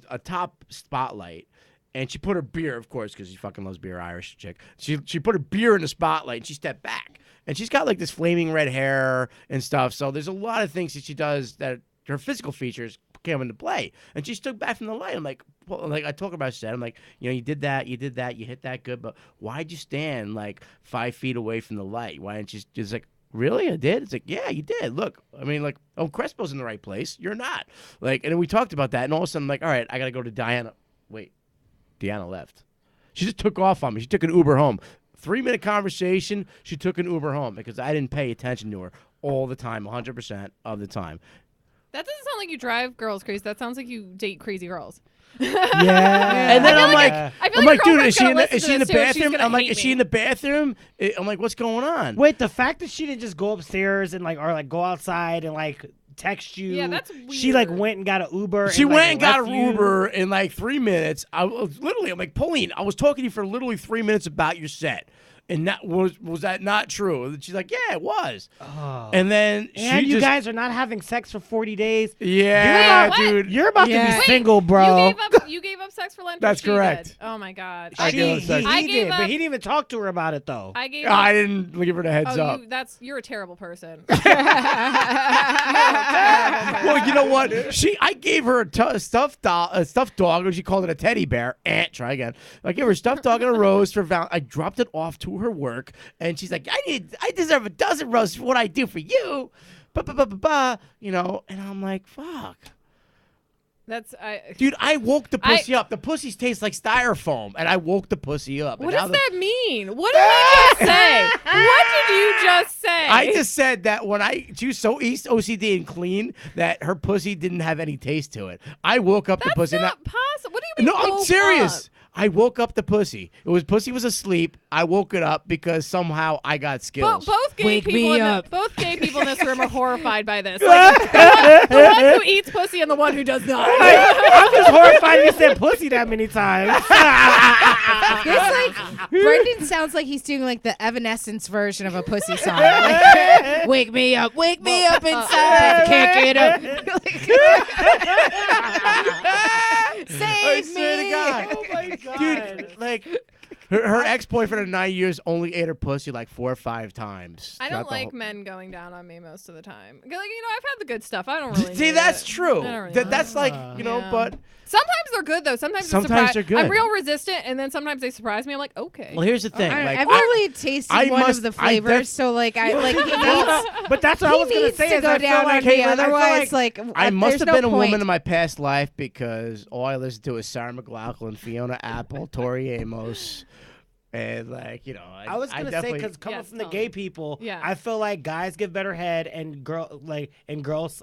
Speaker 4: a top spotlight. And she put her beer, of course, because she fucking loves beer, Irish chick. She put her beer in the spotlight, and she stepped back. And she's got like this flaming red hair and stuff. So there's a lot of things that she does that her physical features came into play. And she stood back from the light. I'm like, well, like I talk about set. I'm like, you know, you did that, you hit that good, but why'd you stand like 5 feet away from the light? Why didn't you just like, really? I did? It's like, yeah, you did. Look, I mean, like, oh, Crespo's in the right place. You're not. Like, and then we talked about that, and all of a sudden, I'm like, all right, I got to go to Diana. Wait, Deanna left. She just took off on me. She took an Uber home. 3-minute conversation. She took an Uber home because I didn't pay attention to her all the time, 100% of the time.
Speaker 5: That doesn't sound like you drive girls crazy. That sounds like you date crazy girls.
Speaker 3: Yeah.
Speaker 4: And then I'm like,
Speaker 5: I feel
Speaker 4: I'm
Speaker 5: like
Speaker 4: like, dude,
Speaker 5: your
Speaker 4: is she in the,
Speaker 5: girlfriend's
Speaker 4: is she in the
Speaker 5: gonna listen to this too, and she's
Speaker 4: bathroom?
Speaker 5: gonna
Speaker 4: I'm like,
Speaker 5: hate
Speaker 4: is she
Speaker 5: me.
Speaker 4: in the bathroom? I'm like, what's going on?
Speaker 3: Wait, the fact that she didn't just go upstairs and or go outside and text you.
Speaker 5: Yeah, that's
Speaker 3: She
Speaker 5: weird.
Speaker 3: went and got an Uber.
Speaker 4: She went and got
Speaker 3: left
Speaker 4: an
Speaker 3: you.
Speaker 4: Uber in 3 minutes. I'm like, Pauline, I was talking to you for literally 3 minutes about your set. And that was that not true? And she's like, yeah, it was.
Speaker 3: Oh.
Speaker 4: And then
Speaker 3: And
Speaker 4: she
Speaker 3: you
Speaker 4: just,
Speaker 3: guys are not having sex for 40 days.
Speaker 4: yeah,
Speaker 5: Wait, what?
Speaker 4: dude.
Speaker 3: You're about to
Speaker 2: Yeah.
Speaker 3: be single, bro.
Speaker 5: You gave up sex for Lent. or
Speaker 4: That's
Speaker 5: she did?
Speaker 4: correct.
Speaker 5: Oh my god.
Speaker 4: I gave up sex.
Speaker 5: I
Speaker 3: He
Speaker 5: gave
Speaker 3: did,
Speaker 5: up-
Speaker 3: but he didn't even talk to her about it though.
Speaker 5: I gave
Speaker 4: I
Speaker 5: up.
Speaker 4: didn't give her the heads up.
Speaker 5: You're a terrible person.
Speaker 4: Well, you know what? I gave her a stuffed dog, or she called it a teddy bear. Try again. I gave her a stuffed dog and a rose for Val. I dropped it off to her work, and she's like, I deserve a dozen roses for what I do for you. You know, and I'm like, fuck. Dude, I woke the pussy up. The pussies taste like styrofoam, and I woke the pussy up.
Speaker 5: What
Speaker 4: and now
Speaker 5: does that mean? What did you just say? What did you just say?
Speaker 4: I just said that she was so OCD and clean that her pussy didn't have any taste to it. I woke up the pussy.
Speaker 5: That's not possible. What do you mean?
Speaker 4: No, I'm
Speaker 5: woke
Speaker 4: serious.
Speaker 5: up?
Speaker 4: I woke up the pussy. Pussy was asleep. I woke it up because somehow I got skills.
Speaker 5: Both gay
Speaker 2: Wake
Speaker 5: people
Speaker 2: me
Speaker 5: in
Speaker 2: up.
Speaker 5: both gay people in this room are horrified by this. Like, the one who eats pussy and the one who does not.
Speaker 3: I'm just horrified you said pussy that many times.
Speaker 2: Brendan sounds like he's doing the Evanescence version of a pussy song. Wake me up inside, can't get up.
Speaker 4: I
Speaker 2: Save
Speaker 4: swear to
Speaker 2: me.
Speaker 4: God.
Speaker 3: Oh my god.
Speaker 4: Dude, her ex-boyfriend of 9 years only ate her pussy 4 or 5 times.
Speaker 5: I
Speaker 4: throughout
Speaker 5: don't
Speaker 4: the
Speaker 5: like
Speaker 4: whole-
Speaker 5: men going down on me most of the time. I've had the good stuff. I don't really.
Speaker 4: See,
Speaker 5: need
Speaker 4: that's
Speaker 5: it.
Speaker 4: true.
Speaker 5: I don't really
Speaker 4: That's
Speaker 5: need it.
Speaker 4: but
Speaker 5: Sometimes they're good though. Sometimes
Speaker 4: Sometimes
Speaker 5: they're
Speaker 4: they're
Speaker 5: I'm
Speaker 4: good.
Speaker 5: real resistant, and then sometimes they surprise me. I'm like, okay.
Speaker 4: well, here's the thing.
Speaker 2: I've only tasted
Speaker 4: I
Speaker 2: one
Speaker 4: must-
Speaker 2: of the
Speaker 4: I def-
Speaker 2: flavors, so he needs,
Speaker 3: But that's what I
Speaker 2: he
Speaker 3: was gonna
Speaker 2: needs
Speaker 3: say.
Speaker 2: to
Speaker 3: is
Speaker 2: go
Speaker 3: I feel
Speaker 2: down
Speaker 3: like
Speaker 2: on me.
Speaker 3: Caitlin, I feel
Speaker 2: Otherwise,
Speaker 4: I must
Speaker 2: there's
Speaker 4: have
Speaker 2: no
Speaker 4: been a
Speaker 2: point.
Speaker 4: woman in my past life because all I listened to is Sarah McLachlan, Fiona Apple, Tori Amos, and
Speaker 3: I was gonna say
Speaker 4: definitely-
Speaker 3: because coming
Speaker 5: Yes,
Speaker 3: from the
Speaker 5: tell
Speaker 3: gay
Speaker 5: me.
Speaker 3: people,
Speaker 5: Yeah.
Speaker 3: I feel like guys give better head and girls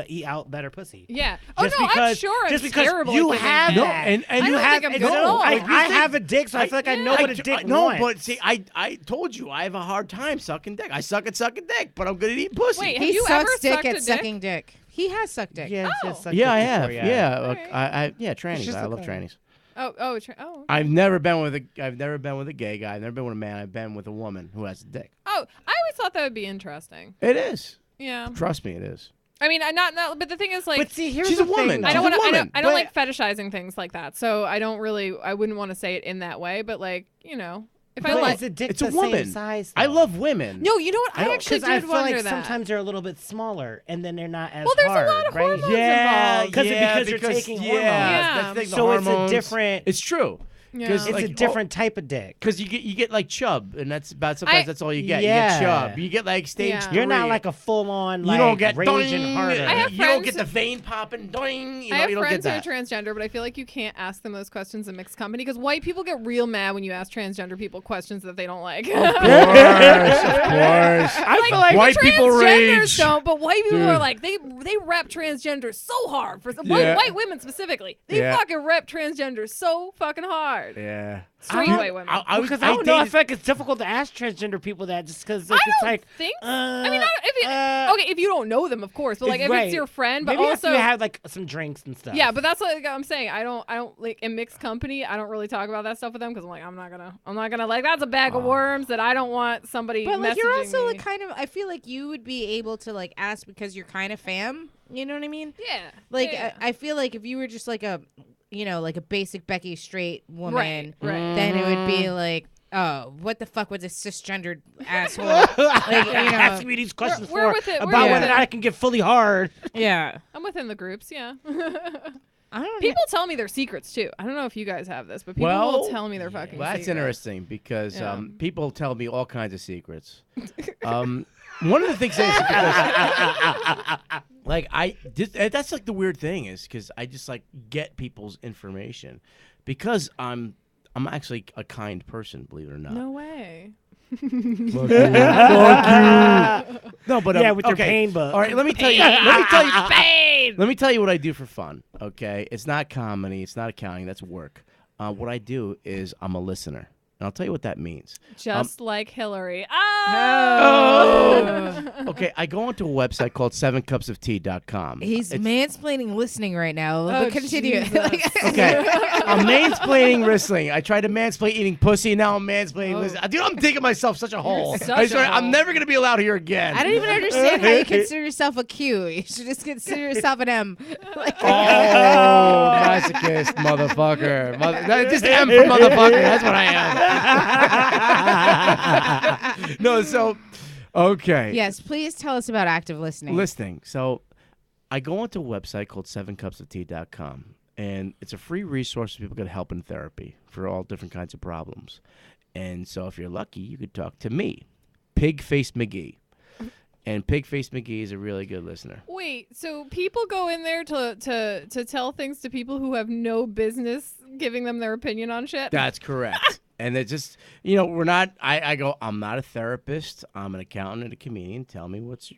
Speaker 3: eat out better pussy.
Speaker 5: Yeah. Oh
Speaker 3: Just
Speaker 5: no, I'm
Speaker 3: because,
Speaker 5: sure I'm
Speaker 3: just because
Speaker 5: terrible
Speaker 3: you
Speaker 5: at giving
Speaker 3: have
Speaker 5: head.
Speaker 4: No,
Speaker 3: that.
Speaker 4: and
Speaker 5: I
Speaker 4: you
Speaker 5: don't
Speaker 4: have
Speaker 5: think I'm
Speaker 4: no,
Speaker 5: good at all.
Speaker 3: Like,
Speaker 4: you
Speaker 3: I
Speaker 4: think-
Speaker 3: have a dick, so I feel like I know what a dick
Speaker 4: No,
Speaker 3: wants.
Speaker 4: but see, I told you I have a hard time sucking dick. I suck at sucking dick, but I'm good at eating pussy.
Speaker 5: Wait, have
Speaker 2: He
Speaker 5: you ever
Speaker 2: sucks dick
Speaker 5: sucked a
Speaker 2: at
Speaker 5: dick?
Speaker 2: sucking dick. He has sucked dick.
Speaker 3: Yeah,
Speaker 5: Oh.
Speaker 3: just suck
Speaker 4: yeah, I
Speaker 3: dick
Speaker 4: have.
Speaker 3: before,
Speaker 4: Yeah,
Speaker 5: Alright.
Speaker 4: trannies.
Speaker 3: just
Speaker 4: I love
Speaker 3: okay.
Speaker 4: trannies.
Speaker 5: Oh.
Speaker 4: I've never been with a gay guy. I've never been with a man. I've been with a woman who has a dick.
Speaker 5: Oh, I always thought that would be interesting.
Speaker 4: It is.
Speaker 5: Yeah.
Speaker 4: Trust me, it is.
Speaker 5: I mean, but the thing is,
Speaker 3: But see, here's
Speaker 4: She's
Speaker 3: the
Speaker 4: a woman.
Speaker 3: Thing,
Speaker 5: I
Speaker 4: She's
Speaker 5: don't
Speaker 4: a
Speaker 5: want to.
Speaker 4: woman,
Speaker 5: I don't
Speaker 3: but-
Speaker 5: like fetishizing things like that. So I wouldn't want to say it in that way. But if I
Speaker 3: But
Speaker 5: like,
Speaker 3: is a dick
Speaker 4: It's a
Speaker 3: the
Speaker 4: woman.
Speaker 3: same size?
Speaker 4: I
Speaker 3: though?
Speaker 4: love women.
Speaker 5: no, you know what? I
Speaker 4: don't-
Speaker 5: actually
Speaker 3: Because I
Speaker 5: did
Speaker 3: feel
Speaker 5: wonder
Speaker 3: like
Speaker 5: that.
Speaker 3: sometimes they're a little bit smaller, and then they're not as
Speaker 5: Well, there's
Speaker 3: hard,
Speaker 5: a lot of
Speaker 3: right?
Speaker 5: hormones
Speaker 4: Yeah,
Speaker 5: involved.
Speaker 3: Because you're taking hormones.
Speaker 5: Yeah.
Speaker 4: That's the thing, the
Speaker 3: So it's a
Speaker 4: hormones.
Speaker 3: different-
Speaker 4: It's true.
Speaker 5: Yeah.
Speaker 4: 'Cause,
Speaker 3: It's a
Speaker 4: like,
Speaker 3: different type of dick.
Speaker 4: Because you get chub, and that's about sometimes that's all you get. You
Speaker 3: Yeah.
Speaker 4: get chub. You get stage
Speaker 5: Yeah.
Speaker 4: 3.
Speaker 3: You're not like a full-on
Speaker 4: You don't get
Speaker 3: raging
Speaker 4: doing.
Speaker 3: harder.
Speaker 5: I have
Speaker 4: You don't
Speaker 5: friends-
Speaker 4: get the vein popping. Doing. You
Speaker 5: I
Speaker 4: know,
Speaker 5: have
Speaker 4: you don't get
Speaker 5: friends who are
Speaker 4: that.
Speaker 5: transgender, but I feel like you can't ask them those questions in mixed company because white people get real mad when you ask transgender people questions that they don't like.
Speaker 4: Of course.
Speaker 3: I feel like
Speaker 4: White people
Speaker 5: transgenders
Speaker 4: rage.
Speaker 5: don't, but white people
Speaker 4: Dude.
Speaker 5: are like they rep transgender so hard for
Speaker 4: Yeah.
Speaker 5: white women specifically. They
Speaker 4: Yeah.
Speaker 5: fucking rep transgender so fucking hard.
Speaker 4: Yeah.
Speaker 5: Straight white women.
Speaker 3: Because I don't know. I feel like it's difficult to ask transgender people that just because
Speaker 5: I
Speaker 3: it's
Speaker 5: don't
Speaker 3: like.
Speaker 5: think. I mean, if you don't know them, of course, but if
Speaker 3: right.
Speaker 5: it's your friend, but
Speaker 3: Maybe
Speaker 5: also
Speaker 3: after you have like some drinks and stuff.
Speaker 5: yeah, but that's like I'm saying. I don't like in mixed company. I don't really talk about that stuff with them because I'm like I'm not gonna like that's a bag of worms that I don't want somebody.
Speaker 2: But you're
Speaker 5: messaging
Speaker 2: also
Speaker 5: me.
Speaker 2: kind of. I feel like you would be able to ask because you're kind of fam. You know what I mean?
Speaker 5: yeah, yeah.
Speaker 2: I feel like if you were just like a basic Becky straight woman,
Speaker 5: right.
Speaker 2: then it would be like, oh, what the fuck was a cisgendered asshole?
Speaker 3: Ask me these questions
Speaker 5: we're with it. We're
Speaker 3: about
Speaker 5: with
Speaker 3: whether
Speaker 5: it.
Speaker 3: I can get fully hard.
Speaker 2: Yeah.
Speaker 5: I'm within the groups. Yeah.
Speaker 2: I don't
Speaker 5: People tell me their secrets too. I don't know if you guys have this, but people will tell me their fucking
Speaker 4: Well, that's
Speaker 5: secrets.
Speaker 4: interesting because
Speaker 5: Yeah.
Speaker 4: people tell me all kinds of secrets. One of the things is because, that's like the weird thing is because I just get people's information because I'm I'm actually a kind person, believe it or not.
Speaker 5: No way.
Speaker 4: No, but
Speaker 3: Yeah, with your
Speaker 4: okay.
Speaker 3: pain book.
Speaker 4: All right, let me tell you. Let me tell you what I do for fun. Okay, it's not comedy. It's not accounting. That's work. What I do is I'm a listener, and I'll tell you what that means.
Speaker 5: Just like Hillary.
Speaker 4: Okay, I go onto a website called 7cupsoftea.com.
Speaker 2: He's mansplaining listening right now.
Speaker 5: Oh,
Speaker 2: But continue.
Speaker 4: Okay, I'm mansplaining wrestling. I tried to mansplain eating pussy. Now I'm mansplaining listening. Dude, I'm digging myself such a hole. I'm never gonna be allowed here again.
Speaker 2: I don't even understand how you consider yourself a Q. You should just consider yourself an M.
Speaker 4: Masochist, motherfucker. Just M for motherfucker. That's what I am. No, so, okay.
Speaker 2: Yes, please tell us about active listening.
Speaker 4: Listening. So, I go onto a website called 7cupsoftea.com, and it's a free resource for people get help in therapy for all different kinds of problems. And so, if you're lucky, you could talk to me, Pig-Faced McGee. And Pig-Faced McGee is a really good listener.
Speaker 5: Wait, so people go in there to tell things to people who have no business giving them their opinion on shit?
Speaker 4: That's correct. And it just, we're not, I go, I'm not a therapist. I'm an accountant and a comedian. Tell me what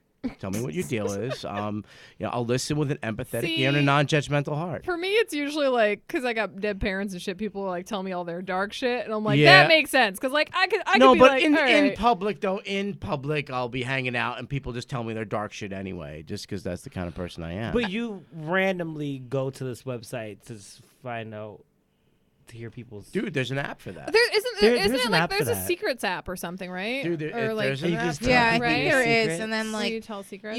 Speaker 4: your deal is. I'll listen with an empathetic ear and a non-judgmental heart.
Speaker 5: For me, it's usually like, because I got dead parents and shit, people like tell me all their dark shit. And I'm like,
Speaker 4: Yeah.
Speaker 5: that makes sense. Because like, I could
Speaker 4: No,
Speaker 5: be
Speaker 4: but
Speaker 5: like,
Speaker 4: in
Speaker 5: all right.
Speaker 4: public, I'll be hanging out and people just tell me their dark shit anyway, just because that's the kind of person I am.
Speaker 3: But you randomly go to this website to find out, to hear people's.
Speaker 4: Dude, there's an app for that.
Speaker 5: Isn't
Speaker 3: there's
Speaker 5: it
Speaker 3: an
Speaker 5: like
Speaker 3: app for
Speaker 5: there's a
Speaker 3: that.
Speaker 5: secrets app or something, right?
Speaker 4: Dude,
Speaker 5: or like
Speaker 4: there's an
Speaker 3: you
Speaker 4: app
Speaker 3: just
Speaker 4: for
Speaker 2: Yeah, I
Speaker 4: that.
Speaker 2: think
Speaker 5: Right?
Speaker 2: there is,
Speaker 3: Secrets.
Speaker 2: and then
Speaker 5: Where you
Speaker 2: like
Speaker 5: tell secrets.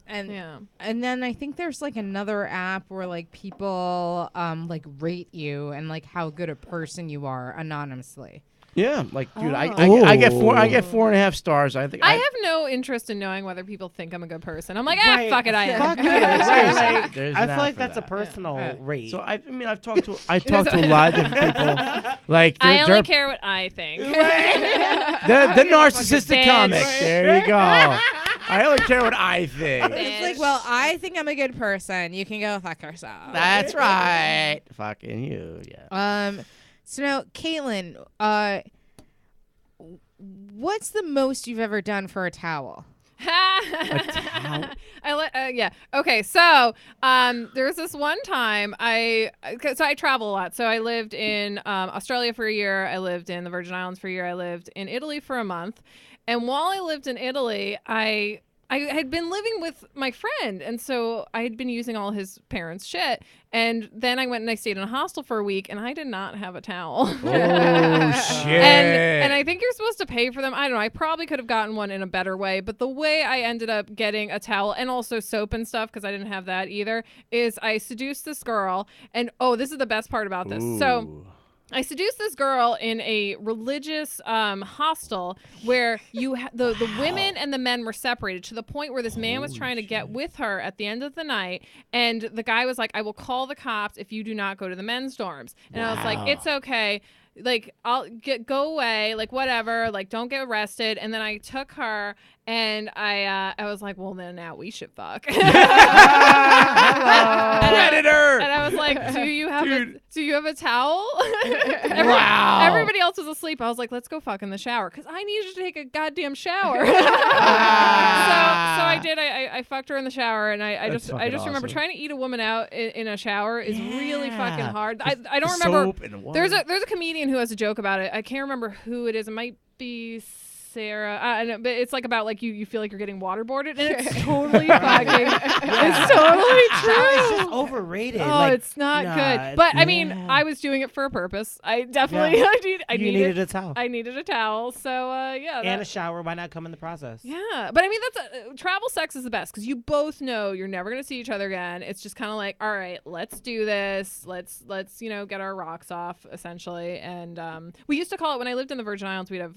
Speaker 2: and then I think there's like another app where like people like rate you and like how good a person you are anonymously.
Speaker 4: Yeah, like, dude,
Speaker 5: Oh.
Speaker 4: I get 4.5 stars. I think
Speaker 5: I have no interest in knowing whether people think I'm a good person. I'm like,
Speaker 3: Right.
Speaker 5: fuck it, I am.
Speaker 3: Fuck it. Right, like,
Speaker 4: There's
Speaker 3: I
Speaker 4: an
Speaker 3: feel
Speaker 4: app
Speaker 3: like
Speaker 4: for
Speaker 3: that's a
Speaker 4: that.
Speaker 3: personal rate.
Speaker 4: So I've talked to a lot of different people. Like
Speaker 5: I
Speaker 4: they're
Speaker 5: only care what I think.
Speaker 4: the narcissistic
Speaker 5: bitch.
Speaker 4: comic. There you go. I only care what I think.
Speaker 2: It's like, well, I think I'm a good person. You can go fuck yourself.
Speaker 4: That's right. Fucking you. Yeah.
Speaker 2: So now, Caitlin, what's the most you've ever done for a towel?
Speaker 5: Yeah. Okay. So, there's this one time I travel a lot. So I lived in Australia for a year. I lived in the Virgin Islands for a year. I lived in Italy for a month. And while I lived in Italy, I had been living with my friend, and so I had been using all his parents' shit. And then I went and I stayed in a hostel for a week, and I did not have a towel.
Speaker 4: Oh shit.
Speaker 5: And I think you're supposed to pay for them. I don't know. I probably could have gotten one in a better way, but the way I ended up getting a towel and also soap and stuff, because I didn't have that either, is I seduced this girl, and this is the best part about this. So I seduced this girl in a religious hostel where the women and the men were separated to the point where this man was trying to get with her at the end of the night, and the guy was like, I will call the cops if you do not go to the men's dorms. And I was like, it's okay. Like, I'll go away, like, whatever, like, don't get arrested. And then I took her, and I was like, well, then now we should fuck.
Speaker 4: Predator.
Speaker 5: And I was like, do you have a towel?
Speaker 4: Wow.
Speaker 5: Everybody else was asleep. I was like, let's go fuck in the shower, because I needed to take a goddamn shower. So I did. I fucked her in the shower, and I just remember
Speaker 4: awesome.
Speaker 5: trying to eat a woman out in a shower is really fucking hard. I don't remember.
Speaker 4: Soap and water.
Speaker 5: There's a comedian who has a joke about it. I can't remember who it is. It might be Sarah, but it's like about like you feel like you're getting waterboarded, and it's totally fucking. It's totally true.
Speaker 3: It's just overrated.
Speaker 5: Oh,
Speaker 3: like,
Speaker 5: it's not
Speaker 3: nah,
Speaker 5: good. But I mean,
Speaker 3: yeah.
Speaker 5: I was doing it for a purpose. I definitely I
Speaker 3: You needed a towel.
Speaker 5: I needed a towel. So yeah.
Speaker 3: And a shower. Why not come in the process?
Speaker 5: Yeah, but I mean that's travel sex is the best because you both know you're never gonna see each other again. It's just kind of like, all right, let's do this. Let's get our rocks off essentially. And we used to call it, when I lived in the Virgin Islands, we'd have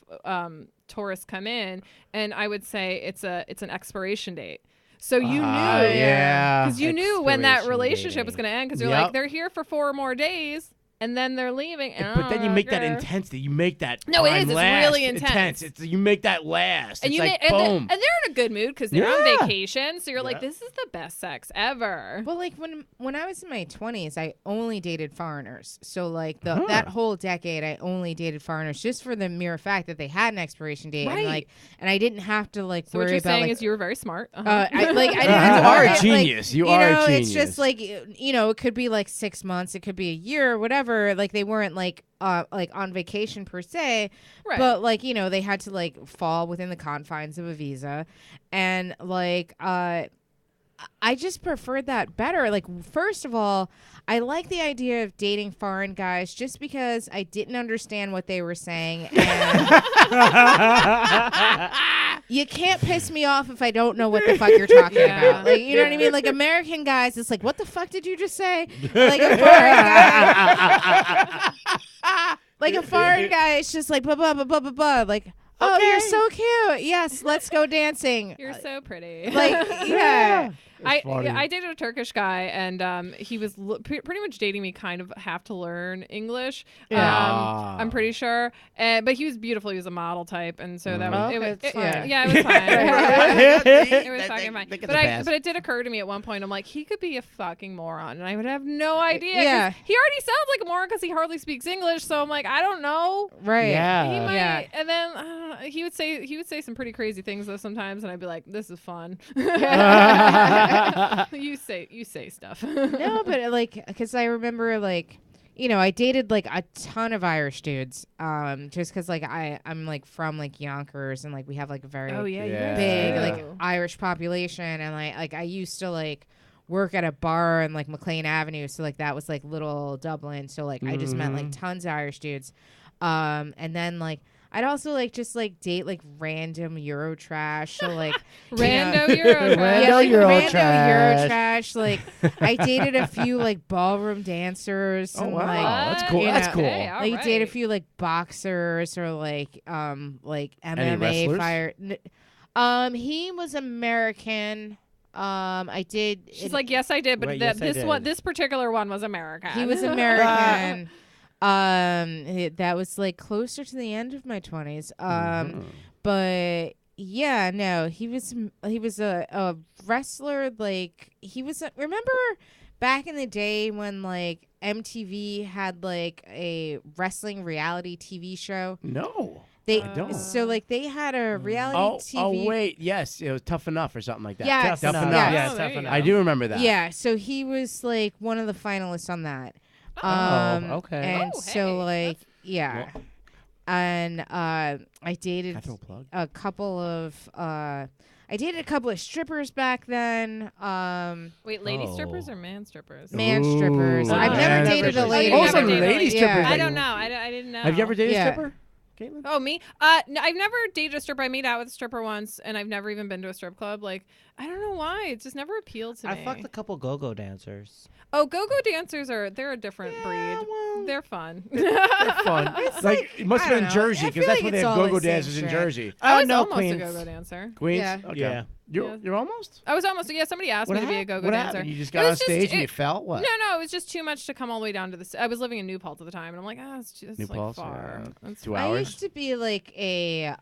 Speaker 5: tourists come in, and I would say it's an expiration date. So you knew,
Speaker 4: yeah,
Speaker 5: because you knew when that
Speaker 4: expiration
Speaker 5: relationship
Speaker 4: dating.
Speaker 5: was going to end, because you're
Speaker 4: Yep.
Speaker 5: like, they're here for 4 more days, and then they're leaving. And
Speaker 4: But then you make that
Speaker 5: okay.
Speaker 4: intensity. You make that
Speaker 5: No, it
Speaker 4: time
Speaker 5: is. It's
Speaker 4: last
Speaker 5: really intense.
Speaker 4: You make that last.
Speaker 5: And
Speaker 4: it's
Speaker 5: you
Speaker 4: like,
Speaker 5: and,
Speaker 4: boom.
Speaker 5: and they're in a good mood because they're
Speaker 4: Yeah.
Speaker 5: on vacation. So you're like,
Speaker 4: Yeah.
Speaker 5: this is the best sex ever.
Speaker 2: Well, like when I was in my 20s, I only dated foreigners. So like that whole decade, I only dated foreigners just for the mere fact that they had an expiration date,
Speaker 5: Right.
Speaker 2: and I didn't have to like
Speaker 5: So
Speaker 2: worry
Speaker 5: what you're
Speaker 2: about
Speaker 5: saying
Speaker 2: like,
Speaker 5: is you were very smart.
Speaker 2: I didn't have to
Speaker 4: You are
Speaker 2: worry,
Speaker 4: a
Speaker 2: like,
Speaker 4: genius. You are a
Speaker 2: know,
Speaker 4: genius.
Speaker 2: It's just like it could be like 6 months, it could be a year, or whatever. Like they weren't like on vacation per se,
Speaker 5: Right.
Speaker 2: but like they had to like fall within the confines of a visa, and like I just preferred that better. Like, first of all, I like the idea of dating foreign guys just because I didn't understand what they were saying. And you can't piss me off if I don't know what the fuck you're talking
Speaker 5: Yeah.
Speaker 2: about. Like, you know what I mean? Like, American guys, it's like, what the fuck did you just say? Like, a foreign guy. Like, a foreign guy is just like, blah, blah, blah, blah, blah, blah. Like, oh, you're so cute. Yes, let's go dancing.
Speaker 5: You're so pretty.
Speaker 2: Like, yeah.
Speaker 4: funny.
Speaker 5: I dated a Turkish guy, and he was pretty much dating me. Kind of have to learn English.
Speaker 4: Yeah.
Speaker 5: I'm pretty sure. But he was beautiful. He was a model type, and so that was
Speaker 2: Okay,
Speaker 5: it.
Speaker 2: it's fine.
Speaker 5: Yeah, it was fine. It was
Speaker 4: That-
Speaker 5: fucking fine.
Speaker 4: they get
Speaker 5: But
Speaker 4: the pass.
Speaker 5: but it did occur to me at one point. I'm like, he could be a fucking moron, and I would have no idea. 'cause
Speaker 2: Yeah.
Speaker 5: he already sounds like a moron because he hardly speaks English. So I'm like, I don't know.
Speaker 2: Right.
Speaker 5: He might,
Speaker 2: Yeah.
Speaker 5: and then I don't know, he would say some pretty crazy things though sometimes, and I'd be like, "This is fun." you say stuff.
Speaker 2: No, but like, because I remember like, I dated like a ton of Irish dudes, just because like I'm like from like Yonkers, and like we have like a very
Speaker 5: Oh yeah,
Speaker 4: Yeah.
Speaker 2: big
Speaker 5: you guys
Speaker 2: like
Speaker 5: do.
Speaker 2: Irish population, and like I used to like work at a bar in like McLean Avenue, so like that was like little Dublin, so like I just met like tons of Irish dudes, and then like I'd also like just like date like random Euro trash, so like
Speaker 5: Rando Euro.
Speaker 2: yeah, like
Speaker 3: Euro
Speaker 2: random
Speaker 3: trash.
Speaker 2: Eurotrash. Like I dated a few like ballroom dancers.
Speaker 4: Oh,
Speaker 2: and,
Speaker 4: wow.
Speaker 2: like,
Speaker 4: That's cool.
Speaker 2: you
Speaker 4: That's
Speaker 2: know,
Speaker 4: cool.
Speaker 5: Hey, all
Speaker 2: like date a
Speaker 5: right.
Speaker 2: few like boxers or like MMA
Speaker 4: wrestlers?
Speaker 2: fire. He was American. I did.
Speaker 5: She's like, yes, I did, but
Speaker 3: Wait, yes, I did.
Speaker 5: this particular one was American.
Speaker 2: he was American. That was like closer to the end of my 20s. But yeah, no, he was a wrestler. Like he was. Remember back in the day when like MTV had like a wrestling reality TV show?
Speaker 4: No.
Speaker 2: They
Speaker 4: don't.
Speaker 2: so like they had a reality TV.
Speaker 4: Oh, wait. Yes. It was Tough Enough or something like that.
Speaker 2: Yeah,
Speaker 3: Tough
Speaker 4: Tough
Speaker 3: enough.
Speaker 4: Enough.
Speaker 3: Yeah,
Speaker 5: Oh, there
Speaker 3: tough
Speaker 5: you
Speaker 3: enough.
Speaker 5: go.
Speaker 4: I do remember that.
Speaker 2: Yeah, so he was like one of the finalists on that.
Speaker 3: Okay.
Speaker 2: And
Speaker 5: Oh,
Speaker 2: so
Speaker 5: hey,
Speaker 2: like yeah. And I dated
Speaker 4: Can I throw a plug?
Speaker 2: a couple of strippers back then.
Speaker 5: Wait, lady
Speaker 3: Oh.
Speaker 5: strippers or man strippers?
Speaker 2: Man strippers.
Speaker 4: Ooh,
Speaker 2: I've
Speaker 4: man
Speaker 2: never dated a
Speaker 4: strippers.
Speaker 2: lady.
Speaker 5: Oh,
Speaker 2: stripper.
Speaker 5: some lady
Speaker 2: Yeah.
Speaker 5: I don't know. I didn't know.
Speaker 4: Have you ever dated
Speaker 2: Yeah.
Speaker 4: a stripper, Caitlin?
Speaker 5: Oh, me? No, I've never dated a stripper. I made out with a stripper once, and I've never even been to a strip club. Like, I don't know why. It just never appealed to me.
Speaker 3: I fucked a couple go-go dancers.
Speaker 5: Oh, go-go dancers they're a different breed.
Speaker 4: well,
Speaker 5: They're fun.
Speaker 4: They're fun. like it must
Speaker 2: I
Speaker 4: have been
Speaker 2: don't know.
Speaker 4: Jersey
Speaker 2: I
Speaker 4: because
Speaker 2: feel
Speaker 4: that's
Speaker 2: like
Speaker 4: where they
Speaker 2: it's
Speaker 4: have
Speaker 2: all
Speaker 4: go-go
Speaker 2: the same
Speaker 4: dancers in
Speaker 2: shit.
Speaker 4: Jersey.
Speaker 5: I was
Speaker 3: no,
Speaker 5: almost
Speaker 3: Queens.
Speaker 5: a go-go dancer.
Speaker 4: Queens.
Speaker 2: Yeah.
Speaker 4: Okay.
Speaker 3: Yeah.
Speaker 4: You're almost.
Speaker 5: I was almost. Yeah, somebody asked
Speaker 4: What
Speaker 5: me to be a
Speaker 4: happened?
Speaker 5: go-go
Speaker 4: What
Speaker 5: dancer.
Speaker 4: happened? You just
Speaker 5: It
Speaker 4: got on
Speaker 5: was just-
Speaker 4: stage and you
Speaker 5: it-
Speaker 4: felt what?
Speaker 5: No, it was just too much to come all the way down to the. I was living in New Paltz at the time, and I'm like, it's just
Speaker 4: New
Speaker 5: like
Speaker 4: Paltz,
Speaker 5: far.
Speaker 4: yeah.
Speaker 5: That's
Speaker 4: 2
Speaker 2: I
Speaker 4: hours.
Speaker 2: used to be like a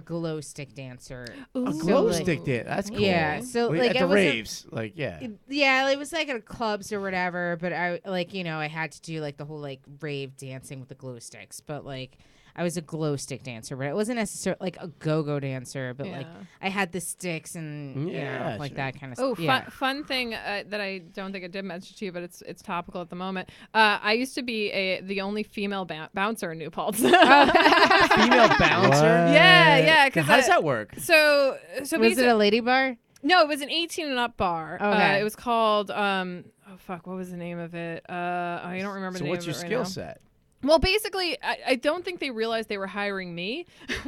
Speaker 2: glow stick dancer.
Speaker 5: Ooh.
Speaker 4: A
Speaker 2: So,
Speaker 4: glow
Speaker 2: like-
Speaker 4: stick did. That's cool.
Speaker 2: Yeah, so
Speaker 4: Wait,
Speaker 2: like
Speaker 4: at
Speaker 2: I
Speaker 4: the
Speaker 2: wasn't-
Speaker 4: raves, like yeah.
Speaker 2: Yeah, it was like at clubs or whatever, but I like I had to do like the whole like rave dancing with the glow sticks, but like I was a glow stick dancer, but it wasn't necessarily like a go-go dancer, but like
Speaker 5: Yeah.
Speaker 2: I had the sticks and
Speaker 4: Yeah,
Speaker 2: like
Speaker 4: sure.
Speaker 2: that kind of
Speaker 5: Oh,
Speaker 2: stuff. Yeah.
Speaker 5: fun thing that I don't think I did mention to you, but it's topical at the moment. I used to be the only female bouncer in New Paltz.
Speaker 4: Female bouncer.
Speaker 5: Yeah, because
Speaker 4: How does that work?
Speaker 5: So
Speaker 2: Was
Speaker 5: basically-
Speaker 2: it a lady bar?
Speaker 5: No, it was an 18 and up bar.
Speaker 2: Okay.
Speaker 5: It was called oh fuck, what was the name of it? I don't remember
Speaker 4: So
Speaker 5: the name
Speaker 4: what's
Speaker 5: of
Speaker 4: your
Speaker 5: it right
Speaker 4: skill
Speaker 5: now.
Speaker 4: set?
Speaker 5: Well, basically, I don't think they realized they were hiring me because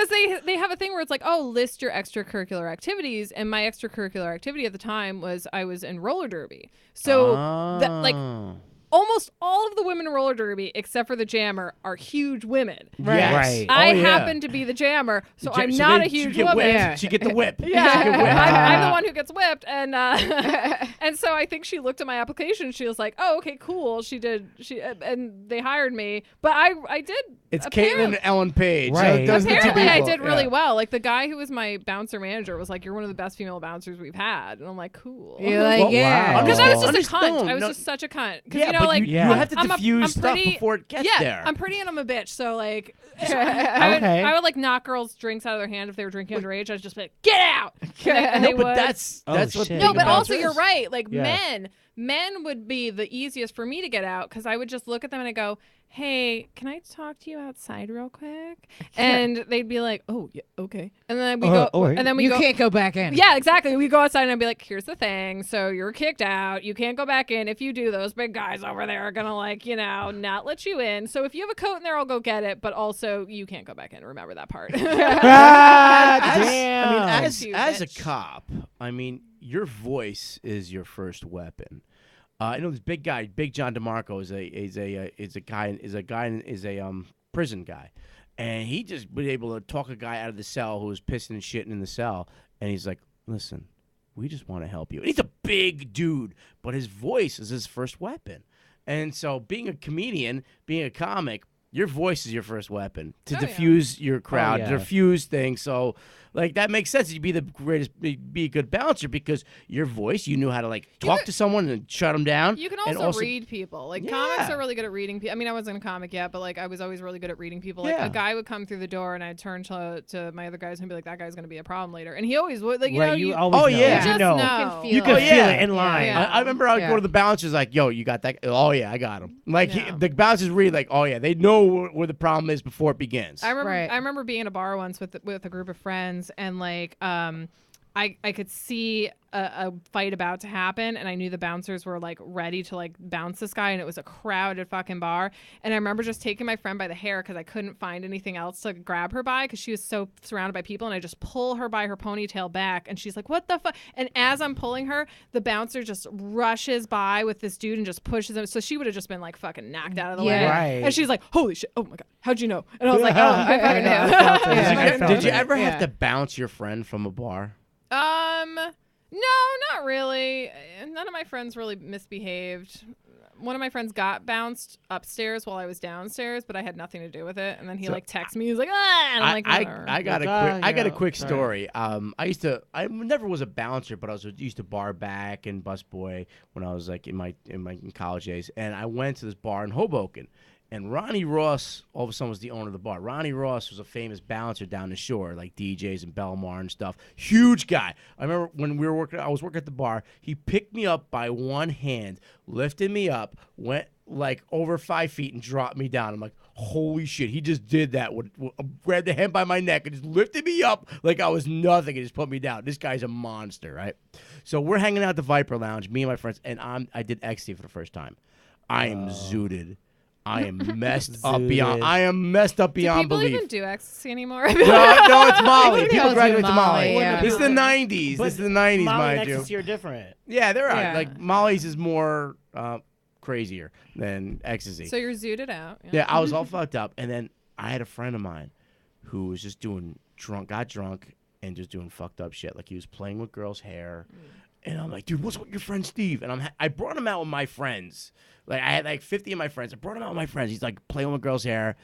Speaker 5: they have a thing where it's like, oh, list your extracurricular activities, and my extracurricular activity at the time was I was in roller derby. So that like
Speaker 4: Oh.
Speaker 5: almost all of the women in roller derby, except for the jammer, are huge women.
Speaker 4: Yes.
Speaker 3: Right.
Speaker 5: I
Speaker 4: Oh, yeah.
Speaker 5: happen to be the jammer, so I'm
Speaker 4: So
Speaker 5: not
Speaker 4: they-
Speaker 5: a huge
Speaker 4: she get
Speaker 5: woman.
Speaker 4: whipped.
Speaker 2: Yeah.
Speaker 4: She get the whip.
Speaker 5: Yeah,
Speaker 4: She get whipped.
Speaker 5: I'm the one who gets whipped, and and so I think she looked at my application. She was like, "Oh, okay, cool." She did. And they hired me, but I did.
Speaker 4: It's
Speaker 5: apparently-
Speaker 4: Caitlin and Ellen Page.
Speaker 3: Right.
Speaker 4: Those are the two
Speaker 5: Apparently, I
Speaker 4: people.
Speaker 5: did really
Speaker 4: Yeah.
Speaker 5: well. Like the guy who was my bouncer manager was like, "You're one of the best female bouncers we've had," and I'm like, "Cool."
Speaker 2: You're like,
Speaker 3: Well,
Speaker 2: yeah.
Speaker 3: wow.
Speaker 5: Because I was just a
Speaker 4: Understand.
Speaker 5: cunt. I was
Speaker 4: No-
Speaker 5: just such a cunt. Because
Speaker 4: Yeah,
Speaker 5: you know,
Speaker 4: but
Speaker 5: like
Speaker 4: you,
Speaker 3: Yeah.
Speaker 4: you have to
Speaker 5: I'm
Speaker 4: diffuse stuff
Speaker 5: pretty-
Speaker 4: before it gets
Speaker 5: yeah,
Speaker 4: there.
Speaker 5: I'm pretty and I'm a bitch. So like,
Speaker 3: Okay.
Speaker 5: I would like knock girls' drinks out of their hand if they were drinking underage. I'd just be like, "Get out!" And they
Speaker 4: no, but
Speaker 5: would.
Speaker 4: that's
Speaker 3: Oh,
Speaker 4: what.
Speaker 3: shit.
Speaker 5: No,
Speaker 4: being a
Speaker 5: but also
Speaker 4: bouncer
Speaker 5: you're
Speaker 4: is.
Speaker 5: right. Like
Speaker 3: Yeah.
Speaker 5: men would be the easiest for me to get out because I would just look at them and I go, "Hey, can I talk to you outside real quick?" And they'd be like, "Oh, yeah, okay." And then we go,
Speaker 3: alright.
Speaker 5: and then we
Speaker 2: You
Speaker 5: go.
Speaker 2: can't go back in.
Speaker 5: Yeah, exactly. We go outside and I'd be like, "Here's the thing. So you're kicked out. You can't go back in. If you do, those big guys over there are gonna like, not let you in. So if you have a coat in there, I'll go get it. But also, you can't go back in. Remember that part."
Speaker 3: Ah,
Speaker 4: As-
Speaker 3: damn.
Speaker 4: I mean,
Speaker 5: As you,
Speaker 4: as a
Speaker 5: bitch.
Speaker 4: cop, I mean, your voice is your first weapon. I know this big guy, Big John DeMarco, is a prison guy, and he just been able to talk a guy out of the cell who was pissing and shitting in the cell, and he's like, "Listen, we just want to help you." And he's a big dude, but his voice is his first weapon, and so being a comedian, being a comic. Your voice is your first weapon to
Speaker 5: Oh, yeah.
Speaker 4: diffuse your crowd,
Speaker 3: yeah.
Speaker 4: to diffuse things. So, like that makes sense. You'd be the greatest, be a good bouncer because your voice, you knew how to like talk to someone and shut them down.
Speaker 5: You can
Speaker 4: and
Speaker 5: also read people. Like comics
Speaker 4: Yeah.
Speaker 5: are really good at reading people. I mean, I wasn't a comic yet, but like I was always really good at reading people. Like
Speaker 4: Yeah.
Speaker 5: a guy would come through the door and I'd turn to my other guys and be like, "That guy's gonna be a problem later," and he always would. Like
Speaker 3: Right, you always
Speaker 4: Oh,
Speaker 3: know.
Speaker 4: yeah.
Speaker 3: You
Speaker 5: just
Speaker 3: know.
Speaker 5: know.
Speaker 2: You
Speaker 3: You
Speaker 2: can
Speaker 3: can
Speaker 4: feel
Speaker 3: feel
Speaker 4: it.
Speaker 3: it in line.
Speaker 5: Yeah.
Speaker 4: I remember I'd
Speaker 2: Yeah.
Speaker 4: go to the bouncers like, "Yo, you got that? Oh yeah, I got him." Like
Speaker 5: Yeah.
Speaker 4: the bouncers read like, "Oh yeah, they know where the problem is before it begins."
Speaker 5: I remember
Speaker 2: Right.
Speaker 5: I remember being in a bar once with a group of friends and like I could see a fight about to happen and I knew the bouncers were like ready to like bounce this guy and it was a crowded fucking bar and I remember just taking my friend by the hair because I couldn't find anything else to grab her by because she was so surrounded by people and I just pull her by her ponytail back and she's like, "What the fuck?" And as I'm pulling her, the bouncer just rushes by with this dude and just pushes him. So she would have just been like fucking knocked out of the way.
Speaker 2: Yeah.
Speaker 3: Right.
Speaker 5: And she's like, "Holy shit! Oh my god, how'd you know?" And I was like, "Oh, I fucking
Speaker 3: I
Speaker 5: knew."
Speaker 3: felt it.
Speaker 2: Yeah.
Speaker 3: I felt
Speaker 4: Did you
Speaker 3: it.
Speaker 4: ever have
Speaker 2: Yeah.
Speaker 4: to bounce your friend from a bar?
Speaker 5: No, not really. None of my friends really misbehaved. One of my friends got bounced upstairs while I was downstairs, but I had nothing to do with it. And then he like texted me. He was like, "Ah," and I'm like, "Whatever."
Speaker 4: I got a
Speaker 3: Like,
Speaker 4: quick I got a
Speaker 3: yeah,
Speaker 4: quick
Speaker 3: sorry.
Speaker 4: story. I never was a bouncer, but I used to bar back and busboy when I was like in my college days. And I went to this bar in Hoboken, and Ronnie Ross all of a sudden was the owner of the bar. Ronnie Ross was a famous bouncer down the shore, like DJs and Belmar and stuff. Huge guy. I remember when I was working at the bar. He picked me up by one hand, lifted me up, went like over 5 feet and dropped me down. I'm like, holy shit, he just did that. Grabbed the hand by my neck and just lifted me up like I was nothing and just put me down. This guy's a monster, right? So we're hanging out at the Viper Lounge, me and my friends, and I did ecstasy for the first time. I am zooted. I am messed up beyond.
Speaker 3: Zooted.
Speaker 4: I am messed up
Speaker 5: Do
Speaker 4: beyond
Speaker 5: people
Speaker 4: belief.
Speaker 5: even do ecstasy anymore?
Speaker 4: No, it's Molly.
Speaker 2: People
Speaker 4: People
Speaker 2: do
Speaker 4: graduate to Molly.
Speaker 2: Molly, yeah.
Speaker 4: This is the 90s.
Speaker 3: But
Speaker 4: This is the 90s,
Speaker 3: Molly and
Speaker 4: mind you.
Speaker 3: ecstasy are different.
Speaker 4: Yeah, they're
Speaker 2: Yeah.
Speaker 4: like Molly's is more crazier than ecstasy.
Speaker 5: So you're zooted out.
Speaker 4: Yeah, I was all fucked up, and then I had a friend of mine who was just got drunk, and just doing fucked up shit. Like he was playing with girls' hair, and I'm like, dude, what's with your friend Steve? And I brought him out with my friends. Like I had like 50 of my friends. I brought him out with my friends. He's like playing with girls' hair.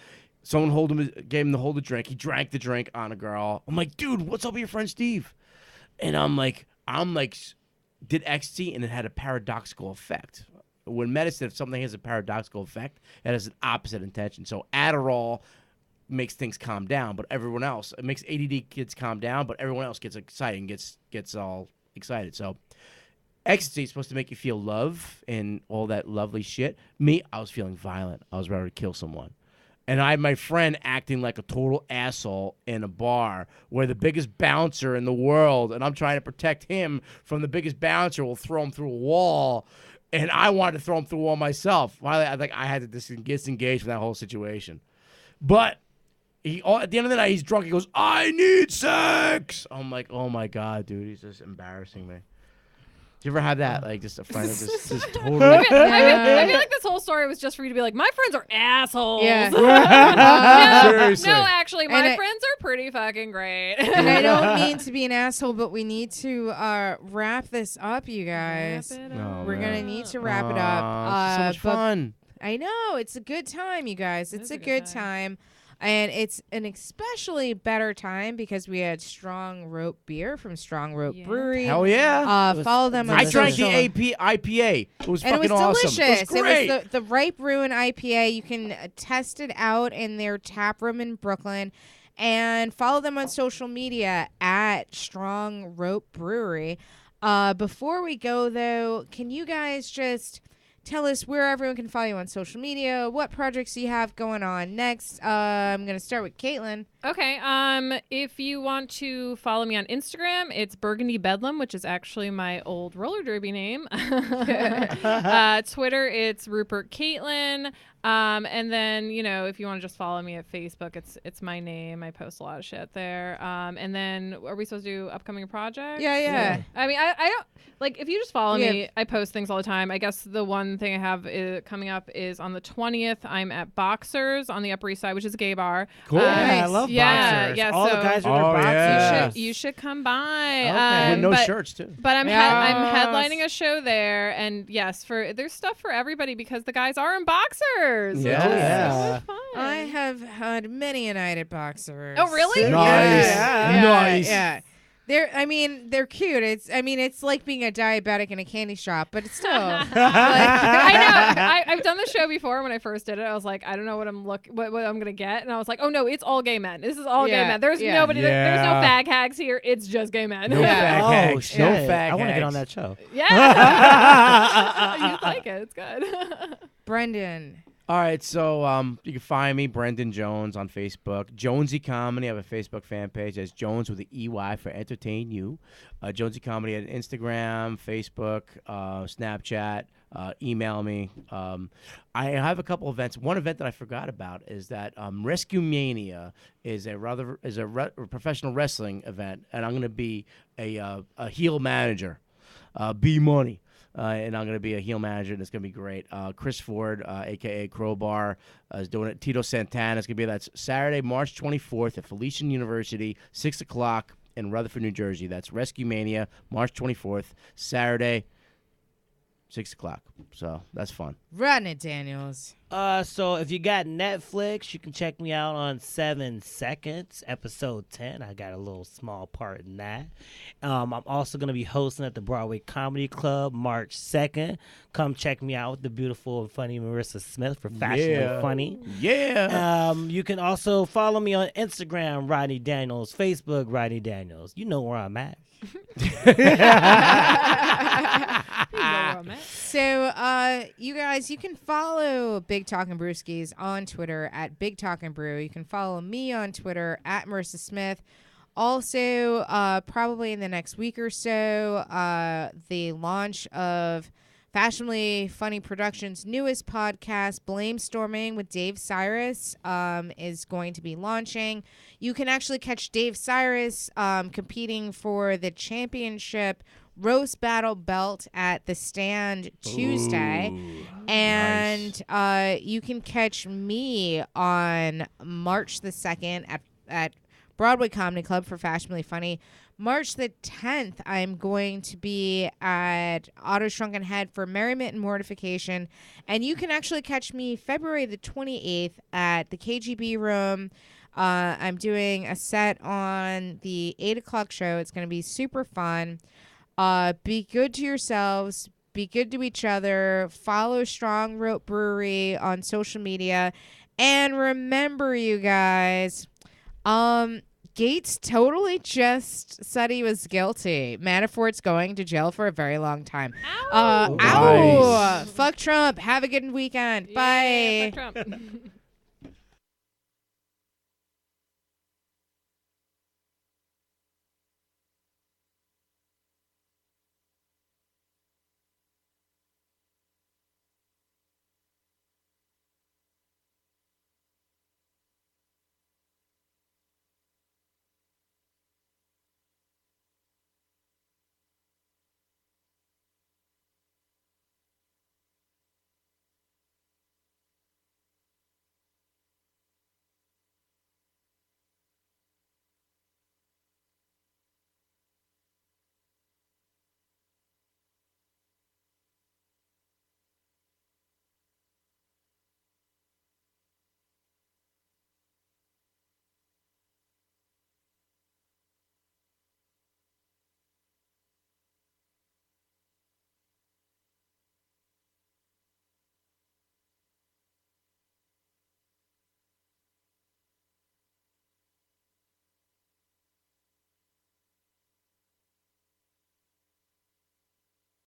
Speaker 4: Someone gave him to hold a drink. He drank the drink on a girl. I'm like, dude, what's up with your friend Steve? And I'm like, did ecstasy, and it had a paradoxical effect. When medicine, if something has a paradoxical effect, it has an opposite intention. So Adderall makes things calm down, but everyone else, it makes ADD kids calm down, but everyone else gets excited and gets all excited. So ecstasy is supposed to make you feel love and all that lovely shit. Me, I was feeling violent. I was ready to kill someone. And I had my friend acting like a total asshole in a bar where the biggest bouncer in the world, and I'm trying to protect him from the biggest bouncer, will throw him through a wall. And I wanted to throw him through a wall myself. Finally, I had to disengage from that whole situation. But at the end of the night, he's drunk. He goes, "I need sex." I'm like, oh my God, dude. He's just embarrassing me. you ever have that? Like just a friend who just
Speaker 5: I
Speaker 4: totally.
Speaker 5: feel like this whole story was just for you to be like, my friends are assholes.
Speaker 2: Yeah.
Speaker 5: no,
Speaker 4: Seriously.
Speaker 5: no, actually, my
Speaker 2: And
Speaker 5: friends are pretty fucking great.
Speaker 2: And I don't mean to be an asshole, but we need to wrap this up, you guys.
Speaker 4: Oh,
Speaker 2: We're
Speaker 4: man.
Speaker 2: gonna need to wrap it up.
Speaker 4: Aw, so much
Speaker 2: but
Speaker 4: fun.
Speaker 2: I know it's a good time, you guys. It's
Speaker 5: is
Speaker 2: a
Speaker 5: a good
Speaker 2: good time. And it's an especially better time because we had Strong Rope beer from Strong Rope
Speaker 5: Yeah.
Speaker 2: Brewery.
Speaker 4: Hell yeah.
Speaker 2: Follow them on
Speaker 4: I drank the
Speaker 2: social.
Speaker 4: IPA. It was
Speaker 2: And it
Speaker 4: fucking
Speaker 2: was
Speaker 4: awesome.
Speaker 2: delicious.
Speaker 4: It was great.
Speaker 2: It was the Ripe Ruin IPA. You can test it out in their tap room in Brooklyn. And follow them on social media at Strong Rope Brewery. Before we go, though, can you guys just tell us where everyone can follow you on social media, what projects you have going on next? I'm going to start with Caitlin.
Speaker 5: Okay. If you want to follow me on Instagram, it's Burgundy Bedlam, which is actually my old roller derby name. Twitter, it's Rupert Caitlin. And then, if you want to just follow me at Facebook, it's my name. I post a lot of shit there. And then are we supposed to do upcoming projects?
Speaker 2: Yeah.
Speaker 5: I mean, I don't like if you just follow
Speaker 2: Yeah.
Speaker 5: me, I post things all the time. I guess the one thing I have coming up is on the 20th. I'm at Boxers on the Upper East Side, which is a gay bar.
Speaker 3: Cool.
Speaker 2: Nice.
Speaker 3: I love
Speaker 5: Yeah,
Speaker 3: boxers.
Speaker 5: yeah,
Speaker 3: All
Speaker 5: so-
Speaker 3: the guys are
Speaker 4: Oh,
Speaker 3: boxers.
Speaker 4: yeah.
Speaker 5: You should come by.
Speaker 3: Okay.
Speaker 4: With no
Speaker 5: but,
Speaker 4: shirts too.
Speaker 5: But I'm
Speaker 2: Yes.
Speaker 5: I'm headlining a show there, and yes, there's stuff for everybody because the guys are in boxers.
Speaker 4: Yeah.
Speaker 5: which is
Speaker 3: Oh, yeah.
Speaker 5: so fun.
Speaker 2: I have had many a night at Boxers.
Speaker 5: Oh, really?
Speaker 4: Nice.
Speaker 2: Yeah.
Speaker 4: Nice.
Speaker 2: Yeah. They're cute. It's like being a diabetic in a candy shop, but it's still.
Speaker 5: I know. I've done the show before. When I first did it, I was like, I don't know what I'm gonna get, and I was like, oh no, it's all gay men. This is all
Speaker 2: Yeah,
Speaker 5: gay men. There's
Speaker 2: yeah.
Speaker 5: nobody. There's no
Speaker 4: Yeah.
Speaker 5: fag hags here. It's just gay men.
Speaker 4: No
Speaker 2: Yeah.
Speaker 4: fag
Speaker 3: Oh,
Speaker 4: hags.
Speaker 3: shit.
Speaker 4: No fag
Speaker 3: I want to get
Speaker 4: hags.
Speaker 3: on that show.
Speaker 5: Yeah. You'd like it. It's good.
Speaker 2: Brendan.
Speaker 4: All right, so you can find me, Brendan Jones, on Facebook. Jonesy Comedy. I have a Facebook fan page. That's Jones with the EY for Entertain You. Jonesy Comedy on Instagram, Facebook, Snapchat. Email me. I have a couple events. One event that I forgot about is that Rescue Mania is a professional wrestling event, and I'm going to be a heel manager. B Money. And I'm going to be a heel manager, and it's going to be great. Chris Ford, a.k.a. Crowbar, is doing it. Tito Santana is going to be that's Saturday, March 24th at Felician University, 6 o'clock in Rutherford, New Jersey. That's Rescue Mania, March 24th, Saturday, 6 o'clock. So that's fun.
Speaker 2: Rodney Daniels.
Speaker 3: So if you got Netflix, you can check me out on 7 Seconds, episode 10. I got a little small part in that. I'm also going to be hosting at the Broadway Comedy Club March 2nd. Come check me out with the beautiful and funny Marissa Smith for Fashionably Funny.
Speaker 4: Yeah.
Speaker 3: You can also follow me on Instagram, Rodney Daniels, Facebook, Rodney Daniels. You know where I'm at.
Speaker 2: So, you guys, you can follow Big Talkin' Brewskis on Twitter at Big Talkin' Brew. You can follow me on Twitter at Marissa Smith. Also, probably in the next week or so, the launch of Fashionably Funny Productions' newest podcast, Blame Storming with Dave Cyrus, is going to be launching. You can actually catch Dave Cyrus competing for the championship roast battle belt at the Stand Tuesday. And you can catch me on March the 2nd at Broadway Comedy Club for Fashionably Funny. March the 10th, I'm going to be at Otto Shrunken Head for Merriment and Mortification. And you can actually catch me February the 28th at the KGB Room. I'm doing a set on the 8 o'clock show. It's going to be super fun. Be good to yourselves. Be good to each other. Follow Strong Rope Brewery on social media. And remember, you guys, Gates totally just said he was guilty. Manafort's going to jail for a very long time.
Speaker 5: Ow.
Speaker 2: Ow!
Speaker 4: Nice.
Speaker 2: Fuck Trump. Have a good weekend.
Speaker 5: Yeah,
Speaker 2: Bye.
Speaker 5: fuck Trump.